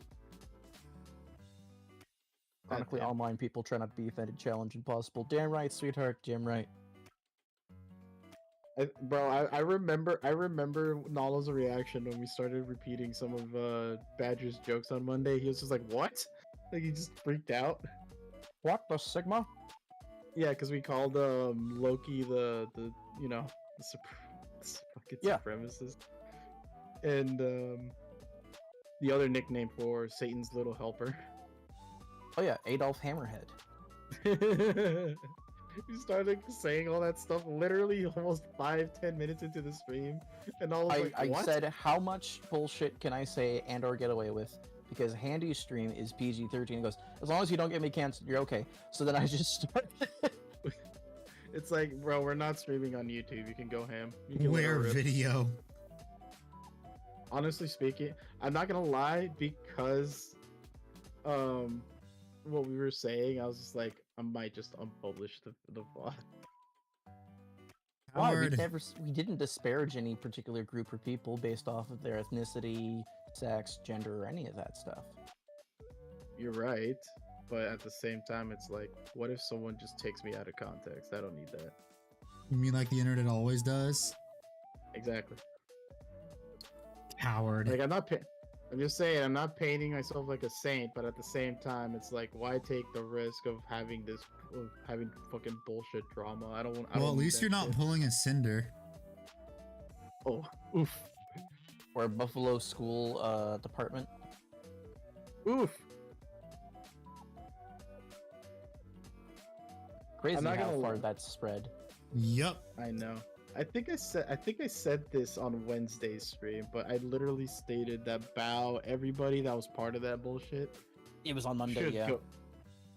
Chronically Goddamn. online people trying to be offended, challenge impossible. Damn right, sweetheart. Damn right. I remember Nalo's reaction when we started repeating some of Badger's jokes on Monday. He was just like, "What?" Like he just freaked out. What the Sigma? Yeah, because we called Loki the you know the fucking Yeah. supremacist, and the other nickname for Satan's little helper. Oh yeah, Adolf Hammerhead. We started saying all that stuff literally almost 5-10 minutes into the stream, and all was like, I "What?" said, how much bullshit can I say and or get away with? Because Handy's stream is PG-13. He goes, as long as you don't get me canceled, you're okay. So then I just started. It's like, bro, we're not streaming on YouTube. You can go ham. You can let Where her rip. video? Honestly speaking, I'm not gonna lie, because what we were saying, I was just like, I might just unpublish the VOD. Why? Howard. We didn't disparage any particular group or people based off of their ethnicity, sex, gender, or any of that stuff. You're right, but at the same time, it's like, what if someone just takes me out of context? I don't need that. You mean like the internet always does? Exactly. Coward. Like I'm just saying, I'm not painting myself like a saint, but at the same time, it's like, why take the risk of having fucking bullshit drama? I don't. Well, at least you're not pulling a Cinder. Oh, oof, Or Buffalo School Department. oof. Crazy not how gonna far lie. that's spread. Yup. I know. I think I said this on Wednesday's stream, but I literally stated that everybody that was part of that bullshit. It was on Monday, should yeah. go-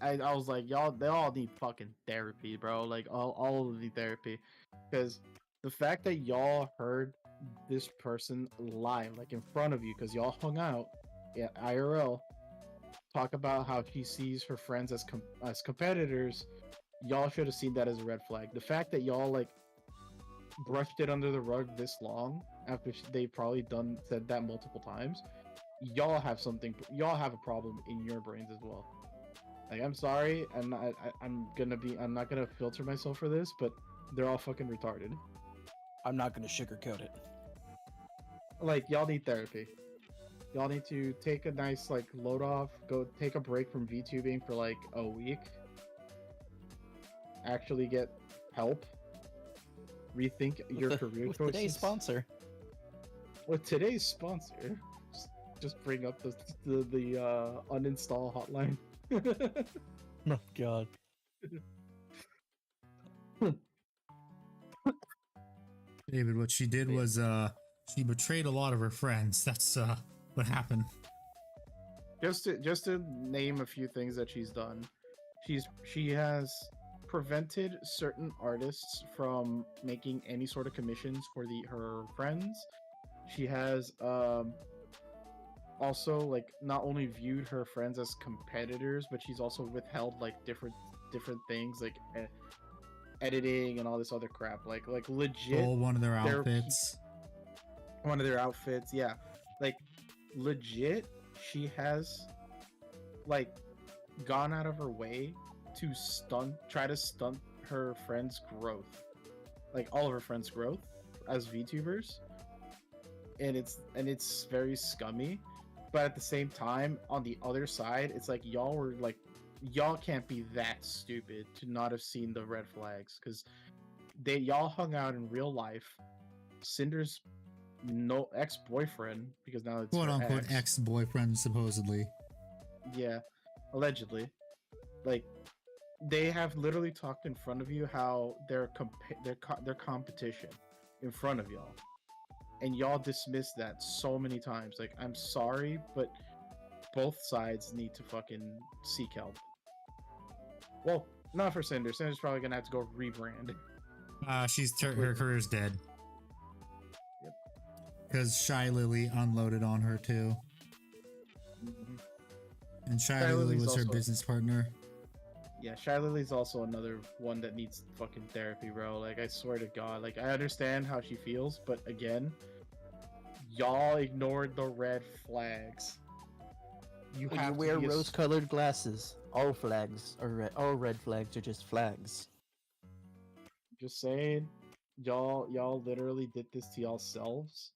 I was like, y'all, they all need fucking therapy, bro. Like all of the therapy, because the fact that y'all heard this person live, like in front of you, because y'all hung out at IRL, talk about how she sees her friends as competitors. Y'all should have seen that as a red flag. The fact that y'all like brushed it under the rug this long after they probably said that multiple times, y'all have a problem in your brains as well. Like, I'm sorry, I'm not gonna filter myself for this, but they're all fucking retarded. I'm not gonna sugarcoat it. Like, y'all need therapy. Y'all need to take a nice like load off, go take a break from VTubing for like a week. Actually get help. Rethink your career with choices. today's sponsor. With today's sponsor, just bring up the uninstall hotline. Oh god. David, what she did was she betrayed a lot of her friends. That's what happened. Just to name a few things that she's done, she has prevented certain artists from making any sort of commissions for her friends. She has also like not only viewed her friends as competitors, but she's also withheld like different things like editing and all this other crap. Like legit. Stole one of their outfits. One of their outfits, yeah. Like legit, she has like gone out of her way to try to stunt her friends' growth, like all of her friends' growth as VTubers, and it's very scummy. But at the same time, on the other side, it's like y'all can't be that stupid to not have seen the red flags, because y'all hung out in real life. Cinder's ex-boyfriend, because now it's Quote her unquote ex-boyfriend, supposedly. Yeah, allegedly. Like, they have literally talked in front of you how they're competition in front of y'all, and y'all dismiss that so many times. Like, I'm sorry, but both sides need to fucking seek help. Well, not for Cinder. Cinder's probably gonna have to go rebrand. Her career's dead. Yep. Because Shy Lily unloaded on her too. Mm-hmm. And Shy Lily was her business partner. Yeah, Shy Lily's also another one that needs fucking therapy, bro. Like, I swear to God. Like, I understand how she feels, but again, y'all ignored the red flags. When you wear rose-colored glasses, all flags are red. All red flags are just flags. Just saying, y'all literally did this to yourselves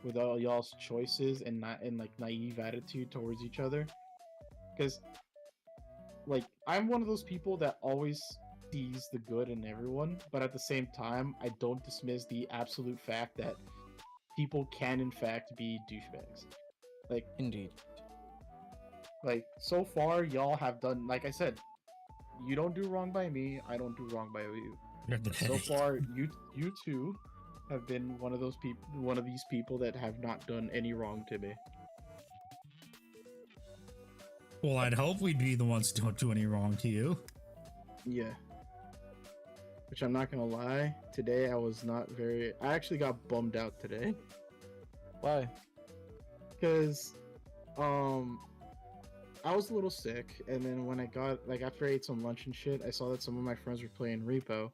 with all y'all's choices and like naive attitude towards each other. Because, like, I'm one of those people that always sees the good in everyone, but at the same time, I don't dismiss the absolute fact that people can in fact be douchebags. Like, Indeed. like, so far y'all have done, like I said, you don't do wrong by me, I don't do wrong by you. So far, you two have been one of these people that have not done any wrong to me. Well, I'd hope we'd be the ones who don't do any wrong to you. Yeah. Which, I'm not gonna lie, today I actually got bummed out today. Why? Because I was a little sick, and then when I got, like, after I ate some lunch and shit, I saw that some of my friends were playing Repo.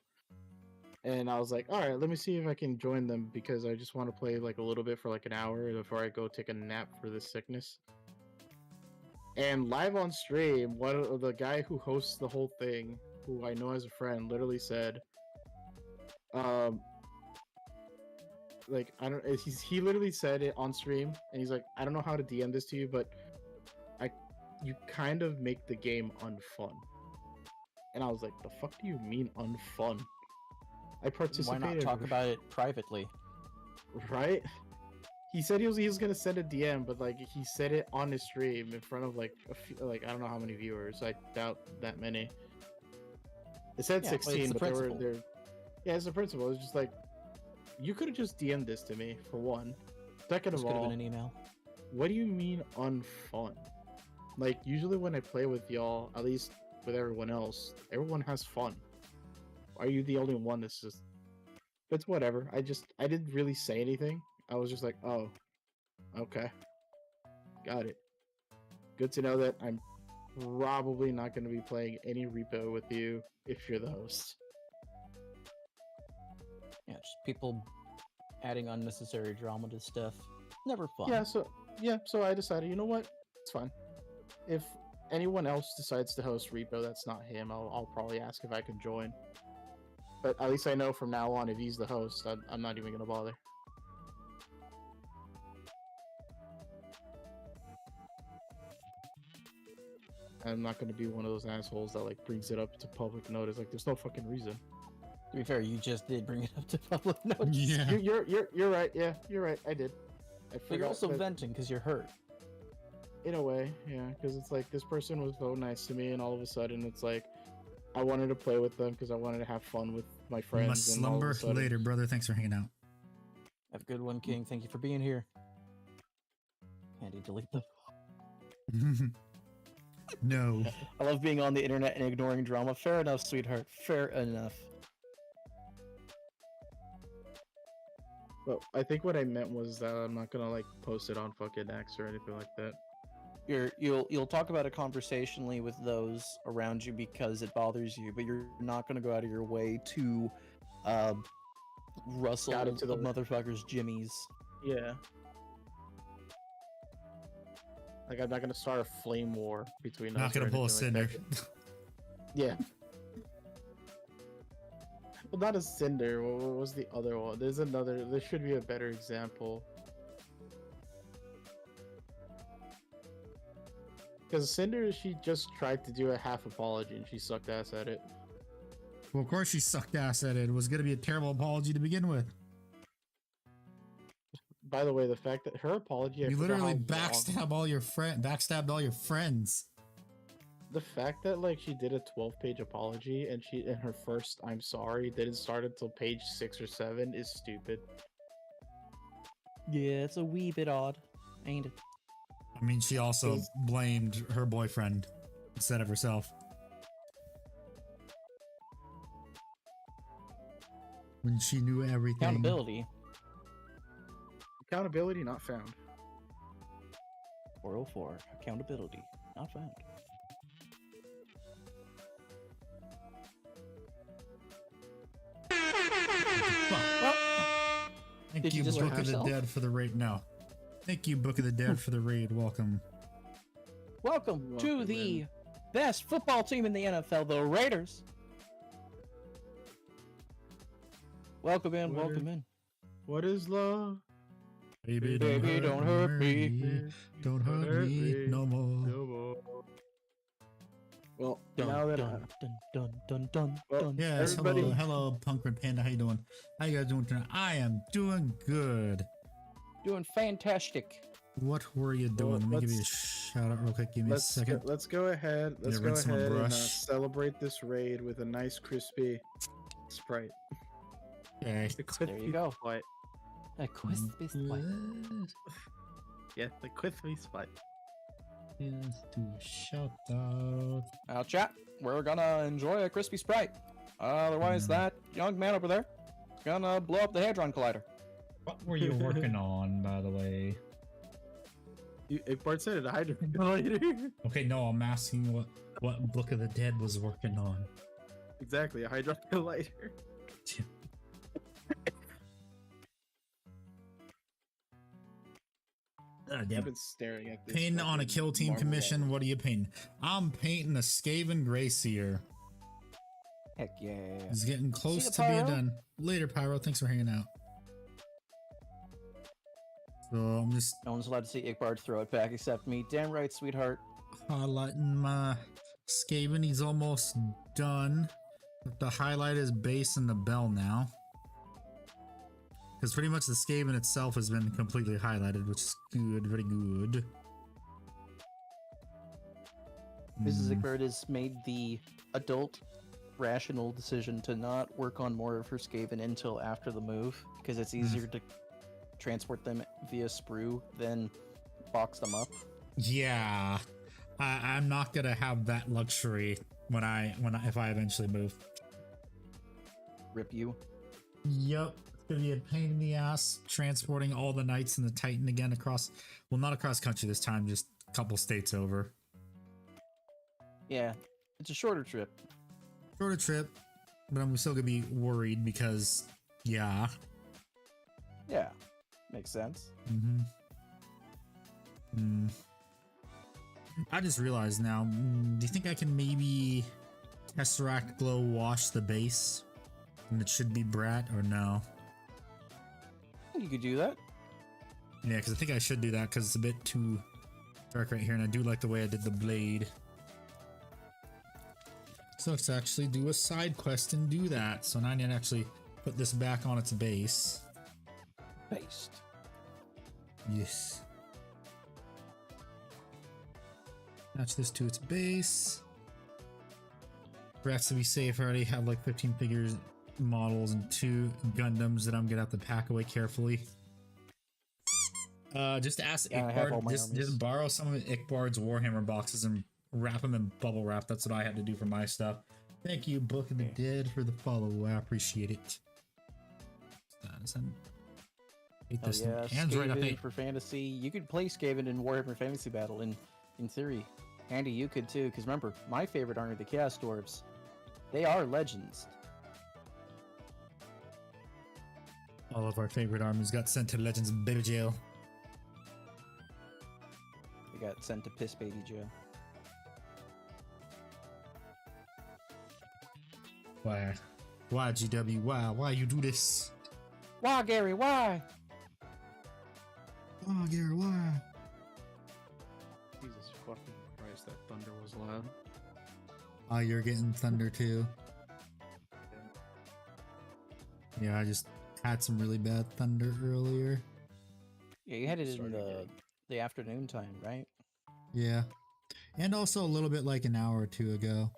And I was like, all right, let me see if I can join them because I just want to play like a little bit for like an hour before I go take a nap for this sickness. And live on stream, the guy who hosts the whole thing, who I know as a friend, literally said, like I don't, he literally said it on stream, and he's like, I don't know how to DM this to you, but you kind of make the game unfun. And I was like, the fuck do you mean unfun? I participated. Why not talk about it privately? Right? He said he was gonna send a DM, but like he said it on his stream in front of like a few, like I don't know how many viewers. I doubt that many. It said Yeah, 16, the but there were principle. there. Yeah, it's the principle. It's just like you could have just DM'd this to me for one. Second This of could have all, been an email. what do you mean unfun? Like usually when I play with y'all, at least with everyone else, everyone has fun. Are you the only one that's just? It's whatever. I didn't really say anything. I was just like, oh, okay, got it. Good to know that I'm probably not going to be playing any repo with you if you're the host. Yeah, just people adding unnecessary drama to stuff. Never fun. So I decided, you know what? It's fine. If anyone else decides to host repo that's not him, I'll probably ask if I can join. But at least I know from now on, if he's the host, I'm not even going to bother. I'm not going to be one of those assholes that like brings it up to public notice. Like, there's no fucking reason. To be fair, you just did bring it up to public notice. Yeah. You're right. Yeah, you're right. I did. I But you're forgot also that- venting because you're hurt. in a way, yeah, because it's like this person was so nice to me, and all of a sudden it's like I wanted to play with them because I wanted to have fun with my You friends. must and all of a slumber sudden- later, brother. Thanks for hanging out. Have a good one, King. Thank you for being here. Andy, delete the. No. I love being on the internet and ignoring drama. Fair enough, sweetheart. Fair enough. But I think what I meant was that I'm not gonna like post it on fucking X or anything like that. You'll talk about it conversationally with those around you because it bothers you, but you're not going to go out of your way to rustle Got it to the the- motherfucker's jimmies. Yeah. Like I'm not gonna start a flame war between us. Not or gonna pull a anything like cinder. that. Yeah. Well, not a cinder. What was the other one? There's another. There should be a better example. Because Cinder, she just tried to do a half apology and she sucked ass at it. Well, of course she sucked ass at it. It was gonna be a terrible apology to begin with. By the way, the fact that her apology, I You forgot literally how long- backstabbed all your friends. The fact that like she did a 12-page apology and her first "I'm sorry" didn't start until page 6 or 7 is stupid. Yeah, it's a wee bit odd, ain't it? I mean, she also Is- blamed her boyfriend instead of herself. When she knew everything. Accountability. Accountability not found. 404. Accountability not found. Well, thank Did you you, just Book hurt of the yourself? Dead, for the raid. No. Thank you, Book of the Dead, for the raid. Welcome. Welcome to Welcome the in. best football team in the NFL, the Raiders. Welcome in, What welcome is- in. What is love? Baby, Baby, don't hurt me. Don't hurt me no more. No more. Well, Dun, now that dun, dun, dun, dun, Well, dun. Yes, Everybody- hello, Punkman Panda. How you doing? How you guys doing tonight? I am doing good. Doing fantastic. What were you doing? Let me give you a let's- shout out real quick. Give me a second. let's go ahead. Let's go rinse my ahead and brush. celebrate this raid with a nice crispy Sprite. Okay. The There you go. Sprite. A crispy spike. Yeah, the crispy Sprite. Yes, do a shout out. Now, chat, we're gonna enjoy a crispy Sprite. Otherwise, that young man over there is gonna blow up the Hadron Collider. What were you working on, by the way? Bart said it. I don't Okay, no, I'm asking what Book of the Dead was working on. Exactly, a hydrogen lighter. I've damn. been staring at this. Painting on a fucking kill team marble commission. wall. What are you painting? I'm painting a Skaven Grey Seer. Heck yeah. He's getting close ya, to being Pyro. done. Later, Pyro. Thanks for hanging out. So I'm just No one's allowed to see Ickbard throw it back except me. Damn right, sweetheart. highlighting my Skaven. He's almost done. Have to highlight his base and the bell now. Because pretty much the Skaven itself has been completely highlighted, which is good, very good. Mrs. Ickbard has made the adult, rational decision to not work on more of her Skaven until after the move, because it's easier to transport them via sprue than box them up. Yeah, I'm not gonna have that luxury if I eventually move. Rip you. Yep, it's gonna be a pain in the ass transporting all the knights and the Titan again across. Well, not across country this time, just a couple states over. Yeah, it's a shorter trip. Shorter trip, but I'm still gonna be worried because, yeah. Yeah, makes sense. I just realized now. Do you think I can maybe Tesseract Glow wash the base, and it should be Brat, or no? You could do that. Yeah, because I think I should do that because it's a bit too dark right here, and I do like the way I did the blade. So let's actually do a side quest and do that. So now I need to actually put this back on its base. Based. Yes. Match this to its base. Rats to be safe. I already have like 15 figures, models, and 2 Gundams that I'm gonna have to pack away carefully. Just ask Yeah, I have all Ickbard, my just armies. borrow some of Ickbard's Warhammer boxes and wrap them in bubble wrap. That's what I had to do for my stuff. Thank you, Book of the Dead, for the follow. I appreciate it. Hate Oh this thing. yeah, Hands right up. Skaven Hey. for fantasy. You could play Skaven in Warhammer Fantasy Battle in theory. Andy, you could too, because remember, my favorite army, the Chaos Dwarves, they are legends. All of our favorite armies got sent to Legends Baby Jail. They got sent to piss baby jail. Why? Why, GW? Why you do this? Why, Gary? Why? Oh, Gary, why? Jesus fucking Christ, that thunder was loud. Oh, you're getting thunder too. Yeah, I just had some really bad thunder earlier. Yeah, you had it in Started again. the afternoon time, right? Yeah. And also a little bit like an hour or two ago.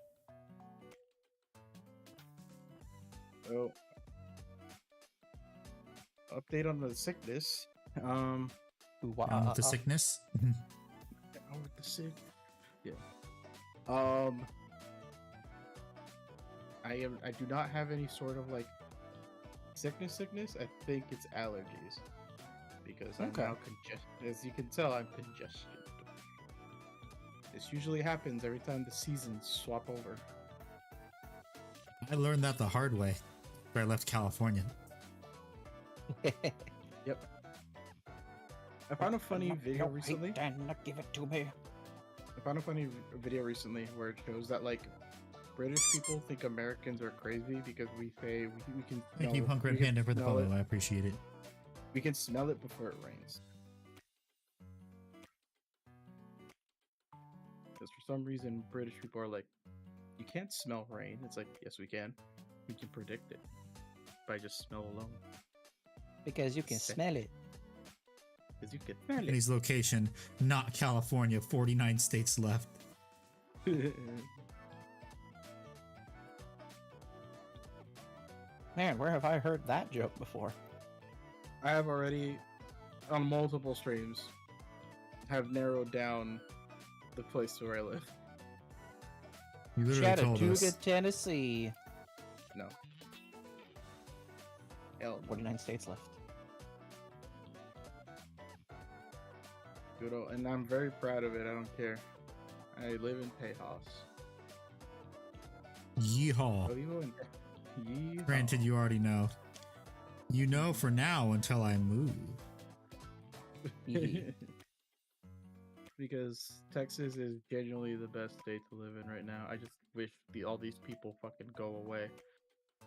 Oh. Update on the sickness. Ooh, why? Down with the sickness. Down with the sick. Yeah. I do not have any sort of like sickness. I think it's allergies. Because I'm Okay. now congested. As you can tell, I'm congested. This usually happens every time the seasons swap over. I learned that the hard way where I left California. Yep. I found a funny video recently. Dan, give it to me. I found a funny video recently where it shows that like British people think Americans are crazy because we say we can. Thank you, smell- Punk Red we can Panda, for the smell follow. it- I appreciate it. We can smell it before it rains. Because for some reason British people are like, you can't smell rain. It's like, yes we can. We can predict it by just smell alone. Because you can Sick. smell it. Because you can smell it. His location, not California. 49 states left. Man, where have I heard that joke before? I have already, on multiple streams, have narrowed down the place where I live. You literally told Chattanooga, us. Tennessee. No. Hell, 49 states left. good old, and I'm very proud of it. I don't care. I live in Tejas. Yeehaw. I live in Yeehaw. Granted, you already know. You know for now until I move. Hee because Texas is genuinely the best state to live in right now. I just wish all these people fucking go away.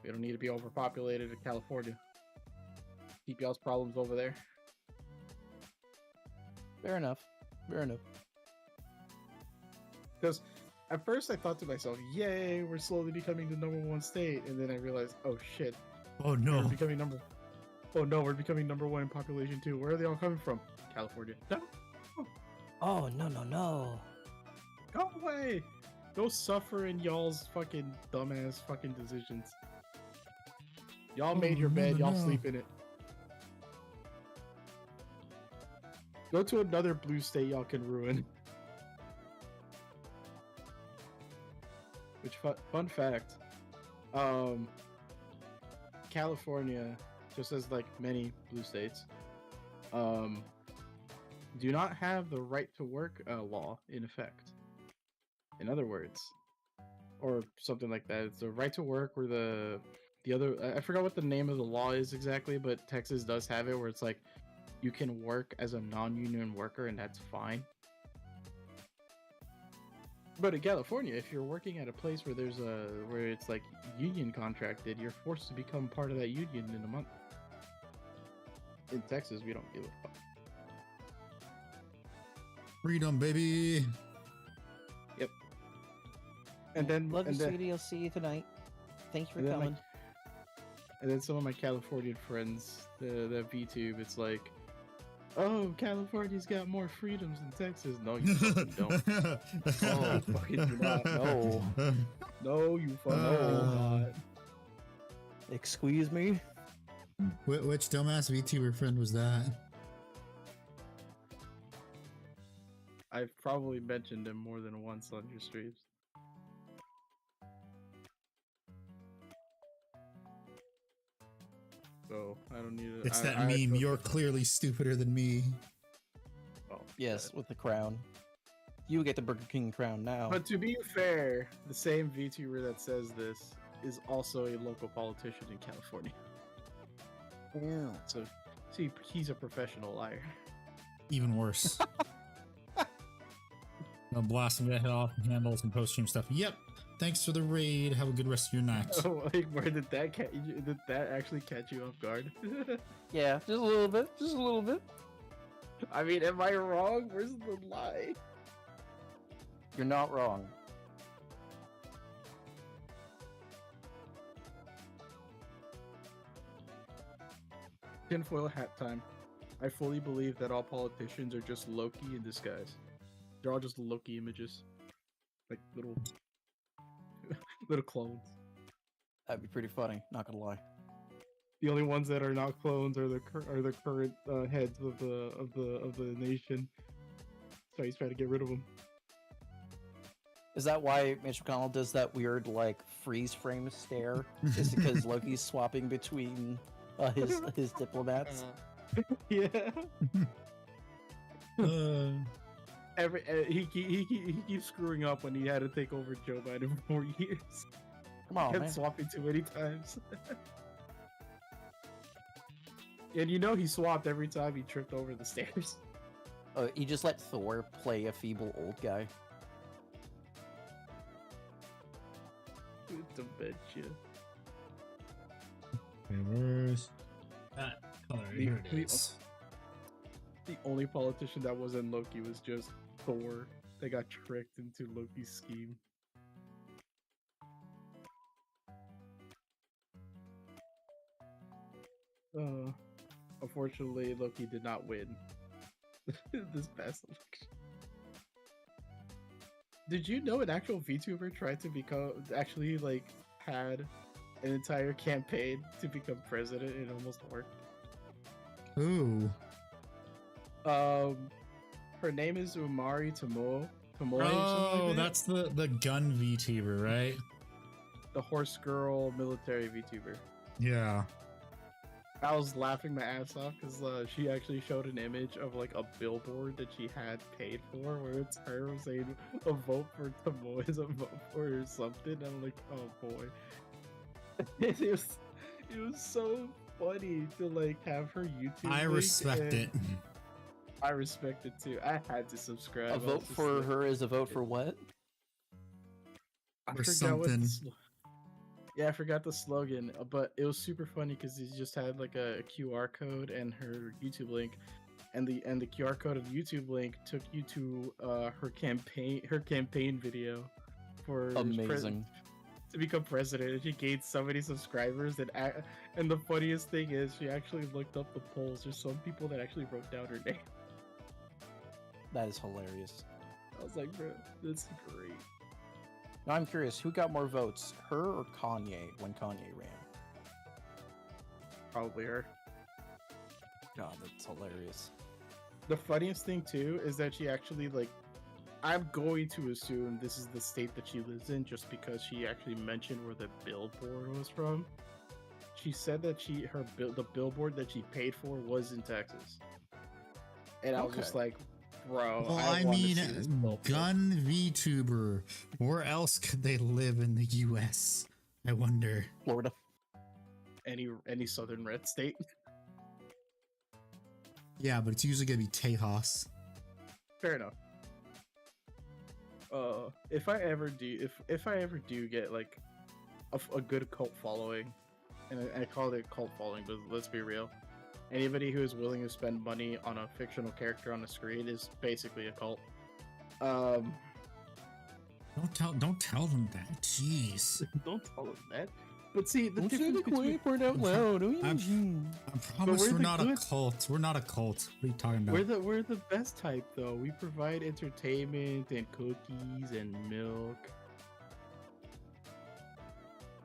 We don't need to be overpopulated in California. Keep y'all's problems over there. Fair enough. Fair enough. Because at first I thought to myself, yay, we're slowly becoming the #1 state. And then I realized, oh shit, Oh we're no. becoming oh no, we're becoming #1 in population too. Where are they all coming from? California. No, Oh, no, no, no. go away. Go suffer in y'all's fucking dumbass fucking decisions. Y'all made your bed, y'all sleep in it. Go to another blue state y'all can ruin. Which fun fact, California, just as like many blue states, do not have the right to work law in effect. In other words, or something like that. It's the right to work, or the other. I forgot what the name of the law is exactly, but Texas does have it, where it's like you can work as a non-union worker, and that's fine. But in California, if you're working at a place where where it's like union contracted, you're forced to become part of that union in a month. In Texas, we don't give a fuck. Freedom, baby. Yep. And then, Love you, sweetie. I'll see you tonight. Thanks for and then, coming. and then some of my Californian friends, the VTube, it's like, oh, California's got more freedoms than Texas. No, you fucking don't. Oh, fucking do not. No. No, you fucking not. Excuse me? Which dumbass VTuber friend was that? I've probably mentioned him more than once on your streams. So I don't need to. It's that meme. You're clearly stupider than me. Oh, Yes, with the crown. You get the Burger King crown now. But to be fair, the same VTuber that says this is also a local politician in California. Yeah. So, see, he's a professional liar. Even worse. I'm blasting that head off and handles and post stream stuff. Yep. Thanks for the raid. Have a good rest of your night. Oh, like, where did that actually catch you off guard? Yeah, just a little bit. Just a little bit. I mean, am I wrong? Where's the lie? You're not wrong. Tinfoil hat time. I fully believe that all politicians are just Loki in disguise. They're all just Loki images, like little clones. That'd be pretty funny. Not gonna lie. The only ones that are not clones are the current heads of the nation. So he's trying to get rid of them. Is that why Mitch McConnell does that weird like freeze frame stare? Is because Loki's swapping between his diplomats? Yeah. He keeps screwing up when he had to take over Joe Biden for 4 years. Come on, Kept man. swapping too many times. And you know he swapped every time he tripped over the stairs. He just let Thor play a feeble old guy. Dementia. Where's that color? Here it is. The only politician that wasn't Loki was just Thor. They got tricked into Loki's scheme. Unfortunately, Loki did not win this past election. Did you know an actual VTuber tried to had an entire campaign to become president and it almost worked? Ooh. Her name is Umari Tomoe. Oh, that's the gun VTuber, right? The horse girl military VTuber. Yeah. I was laughing my ass off because she actually showed an image of like a billboard that she had paid for, where it's her saying a vote for Tomoe is a vote for her or something. I'm like, oh boy. it was so funny to like have her YouTube. I respect it. I respect it too. I had to subscribe. A I was vote just for like- her is a vote for what? I Or forgot what the something. yeah, I forgot the slogan, but it was super funny because he just had like a QR code and her YouTube link, and the QR code of the YouTube link took you to her campaign video for Amazing. to become president. And she gained so many subscribers, and the funniest thing is she actually looked up the polls. There's some people that actually wrote down her name. That is hilarious. I was like, bro, that's great. Now I'm curious, who got more votes, her or Kanye when Kanye ran? Probably her. God, that's hilarious. The funniest thing too is that she actually like, I'm going to assume this is the state that she lives in just because she actually mentioned where the billboard was from. She said that the billboard that she paid for was in Texas, and I was just Okay. like, bro. Well, I wanna mean, see this billboard. gun VTuber. Where else could they live in the US? I wonder. Florida. Any southern red state. Yeah, but it's usually gonna be Tejas. Fair enough. If I ever do get like a good cult following, and I call it cult following, but let's be real, anybody who is willing to spend money on a fictional character on the screen is basically a cult. Don't tell them that. Jeez. Don't tell them that. But see, the Don't say difference the between quick word out loud. I promise we're we're the not a good- cult. We're not a cult. What are you talking about? we're the best type though. We provide entertainment and cookies and milk,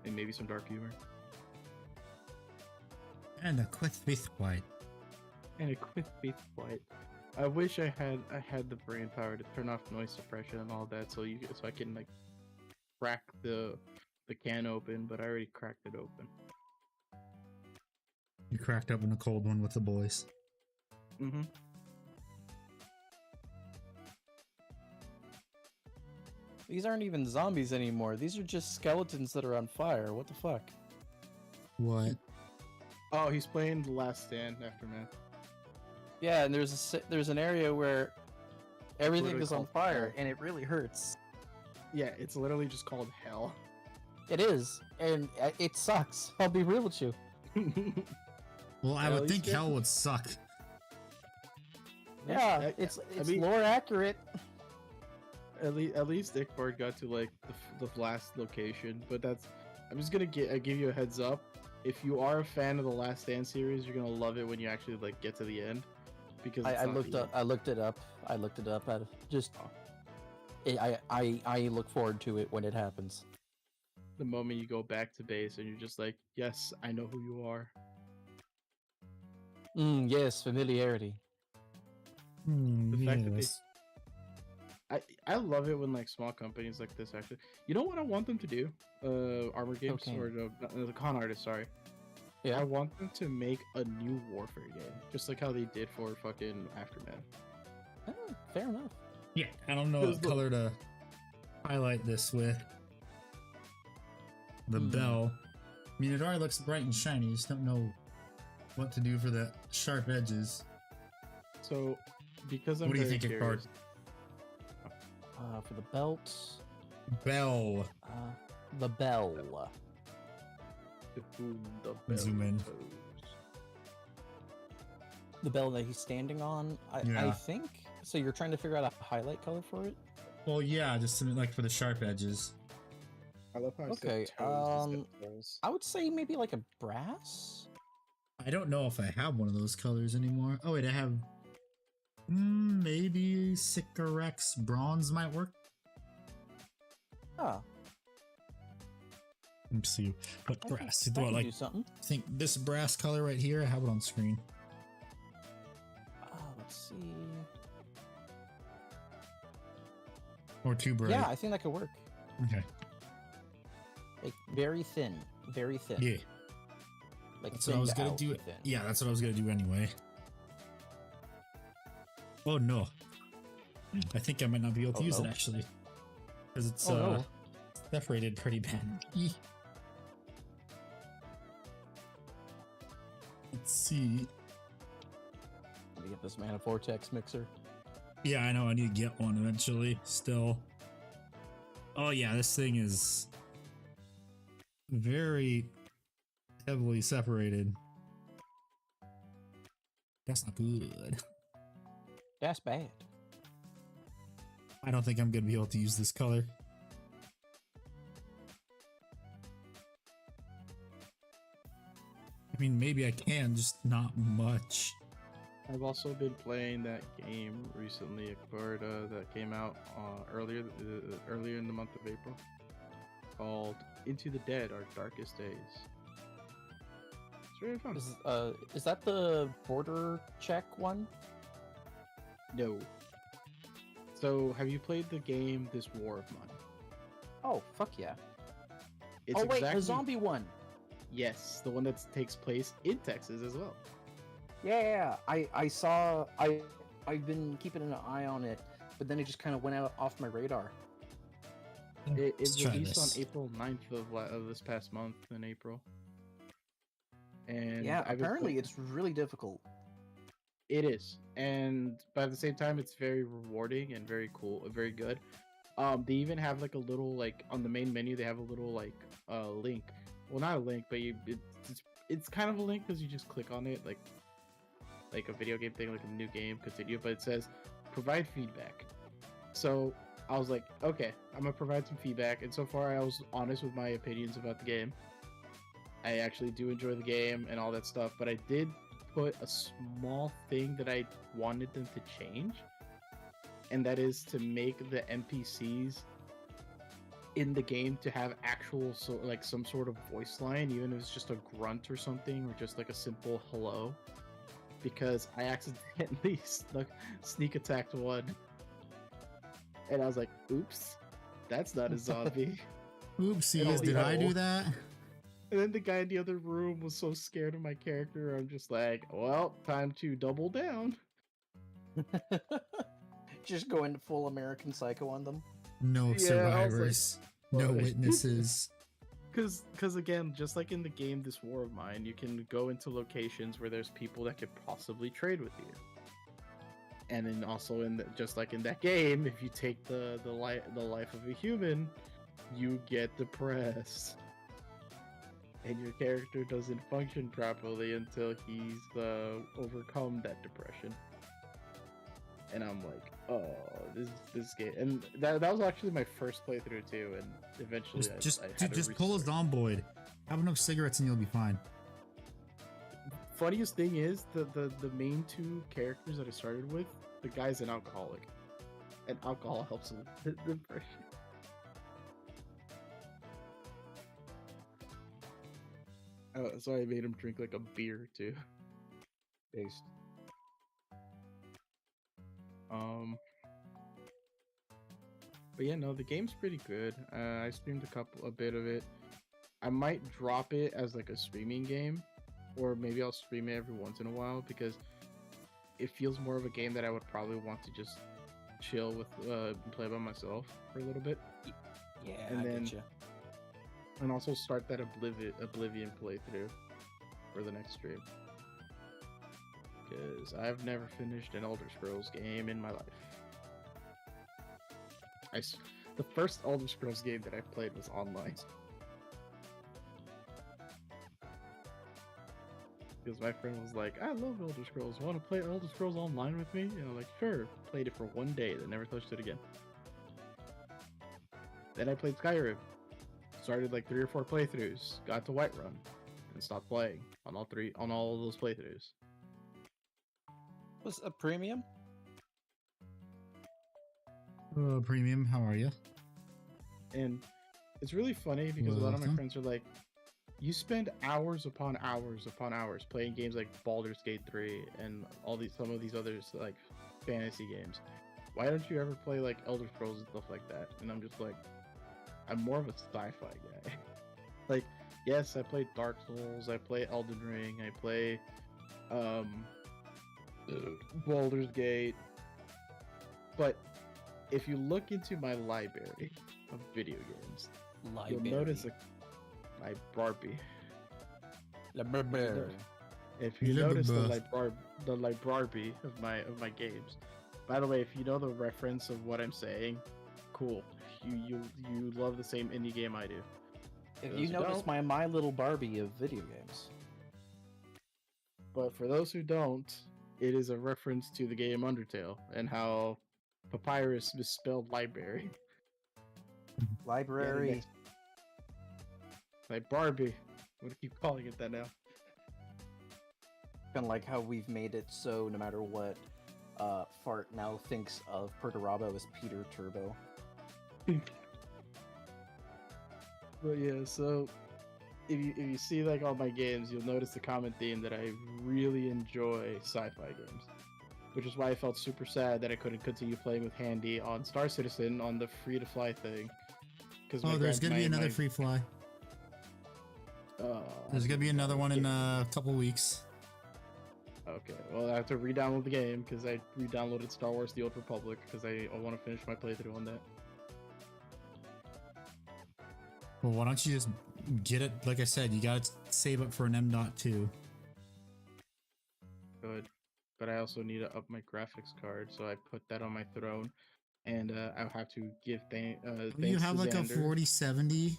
and maybe some dark humor. And a quick with white. And a quick faith flight. I wish I had the brain power to turn off noise suppression and all that, so I can like crack the can open, but I already cracked it open. You cracked open a cold one with the boys. Mm-hmm. These aren't even zombies anymore. These are just skeletons that are on fire. What the fuck? What? Oh, he's playing The Last Stand Aftermath. Yeah, and there's an area where everything literally is on called fire, hell. and it really hurts. Yeah, it's literally just called Hell. It is, and it sucks. I'll be real with you. Well, I At would least think it- hell would suck. Yeah, I- it's I mean- lore accurate. At least Ickbard got to like the last location, but I'm just gonna give you a heads up. If you are a fan of the Last Stand series, you're gonna love it when you actually like get to the end, because it's I not looked the up. I looked it up. I looked it up. I look forward to it when it happens. the moment you go back to base and you're just like, yes, I know who you are. Yes, familiarity. The fact that they- Yes. I love it when like small companies like this actually. You know what I want them to do? Armor Games Cocaine. or the Con Artist, sorry. Yeah. I want them to make a new Warfare game, just like how they did for fucking Aftermath. Oh, fair enough. Yeah, I don't know Because what the- color to highlight this with. The bell. I mean, it already looks bright and shiny. You just don't know what to do for the sharp edges. So, because I'm What do you very think, curious, Ickbard? For the belt, Bell. the bell. to whom the bell Zoom in. goes. The bell that he's standing on. I Yeah. think. So you're trying to figure out a highlight color for it? Well, yeah, just something like for the sharp edges. I love how I Okay, said toes instead of toes. I would say maybe like a brass. I don't know if I have one of those colors anymore. Oh wait, I have. Maybe Sycorax bronze might work. Ah, Let me see. What I can- brass? I Do I can like? do something. I think this brass color right here. I have it on screen. Let's see. Or too bright. Yeah, I think that could work. Okay. Like very thin, very thin. Yeah. Like That's what I was thinned gonna out do. thin. Yeah, that's what I was gonna do anyway. Oh no. I think I might not be able to Oh, use no. it actually. Because it's Oh, no. separated pretty bad. Let's see. Let me get this Mana Vortex mixer. Yeah, I know. I need to get one eventually. Still. Oh yeah, this thing is very heavily separated. That's not good. That's bad. I don't think I'm gonna be able to use this color. I mean, maybe I can, just not much. I've also been playing that game recently, Aquarda, that came out earlier in the month of April, called Into the Dead: Our Darkest Days. It's really fun. Is that the border check one? No. So, have you played the game This War of Mine? Oh, fuck yeah. It's oh, wait, exactly, the zombie one. Yes, the one that takes place in Texas as well. Yeah, I saw. I've been keeping an eye on it, but then it just kind of went out off my radar. It Let's try released this. on April 9th of this past month in April. And Yeah, I've been apparently it's really difficult. It is, and but at the same time, it's very rewarding and very cool, very good. They even have like a little like on the main menu. They have a little like link. Well, not a link, but it's kind of a link because you just click on it like a video game thing, like a new game, continue. But it says provide feedback. So I was like, okay, I'm gonna provide some feedback. And so far, I was honest with my opinions about the game. I actually do enjoy the game and all that stuff, but I did put a small thing that I wanted them to change, and that is to make the NPCs in the game to have actual like some sort of voice line, even if it's just a grunt or something, or just like a simple hello. Because I accidentally sneak attacked one, and I was like, "Oops, that's not a zombie." Oopsies, did I do that? And then the guy in the other room was so scared of my character, I'm just like, well, time to double down. Just go into full American Psycho on them. No Yeah, I was survivors, like, no "What?" witnesses. Because again, just like in the game This War of Mine, you can go into locations where there's people that could possibly trade with you. And then also just like in that game, if you take the life of a human, you get depressed. And your character doesn't function properly until he's overcome that depression. And I'm like, oh, this game, and that was actually my first playthrough too. And eventually, Just I had to just pull his restart. zomboid. Have enough cigarettes and you'll be fine. Funniest thing is the main two characters that I started with, the guy's an alcoholic, and alcohol helps with the depression. So I made him drink like a beer too. Based. But yeah, no, the game's pretty good. I streamed a bit of it. I might drop it as like a streaming game, or maybe I'll stream it every once in a while because it feels more of a game that I would probably want to just chill with, play by myself for a little bit. Yeah, And I then- getcha. And also start that Oblivion playthrough for the next stream. Because I've never finished an Elder Scrolls game in my life. The first Elder Scrolls game that I played was online. Because my friend was like, I love Elder Scrolls. Want to play Elder Scrolls Online with me? And I'm like, sure. Played it for one day, then never touched it again. Then I played Skyrim. Started like 3 or 4 playthroughs. Got to Whiterun. And stopped playing on all of those playthroughs. Was a premium? Premium, how are you? And it's really funny because a lot of my Welcome. friends are like, you spend hours upon hours upon hours playing games like Baldur's Gate 3 and some of these others like fantasy games. Why don't you ever play like Elder Scrolls and stuff like that? And I'm just like, I'm more of a sci-fi guy. Like, yes, I play Dark Souls, I play Elden Ring, I play Baldur's Gate. But if you look into my library of video games, you'll notice my Barbie. La Barbie. If you notice the library of my games. By the way, if you know the reference of what I'm saying, cool. You love the same indie game I do. If Those you who notice don't- my My Little Barbie of video games. But for those who don't, it is a reference to the game Undertale and how Papyrus misspelled library. Library. Like Barbie. I'm gonna keep calling it that now. Kind of like how we've made it so no matter what, Fart now thinks of Perturabo as Peter Turbo. But yeah, so if you see like all my games, you'll notice the common theme that I really enjoy sci-fi games. Which is why I felt super sad that I couldn't continue playing with Handy on Star Citizen on the free to fly thing. Oh, there's gonna be another free fly. There's gonna be another one in a couple weeks. Okay, well I have to re-download the game because I re-downloaded Star Wars: The Old Republic because I want to finish my playthrough on that. Well, why don't you just get it? Like I said, you gotta save up for an M.2. Good, but I also need to up my graphics card, so I put that on my throne, and I'll have to give thanks. You have to like a Xander. 4070.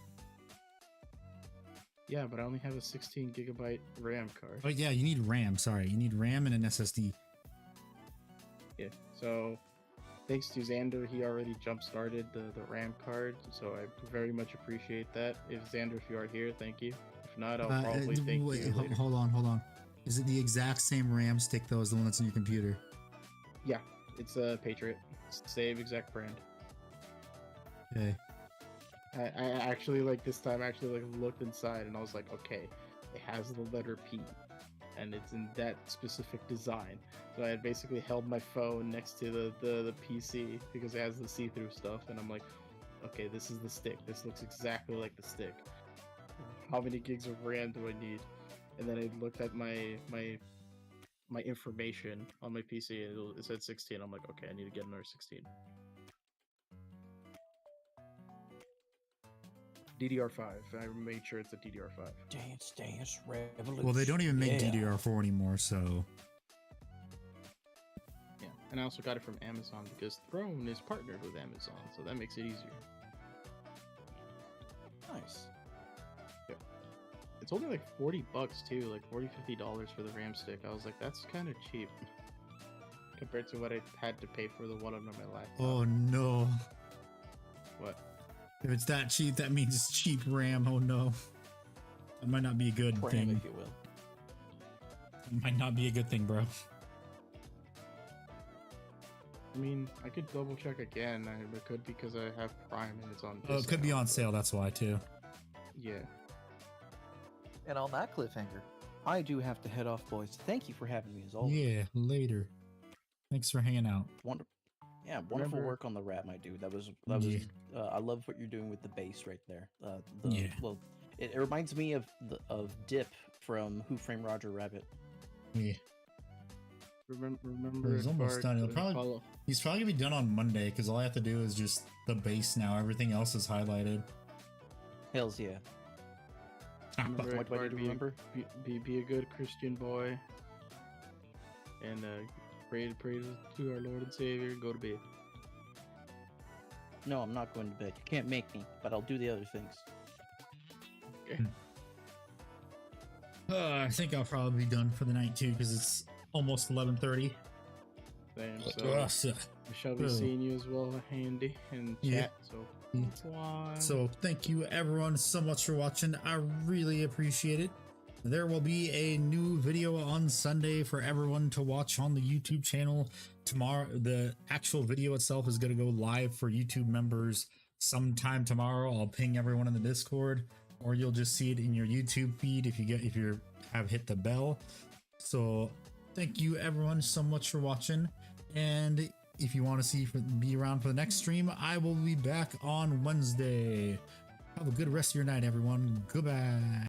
Yeah, but I only have a 16 gigabyte RAM card. Oh yeah, you need RAM. Sorry, you need RAM and an SSD. Yeah, so thanks to Xander, he already jump started the RAM card, so I very much appreciate that. If Xander, if you are here, thank you. If not, I'll probably thank wait, you later. hold on. Is it the exact same RAM stick though as the one that's in your computer? Yeah, it's a Patriot. It's the same exact brand. Okay. I actually like this time I actually like looked inside and I was like, okay, it has the letter P and it's in that specific design. So I had basically held my phone next to the PC because it has the see-through stuff and I'm like, okay, this is the stick. This looks exactly like the stick. How many gigs of RAM do I need? And then I looked at my information on my PC and it said 16. I'm like, okay, I need to get another 16. DDR5. I made sure it's a DDR5. Dance, revolution. Well, they don't even make yeah. DDR4 anymore, so. Yeah, and I also got it from Amazon because Throne is partnered with Amazon, so that makes it easier. Nice. Yeah. It's only like $40 too, like $40-$50 for the RAM stick. I was like, that's kind of cheap compared to what I had to pay for the one on my laptop. Oh no. What? If it's that cheap, that means it's cheap RAM. Oh no. That might not be a good Ram, thing. if you will. It might not be a good thing, bro. I mean, I could double check again. It could because I have Prime and it's on. Oh, it could be discount, on but- sale. That's why too. Yeah. And on that cliffhanger, I do have to head off, boys. Thank you for having me as always. Yeah, later. Thanks for hanging out. Wonderful Remember- work on the rap, my dude. That was. Yeah. I love what you're doing with the bass right there. Yeah. Well, it reminds me of Dip from Who Framed Roger Rabbit. Yeah. Remember. It's almost Bart, done. It'll to probably- follow- He's probably gonna be done on Monday because all I have to do is just the base now. Everything else is highlighted. Hells yeah. Remember, What do I need Bart, to remember? Be a good Christian boy, and pray to our Lord and Savior. Go to bed. No, I'm not going to bed. You can't make me, but I'll do the other things. Okay. I think I'll probably be done for the night too because it's almost 11:30. So I shall be seeing you as well, Handy, in Yeah. chat. So bye. So thank you everyone so much for watching. I really appreciate it. There will be a new video on Sunday for everyone to watch on the YouTube channel. Tomorrow, the actual video itself is going to go live for YouTube members sometime tomorrow. I'll ping everyone in the Discord, or you'll just see it in your YouTube feed if you have hit the bell. So thank you everyone so much for watching. And if you want to be around for the next stream, I will be back on Wednesday. Have a good rest of your night, everyone. Goodbye.